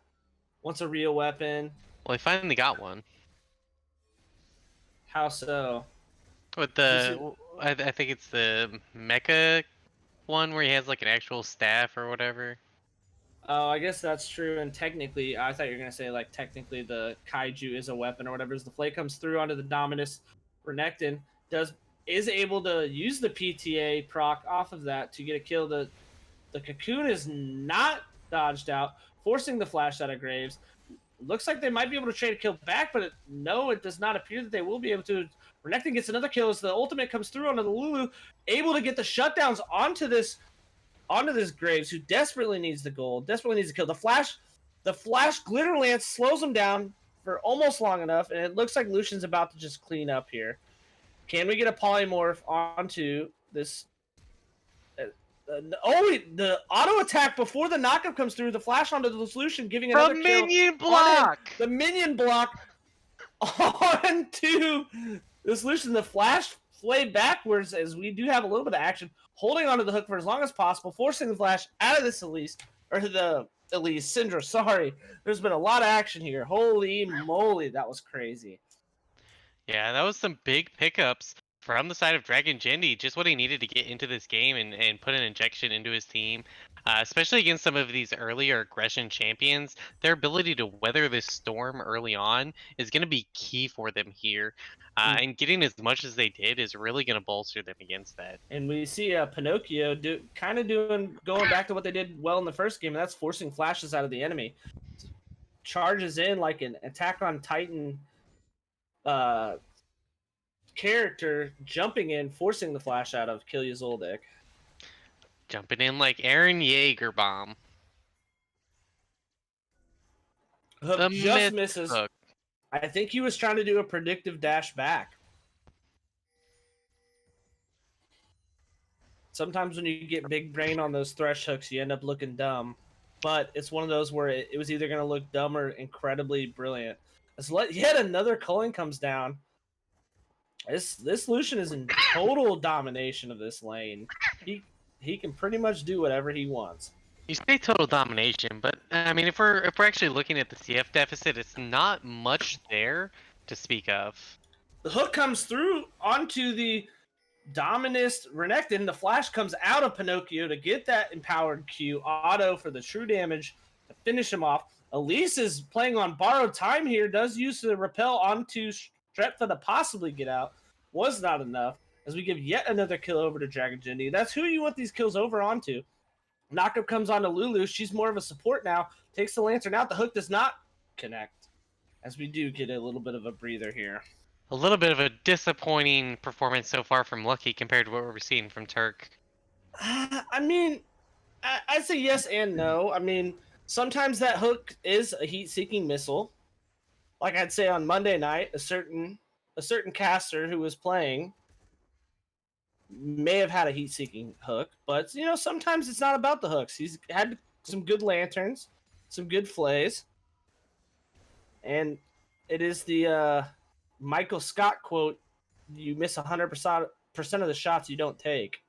a real weapon. Well, he finally got one. How so? With Does the, I think it's the mecha one where he has like an actual staff or whatever. Oh, I guess that's true. And technically, I thought you were gonna say like technically the kaiju is a weapon or whatever. As the flay comes through onto the Dominus, Renekton is able to use the PTA proc off of that to get a kill. The cocoon is not dodged out, forcing the flash out of Graves. Looks like they might be able to trade a kill back, but no, it does not appear that they will be able to. Renekton gets another kill as the ultimate comes through onto the Lulu, able to get the shutdowns onto this Graves, who desperately needs the gold, desperately needs to kill. The flash glitter lance slows him down for almost long enough, and it looks like Lucian's about to just clean up here. Can we get a polymorph onto this? The auto attack before the knockup comes through, the flash onto the Lucian, giving another From kill. minion on him. block! The minion block onto the Lucian. The flash flayed backwards as we do have a little bit of action, holding onto the hook for as long as possible, forcing the flash out of this Elise, or the Elise Syndra. Sorry, there's been a lot of action here. Holy moly, that was crazy. Yeah, that was some big pickups from the side of Dragon Jindy. Just what he needed to get into this game and put an injection into his team. Especially against some of these earlier aggression champions. Their ability to weather this storm early on is going to be key for them here. And getting as much as they did is really going to bolster them against that. And we see Pinocchio going back to what they did well in the first game, and that's forcing flashes out of the enemy. Charges in like an Attack on Titan character, jumping in, forcing the flash out of Killia Zoldyck. Jumping in like Aaron Jaegerbomb. Hook The just myth misses. hook. I think he was trying to do a predictive dash back. Sometimes when you get big brain on those thresh hooks, you end up looking dumb. But it's one of those where it was either going to look dumb or incredibly brilliant. As yet another culling comes down. This Lucian is in total domination of this lane. He can pretty much do whatever he wants. You say total domination, but I mean, if we're actually looking at the CF deficit, it's not much there to speak of. The hook comes through onto the Dominus Renekton. The flash comes out of Pinocchio to get that empowered Q auto for the true damage to finish him off. Elise is playing on borrowed time here. Does use the repel onto Stretfa to possibly get out. Was not enough as we give yet another kill over to Dragon Jindy. That's who you want these kills over onto. Knockup comes onto Lulu. She's more of a support now. Takes the Lantern out. The hook does not connect as we do get a little bit of a breather here. A little bit of a disappointing performance so far from Lucky compared to what we're seeing from Turk. I mean, I'd say yes and no. I mean, sometimes that hook is a heat-seeking missile. Like I'd say on Monday night, a certain caster who was playing may have had a heat-seeking hook, but sometimes it's not about the hooks. He's had some good lanterns, some good flays, and it is the Michael Scott quote: "You miss 100% of the shots you don't take."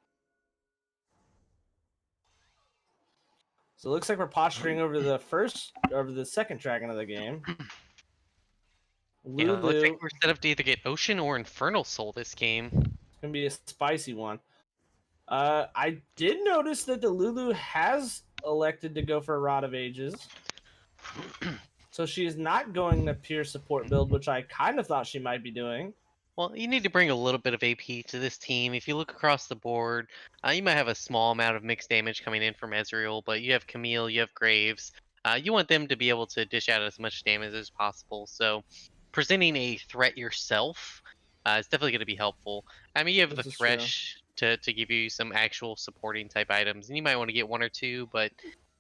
So it looks like we're posturing over the second dragon of the game. Yeah, it looks Lulu, like we're set up to either get Ocean or Infernal Soul this game. gonna be a spicy one. I did notice that the Lulu has elected to go for a Rod of Ages. So she is not going the pure support build, which I kind of thought she might be doing. Well, you need to bring a little bit of AP to this team. If you look across the board, you might have a small amount of mixed damage coming in from Ezreal, but you have Camille, you have Graves. You want them to be able to dish out as much damage as possible. So presenting a threat yourself is definitely going to be helpful. I mean, you have This the is true. Thresh to give you some actual supporting type items, and you might want to get one or two, but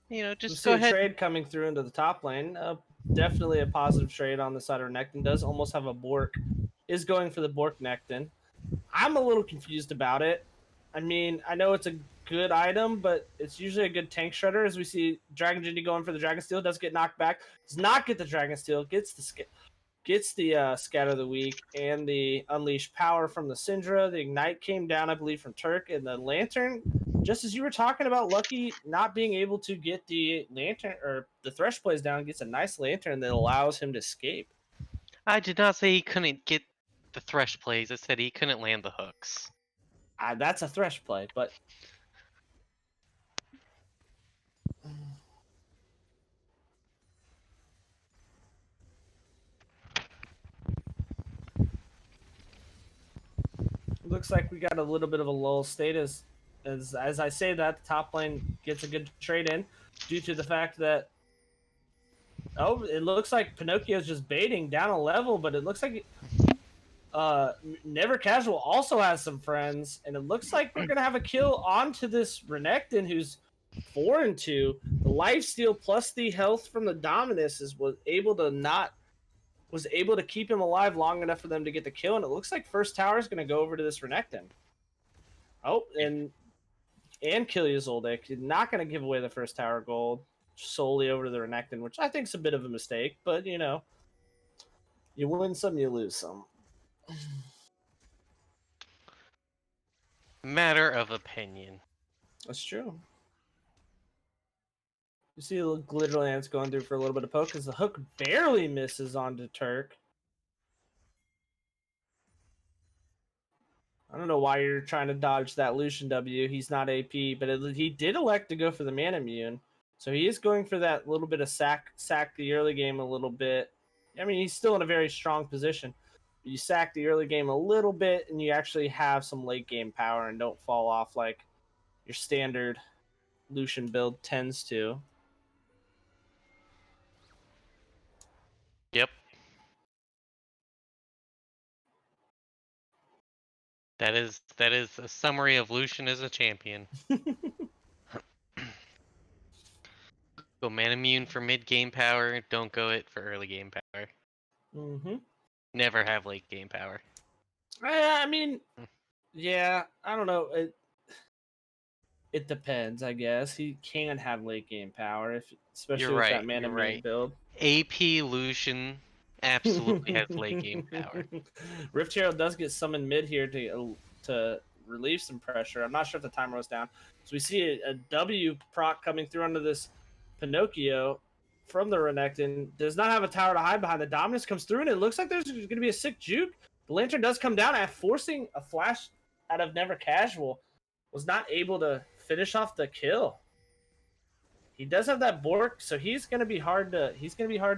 We just see go a ahead. trade coming through into the top lane. Definitely a positive trade on the side of Renekton. Does almost have a Bork. Is going for the Bork Nectin. I'm a little confused about it. I mean, I know it's a good item, but it's usually a good tank shredder. As we see Dragon Ginny going for the Dragon Steel, does get knocked back. Does not get the Dragon Steel, gets the Scatter the Weak and the Unleashed Power from the Syndra. The Ignite came down, I believe, from Turk, and the Lantern, just as you were talking about Lucky not being able to get the Lantern, or the Thresh plays down, gets a nice Lantern that allows him to escape. I did not say he couldn't get the Thresh plays. I said he couldn't land the hooks. That's a Thresh play, but looks like we got a little bit of a lull state as I say that the top lane gets a good trade in due to the fact that it looks like Pinocchio's just baiting down a level, but it looks like Never Casual also has some friends, and it looks like we're gonna have a kill onto this Renekton who's 4-2. The lifesteal plus the health from the Dominus was able to keep him alive long enough for them to get the kill, and it looks like first tower is gonna go over to this Renekton. Oh, and Kilyazoldik not gonna give away the first tower gold solely over to the Renekton, which I think is a bit of a mistake, but you know, you win some, you lose some. Matter of opinion. That's true. You see the Glitterlance going through for a little bit of poke because the hook barely misses onto Turk. I don't know why you're trying to dodge that Lucian W. He's not AP, but he did elect to go for the Man Immune. So he is going for that little bit of sack the early game a little bit. I mean, he's still in a very strong position. But you sack the early game a little bit, and you actually have some late game power and don't fall off like your standard Lucian build tends to. Yep. That is a summary of Lucian as a champion. Go Man Immune for mid game power. Don't go it for early game power. Mm-hmm. Never have late game power. I mean, yeah, I don't know. It depends, I guess. He can have late game power, especially You're with right. that mana You're main right. build. AP Lucian absolutely has late game power. Rift Herald does get summoned mid here to relieve some pressure. I'm not sure if the timer was down. So we see a W proc coming through under this Pinocchio from the Renekton. Does not have a tower to hide behind. The Dominus comes through, and it looks like there's going to be a sick juke. The Lantern does come down at forcing a flash out of Never Casual. Was not able to finish off the kill. He does have that Bork, so he's gonna be hard to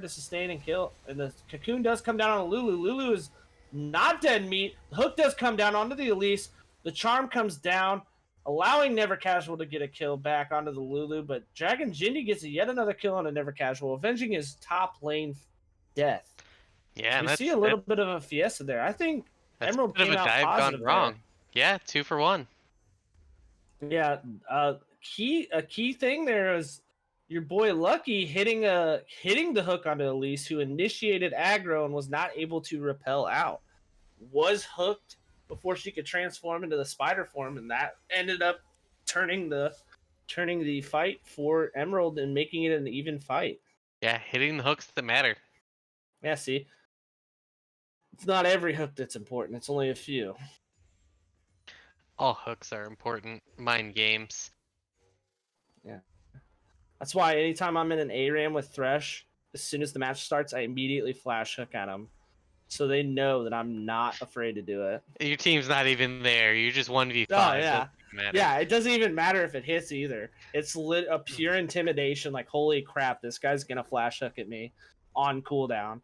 sustain and kill. And the Cocoon does come down on Lulu. Lulu is not dead meat. The hook does come down onto the Elise. The charm comes down, allowing Never Casual to get a kill back onto the Lulu. But Dragon Ginny gets yet another kill on a Never Casual, avenging his top lane death. Yeah, So we and see a little bit of a fiesta there. I think that's Emerald a bit of came a out dive positive gone wrong. Yeah, 2 for 1. Yeah, a key thing there is your boy Lucky hitting the hook onto Elise, who initiated aggro and was not able to repel out. Was hooked before she could transform into the spider form, and that ended up turning the fight for Emerald and making it an even fight. Yeah, hitting the hooks that matter. Yeah, see, it's not every hook that's important; it's only a few. All hooks are important. Mind games. That's why anytime I'm in an ARAM with Thresh, as soon as the match starts, I immediately flash hook at them, so they know that I'm not afraid to do it. Your team's not even there. You're just 1v5. Oh yeah, Matter. yeah. It doesn't even matter if it hits either. It's a pure intimidation. Like, holy crap, this guy's gonna flash hook at me on cooldown.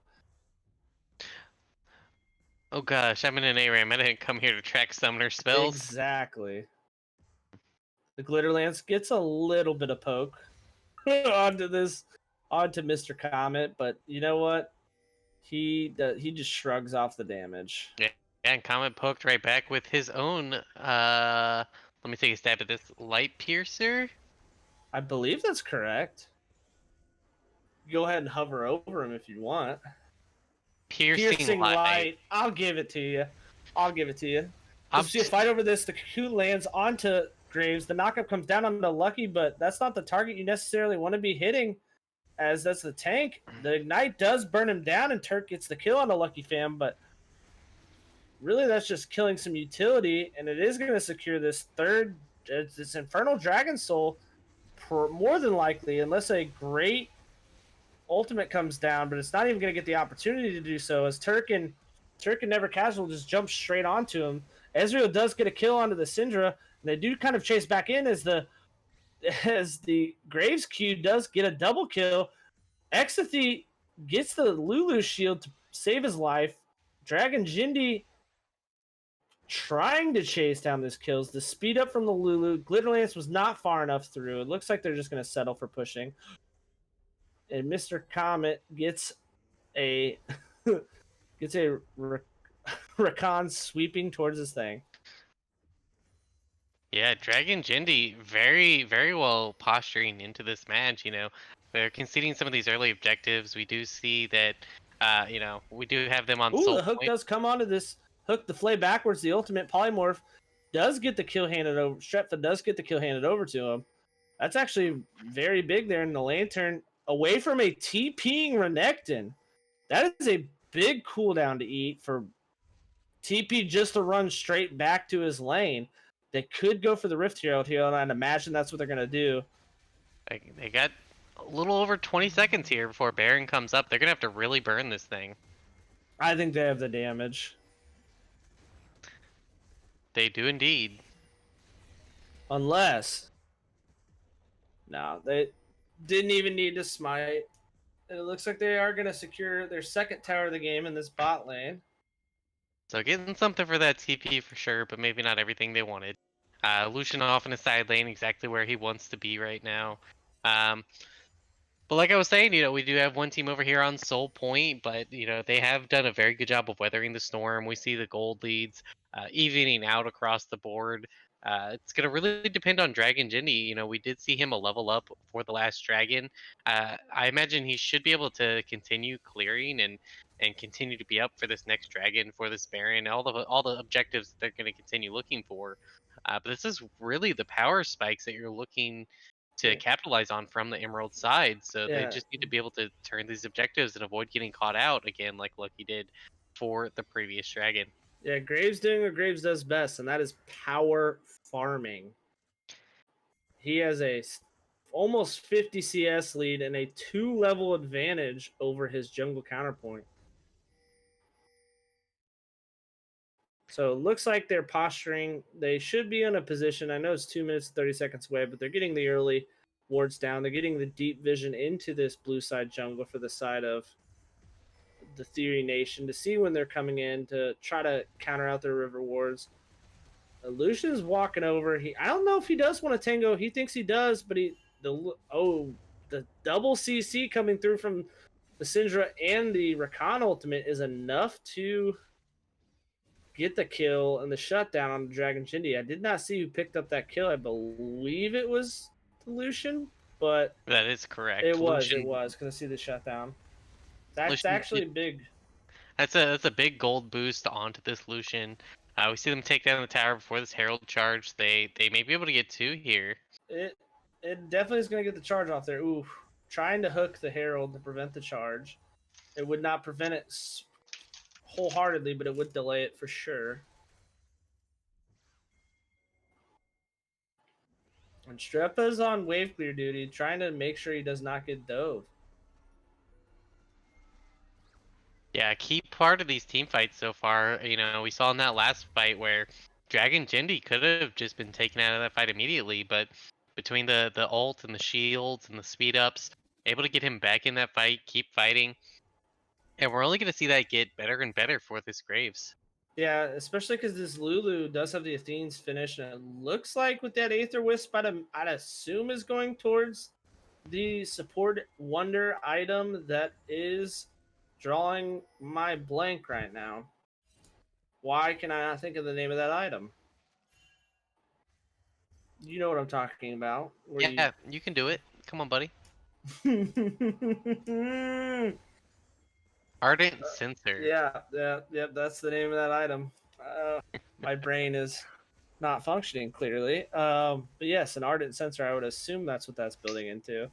Oh gosh, I'm in an ARAM. I didn't come here to track summoner spells. Exactly. The Glitterlance gets a little bit of poke onto Mr. Comet, but you know what? He just shrugs off the damage. Yeah, and Comet poked right back with his own. Let me take a stab at this light piercer. I believe that's correct. Go ahead and hover over him if you want. Piercing light. I'll give it to you. I'm Let's see a fight over this. The Cocoon lands onto Graves. The knockup comes down on the Lucky, but that's not the target you necessarily want to be hitting, as that's the tank. The Ignite does burn him down, and Turk gets the kill on the Lucky fam, but really that's just killing some utility, and it is going to secure this third, this Infernal Dragon Soul, more than likely, unless a great ultimate comes down, but it's not even going to get the opportunity to do so, as Turk and Never Casual just jump straight onto him. Ezreal does get a kill onto the Syndra, and they do kind of chase back in as the Graves Q does get a double kill. Exathy gets the Lulu shield to save his life. Dragon Jindy trying to chase down these kills. The speed up from the Lulu. Glitterlance was not far enough through. It looks like they're just going to settle for pushing. And Mr. Comet gets a Rakan sweeping towards this thing. Yeah, Dragon Jindy very, very well posturing into this match. They're conceding some of these early objectives. We do see that, we do have them on Ooh, soul the hook point. does come onto this hook. The flay backwards. The ultimate polymorph does get the kill handed over. Strepfa does get the kill handed over to him. That's actually very big there in the lantern. Away from a TPing Renekton. That is a big cooldown to eat for TP just to run straight back to his lane. They could go for the Rift Herald here, and I'd imagine that's what they're going to do. They got a little over 20 seconds here before Baron comes up. They're going to have to really burn this thing. I think they have the damage. They do indeed. Unless... No, they didn't even need to smite. It looks like they are going to secure their second tower of the game in this bot lane. So getting something for that TP for sure, but maybe not everything they wanted. Lucian off in a side lane, exactly where he wants to be right now. But like I was saying, we do have one team over here on Soul Point, but they have done a very good job of weathering the storm. We see the gold leads evening out across the board. It's going to really depend on Dragon Jindy. We did see him a level up for the last dragon. I imagine he should be able to continue clearing and continue to be up for this next dragon, for this Baron, all the objectives that they're going to continue looking for. But this is really the power spikes that you're looking to capitalize on from the Emerald side. So they just need to be able to turn these objectives and avoid getting caught out again, like Lucky did for the previous dragon. Yeah, Graves doing what Graves does best, and that is power farming. He has a almost 50 CS lead and a 2-level advantage over his jungle counterpoint. So it looks like they're posturing. They should be in a position. I know it's 2 minutes and 30 seconds away, but they're getting the early wards down. They're getting the deep vision into this blue side jungle for the side of the Theory Nation to see when they're coming in to try to counter out their river wards. Lucian's walking over. I don't know if he does want to tango. He thinks he does, but the double CC coming through from the Syndra and the Rakan ultimate is enough to get the kill and the shutdown on the Dragon Jindy. I did not see who picked up that kill. I believe it was Lucian, but that is correct. It was. Lucian, Gonna see the shutdown. That's Lucian, actually big. That's a big gold boost onto this Lucian. We see them take down the tower before this Herald charge. They may be able to get 2 here. It definitely is gonna get the charge off there. Ooh, trying to hook the Herald to prevent the charge. It would not prevent it wholeheartedly, but it would delay it for sure. And Strepa's on wave clear duty, trying to make sure he does not get dove. Yeah, a key part of these team fights so far, we saw in that last fight where Dragon Jindy could have just been taken out of that fight immediately, but between the ult and the shields and the speed ups, able to get him back in that fight, keep fighting. And we're only going to see that get better and better for this Graves. Yeah, especially because this Lulu does have the Athene's finish, and it looks like with that Aether Wisp, I'd assume is going towards the support wonder item that is drawing my blank right now. Why can I not think of the name of that item? You know what I'm talking about. Yeah, you can do it. Come on, buddy. Ardent Sensor. Yeah, that's the name of that item. My brain is not functioning clearly. But yes, an ardent sensor. I would assume that's what that's building into.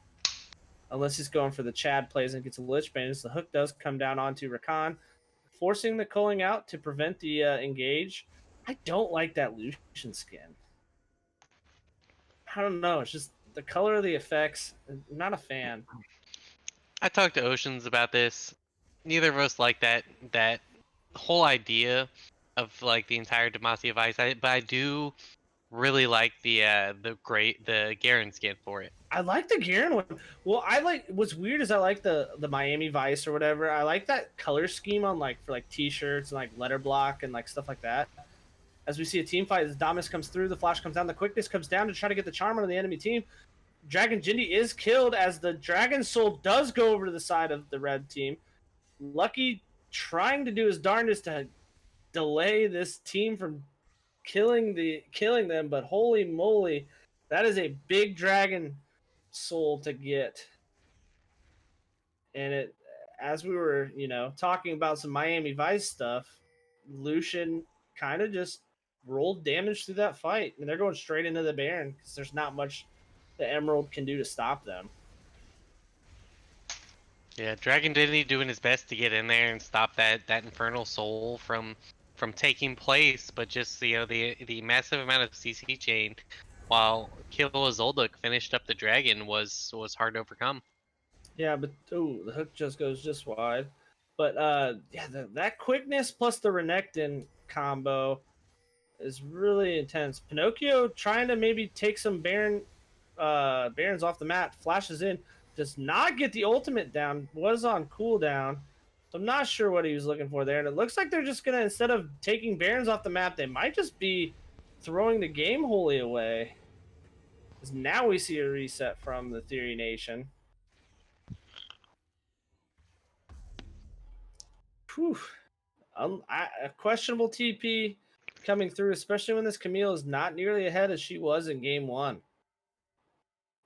Unless he's going for the Chad plays and gets a Lich Bane. The hook does come down onto Rakan, forcing the culling out to prevent the engage. I don't like that Lucian skin. I don't know. It's just the color of the effects. I'm not a fan. I talked to Oceans about this. Neither of us like that whole idea of like the entire Demacia Vice, but I do really like the Garen skin for it. I like the Garen one. Well, I like what's weird is I like the Miami Vice or whatever. I like that color scheme on like for like t-shirts and like letter block and like stuff like that. As we see a team fight, as Damas comes through, the flash comes down, the quickness comes down to try to get the charm on the enemy team. Dragon Jindy is killed as the Dragon Soul does go over to the side of the red team. Lucky trying to do his darndest to delay this team from killing them, but holy moly, that is a big Dragon Soul to get. And it, as we were, talking about some Miami Vice stuff, Lucian kind of just rolled damage through that fight, and they're going straight into the Baron because there's not much the Emerald can do to stop them. Yeah, Dragon Diddy doing his best to get in there and stop that Infernal Soul from taking place, but just the massive amount of CC chain while Kill Zolduk finished up the dragon was hard to overcome. Yeah, but the hook just goes just wide. But yeah, that quickness plus the Renekton combo is really intense. Pinocchio trying to maybe take some Barons off the mat, flashes in, does not get the ultimate down, was on cooldown. So I'm not sure what he was looking for there. And it looks like they're just gonna, instead of taking Barons off the map, they might just be throwing the game wholly away. Because now we see a reset from the Theory Nation. Whew. A questionable TP coming through, especially when this Camille is not nearly ahead as she was in game one.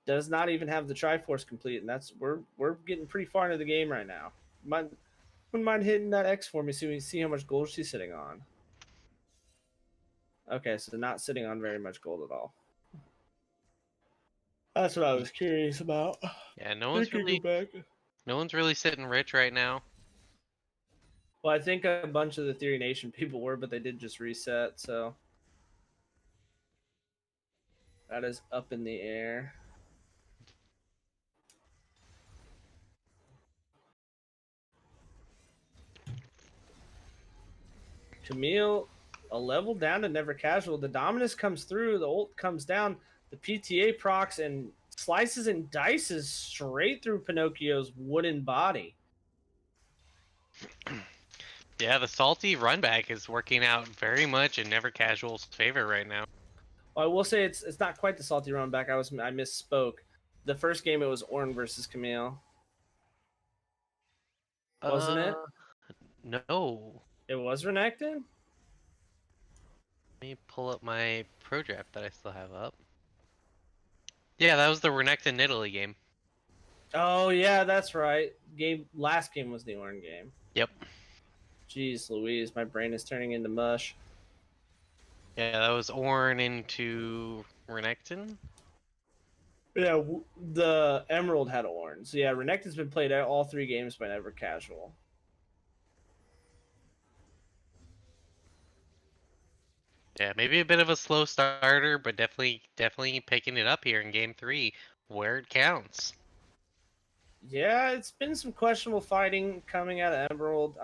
Does not even have the Triforce complete, and that's we're getting pretty far into the game right now. Wouldn't mind hitting that X for me so we can see how much gold she's sitting on. Okay, so not sitting on very much gold at all. That's what I was curious about. Yeah, no one's really sitting rich right now. Well, I think a bunch of the Theory Nation people were, but they did just reset, so that is up in the air. Camille, a level down to never casual. The Dominus comes through, the ult comes down, the PTA procs and slices and dices straight through Pinocchio's wooden body. Yeah, the salty runback is working out very much in Never Casual's favor right now. Well, I will say it's not quite the salty run back. I misspoke. The first game it was Ornn versus Camille. Wasn't it? No. It was Renekton? Let me pull up my pro draft that I still have up. Yeah, that was the Renekton Italy game. Oh yeah, that's right. Last game was the Ornn game. Yep. Jeez Louise, my brain is turning into mush. Yeah, that was Ornn into Renekton. Yeah, the Emerald had Ornn. So yeah, Renekton's been played out all 3 games by Never Casual. Yeah, maybe a bit of a slow starter, but definitely picking it up here in game 3 where it counts. Yeah, it's been some questionable fighting coming out of Emerald.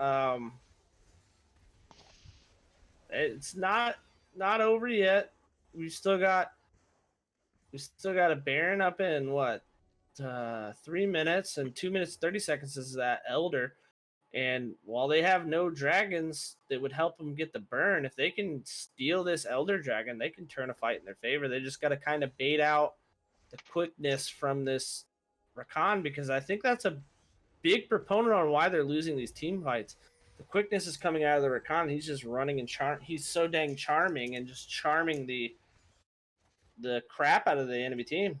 It's not over yet. We've still got a Baron up in what 3 minutes, and 2 minutes 30 seconds is that Elder. And while they have no dragons that would help them get the burn, if they can steal this Elder Dragon, they can turn a fight in their favor. They just got to kind of bait out the quickness from this Rakan, because I think that's a big proponent on why they're losing these team fights. The quickness is coming out of the Rakan. He's just running and he's so dang charming and just charming the crap out of the enemy team.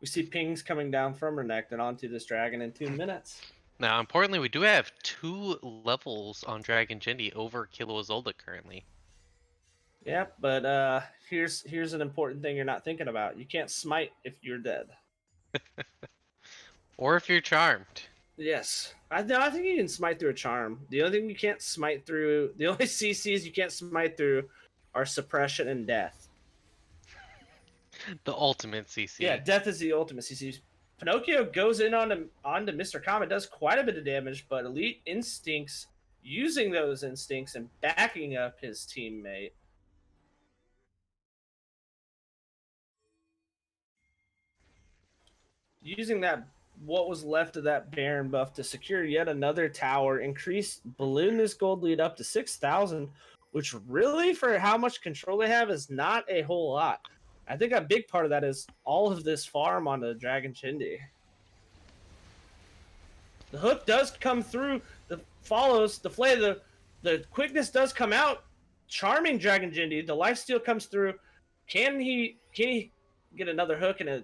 We see pings coming down from Renekton onto this dragon in 2 minutes. Now, importantly, we do have 2 levels on Dragon Jindy over Kilo Azolda currently. Yeah, but here's an important thing you're not thinking about. You can't smite if you're dead. Or if you're charmed. Yes, I think you can smite through a charm. The only thing you can't smite through, the only CCs you can't smite through, are suppression and death. The ultimate CC. Yeah, death is the ultimate CC. Pinocchio goes in onto Mr. Comet, does quite a bit of damage, but Elite Instincts, using those instincts and backing up his teammate. Using that, what was left of that Baron buff to secure yet another tower, balloon this gold lead up to 6,000, which really, for how much control they have, is not a whole lot. I think a big part of that is all of this farm onto the Dragon Chindi. The hook does come through, the follows, the flay, the quickness does come out, charming Dragon Jindy. The lifesteal comes through. Can he get another hook and a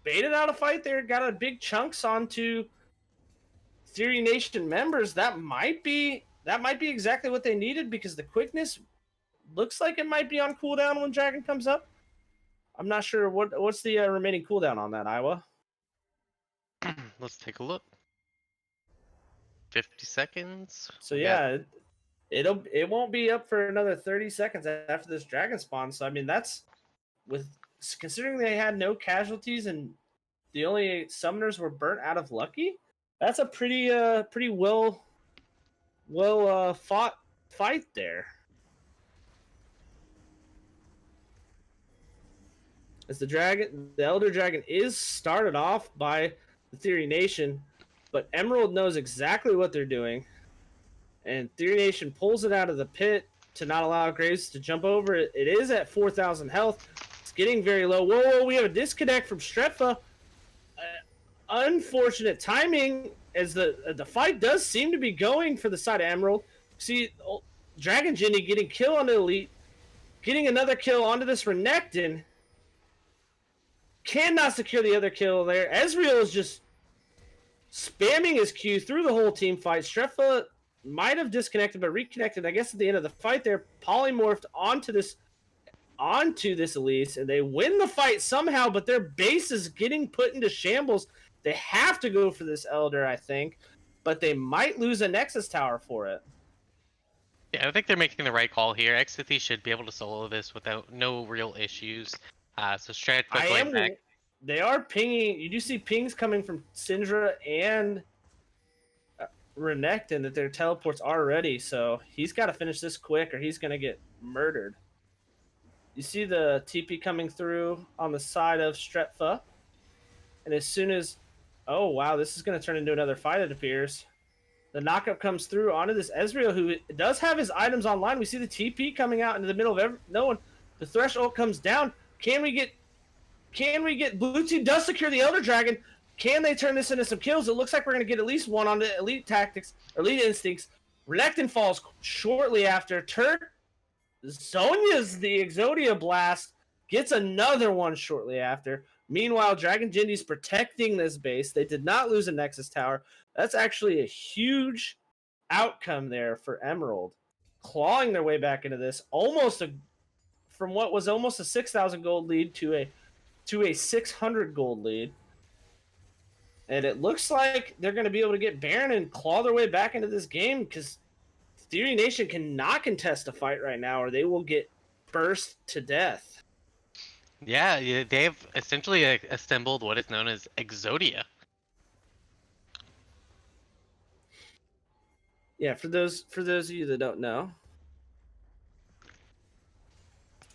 baited out a fight there? Got a big chunks onto Theory Nation members. That might be exactly what they needed, because the quickness looks like it might be on cooldown when Dragon comes up. I'm not sure what's the remaining cooldown on that, Iowa. Let's take a look. 50 seconds. So We got- yeah, it won't be up for another 30 seconds after this dragon spawn. So I mean, that's, with considering they had no casualties and the only summoners were burnt out of Lucky, that's a pretty well fought fight there. As the Elder Dragon is started off by the Theory Nation, but Emerald knows exactly what they're doing, and Theory Nation pulls it out of the pit to not allow Graves to jump over it. It is at 4,000 health. It's getting very low. Whoa, we have a disconnect from Stretfa. Unfortunate timing, as the fight does seem to be going for the side of Emerald. See, Dragon Jinny getting kill on the Elite, getting another kill onto this Renekton. Cannot secure the other kill there. Ezreal is just spamming his Q through the whole team fight. Stretfa might have disconnected, but reconnected, I guess, at the end of the fight there. Polymorphed onto this Elise, and they win the fight somehow, but their base is getting put into shambles. They have to go for this Elder, I think, but they might lose a Nexus Tower for it. Yeah, I think they're making the right call here. Exithy should be able to solo this without no real issues. So Strat going back. They are pinging. You do see pings coming from Syndra and Renekton that their teleports are ready, so he's got to finish this quick or he's going to get murdered. You see the TP coming through on the side of Stretfa, and as soon as, oh wow, this is going to turn into another fight, it appears. The knockup comes through onto this Ezreal, who does have his items online. We see the TP coming out into the middle of no one. The threshold comes down. Can we get Blue Team does secure the Elder Dragon? Can they turn this into some kills? It looks like we're going to get at least one on the Elite Tactics, Elite Instincts. Renekton falls shortly after. Zhonya's the Exodia Blast gets another one shortly after. Meanwhile, Dragon Jindy's protecting this base. They did not lose a Nexus Tower. That's actually a huge outcome there for Emerald, clawing their way back into this, from what was almost a 6,000 gold lead to a 600 gold lead. And it looks like they're going to be able to get Baron and claw their way back into this game, because Theory Nation cannot contest a fight right now or they will get burst to death. Yeah, they've essentially assembled what is known as Exodia. Yeah, for those of you that don't know.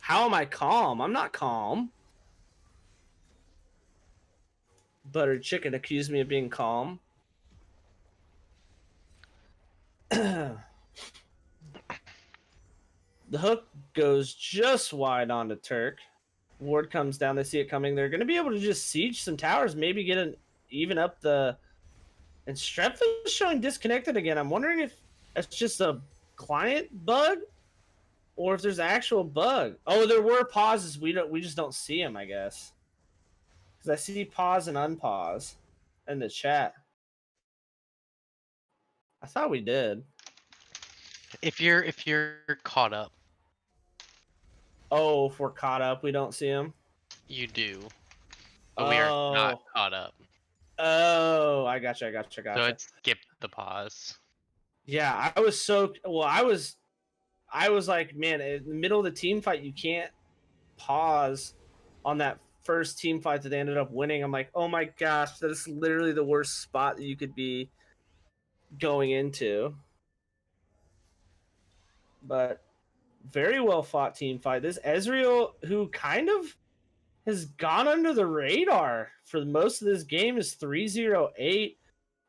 How am I calm? I'm not calm. Buttered Chicken accused me of being calm. The hook goes just wide onto Turk. Ward comes down. They see it coming. They're going to be able to just siege some towers, maybe get even up the... And Strepth is showing disconnected again. I'm wondering if that's just a client bug or if there's an actual bug. Oh, there were pauses. We just don't see them, I guess. Because I see pause and unpause in the chat. I thought we did. If you're caught up, Oh, if we're caught up, we don't see him. you do, but we are not Oh, caught up. oh, I gotcha, I gotcha, So gotcha. it skipped the pause. Yeah, I was like, man, in the middle of the team fight, you can't pause on that first team fight that they ended up winning. I'm like, oh my gosh, that is literally the worst spot that you could be going into. But very well fought team fight. This Ezreal, who kind of has gone under the radar for most of this game, is 308.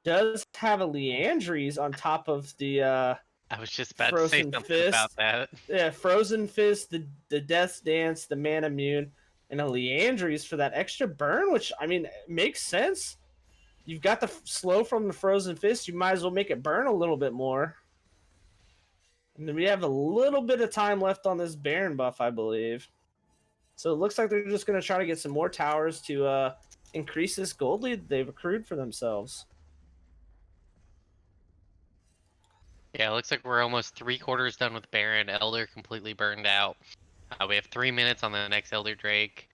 Does have a Leandries on top of the I was just about to say Frozen something about Fist. that. Yeah, Frozen Fist, the Death's Dance, the Man Immune, and a Leandries for that extra burn, which, I mean, makes sense. You've got the slow from the Frozen Fist, you might as well make it burn a little bit more. And then we have a little bit of time left on this Baron buff, I believe. So it looks like they're just going to try to get some more towers to increase this gold lead they've accrued for themselves. Yeah, it looks like we're almost 3/4 done with Baron. Elder completely burned out. We have 3 minutes on the next Elder Drake.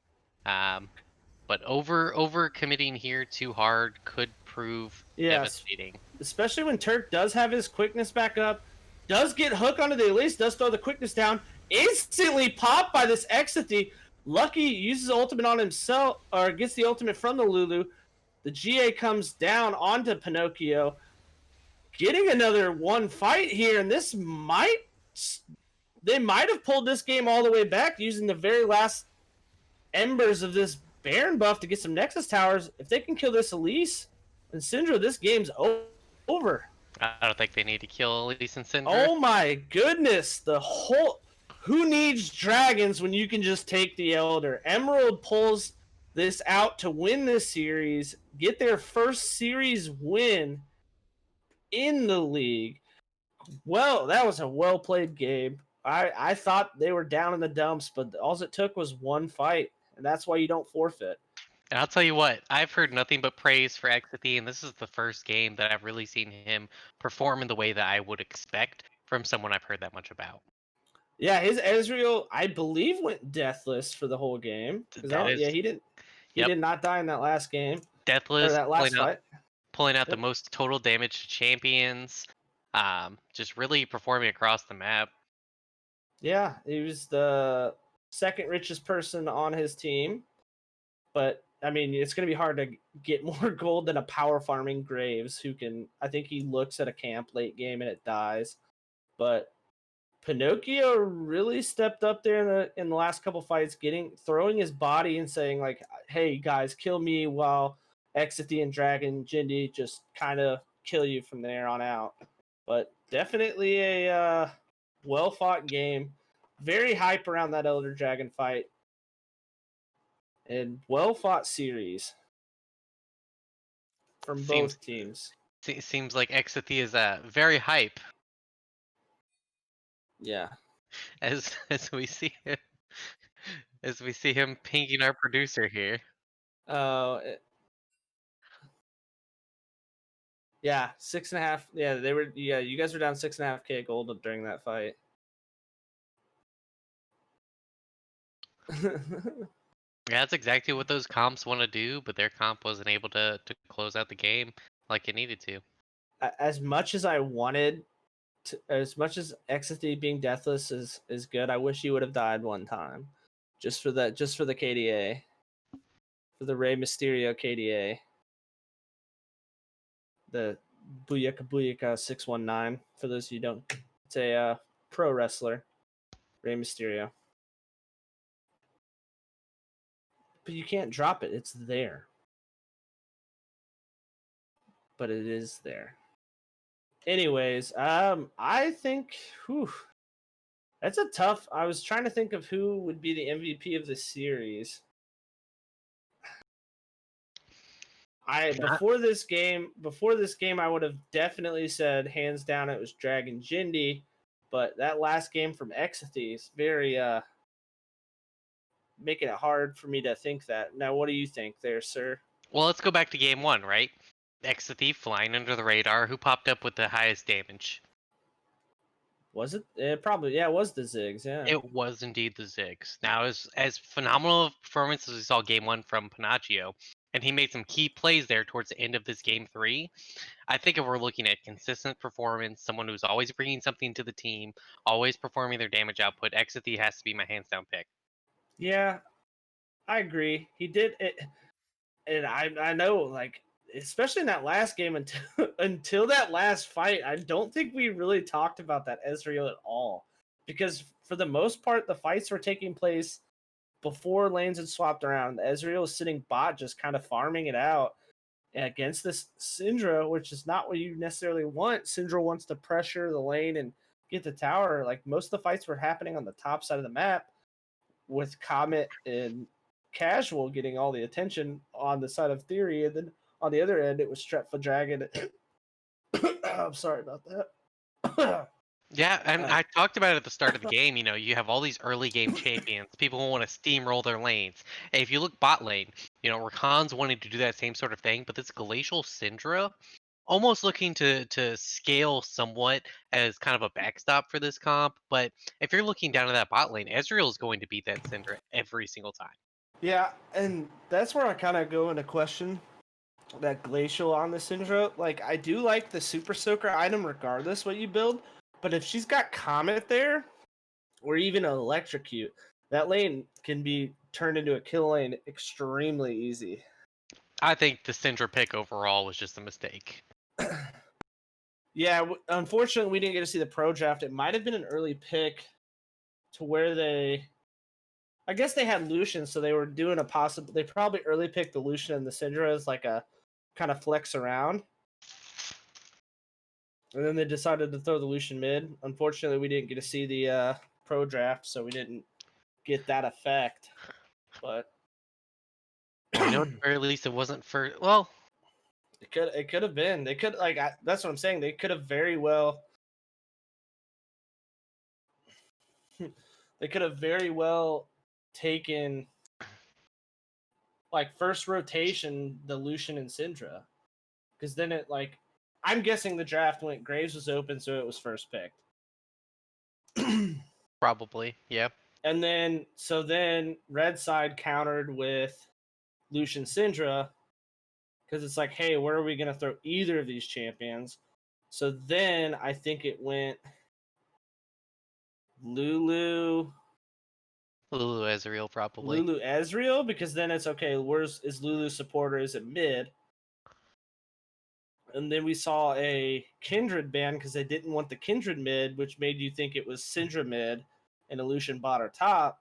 But over committing here too hard could prove Yes, devastating. especially when Turk does have his quickness back up, does get hook onto the Elise, does throw the quickness down, instantly popped by this Exithy. Lucky uses ultimate on himself, or gets the ultimate from the Lulu. The GA comes down onto Pinocchio, getting another one fight here, and they might have pulled this game all the way back using the very last embers of this Baron buff to get some Nexus towers. If they can kill this Elise and Syndra, this game's over. I don't think they need to kill Elise and Syndra. Oh my goodness, who needs dragons when you can just take the Elder? Emerald pulls this out to win this series, get their first series win in the league. Well, that was a well played game. I thought they were down in the dumps, but all it took was one fight, and that's why you don't forfeit. And I'll tell you what, I've heard nothing but praise for Exithy, and this is the first game that I've really seen him perform in the way that I would expect from someone I've heard that much about. Yeah, his Ezreal, I believe, went deathless for the whole game. That is, Yeah, he didn't. He Yep. did not die in that last game or deathless, that last fight. pulling out the Yep. most total damage to champions, just really performing across the map. Yeah, he was the second richest person on his team. But I mean, it's going to be hard to get more gold than a power farming Graves, who can. I think he looks at a camp late game and it dies. But Pinocchio really stepped up there in the last couple fights, throwing his body and saying like, "Hey guys, kill me," while Exithy and Dragon Jindy just kind of kill you from there on out. But definitely a well fought game, very hype around that Elder Dragon fight, and well fought series from both teams. Seems like Exithy is very hype Yeah. as we see him, pinging our producer here. Oh. Yeah, 6.5. Yeah, they were. Yeah, you guys were down 6.5K gold during that fight. Yeah, that's exactly what those comps want to do, but their comp wasn't able to close out the game like it needed to. As much as I wanted to, as much as Exithy being deathless is good, I wish he would have died one time, just for the KDA, for the Rey Mysterio KDA, the Booyaka Booyaka 619. For those of you who don't, it's a pro wrestler, Rey Mysterio. But you can't drop it; it's there. But it is there. Anyways, I think, that's a tough. I was trying to think of who would be the MVP of the series. Before this game, I would have definitely said hands down it was Dragon Jindy, but that last game from Exithy is very making it hard for me to think that. Now, what do you think there, sir? Well, let's go back to game one, right? Exathy flying under the radar. Who popped up with the highest damage? Was it? It probably, yeah, it was the Ziggs, yeah. It was indeed the Ziggs. Now, as phenomenal of performance as we saw game 1 from Panaccio, and he made some key plays there towards the end of this game 3, I think if we're looking at consistent performance, someone who's always bringing something to the team, always performing their damage output, Exathy has to be my hands down pick. Yeah, I agree. He did it, and I know, like, especially in that last game until until that last fight, I don't think we really talked about that Ezreal at all, because for the most part, the fights were taking place before lanes had swapped around. Ezreal was sitting bot, just kind of farming it out against this Syndra, which is not what you necessarily want. Syndra wants to pressure the lane and get the tower. Like, most of the fights were happening on the top side of the map, with Comet and Casual getting all the attention on the side of Theory, and then on the other end it was Stretfa Dragon. I'm sorry about that. Yeah, and I talked about it at the start of the game. You have all these early game champions, people who want to steamroll their lanes. Hey, if you look bot lane, Rakan's wanting to do that same sort of thing, but this Glacial Syndra almost looking to scale somewhat as kind of a backstop for this comp. But if you're looking down to that bot lane, Ezreal is going to beat that Syndra every single time. Yeah, and that's where I kind of go into question that Glacial on the Syndra. Like, I do like the Super Soaker item regardless what you build, but if she's got Comet there, or even an Electrocute, that lane can be turned into a kill lane extremely easy. I think the Syndra pick overall was just a mistake. Yeah, unfortunately, we didn't get to see the pro draft. It might have been an early pick to where I guess they had Lucian, so they were doing a possible. They probably early picked the Lucian and the Syndra as like a kind of flex around. And then they decided to throw the Lucian mid. Unfortunately, we didn't get to see the pro draft, so we didn't get that effect. But Well, at the very least, it wasn't for. Well, it could have been. They could that's what I'm saying. They could have very well. They could have very well taken, like, first rotation the Lucian and Syndra, because then it, like, I'm guessing the draft went Graves was open, so it was first picked. probably, yeah. And then red side countered with Lucian Syndra, because it's like, hey, where are we going to throw either of these champions? So then I think it went Lulu Ezreal, probably. Ezreal, because then it's okay, is Lulu support or is it mid? And then we saw a Kindred ban because they didn't want the Kindred mid, which made you think it was Syndra mid and Illusion bot or top.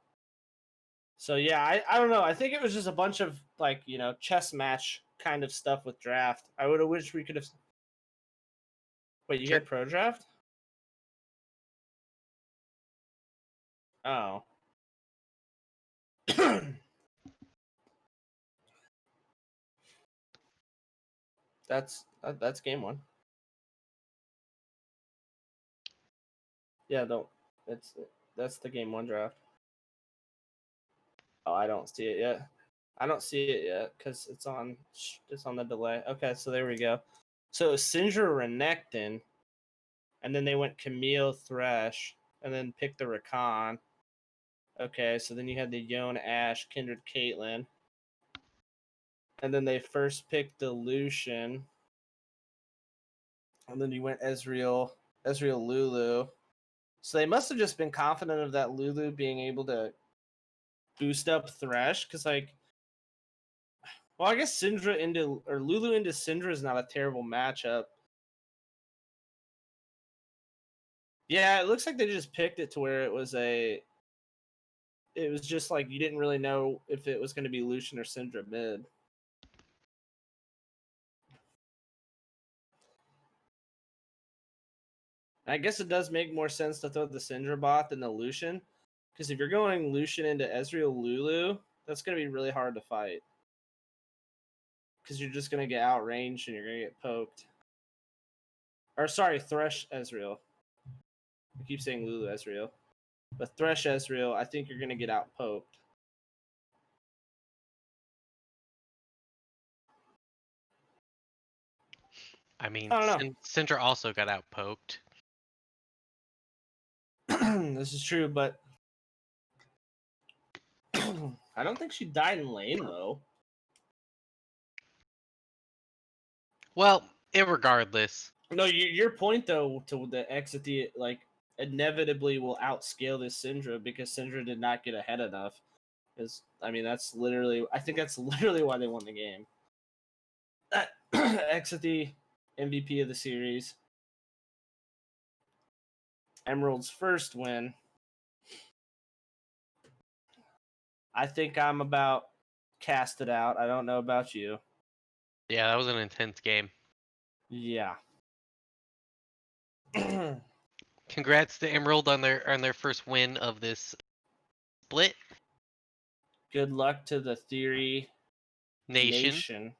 So yeah, I don't know. I think it was just a bunch of, like, chess match kind of stuff with draft. I would have wished we could have. Wait, you Sure. had pro draft? Oh. That's game one. Yeah, don't. That's the game one draft. Oh, I don't see it yet. I don't see it yet because it's on the delay. Okay, so there we go. So it was Syndra Renekton, and then they went Camille Thresh, and then picked the Rakan. Okay, so then you had the Yone Ash, Kindred Caitlyn. And then they first picked the Lucian. And then you went Ezreal Lulu. So they must have just been confident of that Lulu being able to boost up Thresh, because, like, well, I guess Lulu into Syndra is not a terrible matchup. Yeah, it looks like they just picked it to where it was just like you didn't really know if it was going to be Lucian or Syndra mid. I guess it does make more sense to throw the Syndra bot than the Lucian, because if you're going Lucian into Ezreal Lulu, that's going to be really hard to fight. Because you're just going to get outranged and you're going to get poked. Or, sorry, Thresh Ezreal. I keep saying Lulu Ezreal. But Thresh Ezreal, I think you're going to get out poked. I mean, I don't know. Syndra also got outpoked. This is true, but I don't think she died in lane though. Well, irregardless, No, your point though to the exit the like inevitably will outscale this Syndra because Syndra did not get ahead enough. Is I mean I think that's literally why they won the game. Exit the MVP of the series. Emerald's first win. I think I'm about casted out. I don't know about you. yeah, that was an intense game. Yeah. Congrats to Emerald on their first win of this split. Good luck to the Theory Nation. Nation.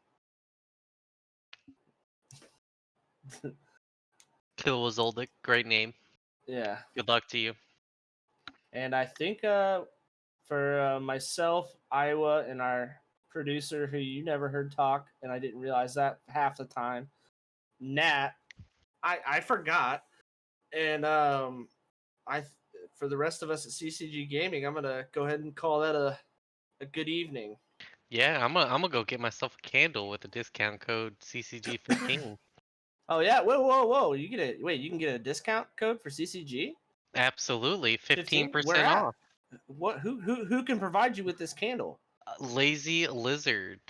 Kill Zoldyck, great name. Yeah. Good luck to you. And I think for myself, Iowa, and our producer, who you never heard talk, and I didn't realize that half the time, Nat, I forgot. And for the rest of us at CCG Gaming, I'm gonna go ahead and call that a good evening. Yeah, I'm gonna go get myself a candle with the discount code CCG15. Oh yeah, whoa! You can get a discount code for CCG Absolutely, 15. Where 15% at? off. What? Who can provide you with this candle? Lazy Lizard.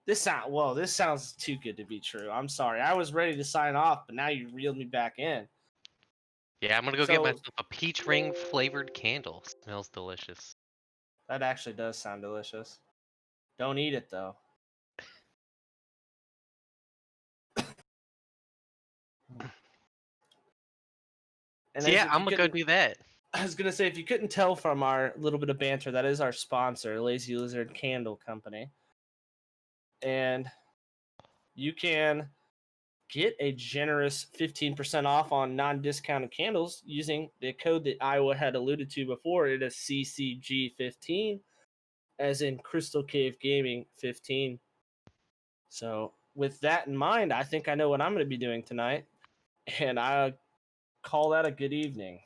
This sounds too good to be true. I'm sorry. I was ready to sign off, but now you reeled me back in. Yeah, I'm gonna go get So myself a peach ring flavored candle. Smells delicious. that actually does sound delicious. Don't eat it though. And So as yeah, if I'm you gonna go couldn't, do that. I was gonna say if you couldn't tell from our little bit of banter, that is our sponsor, Lazy Lizard Candle Company, and you can get a generous 15% off on non-discounted candles using the code that Iowa had alluded to before. It is CCG15, as in Crystal Cave Gaming 15. So with that in mind, I think I know what I'm going to be doing tonight, and I call that a good evening.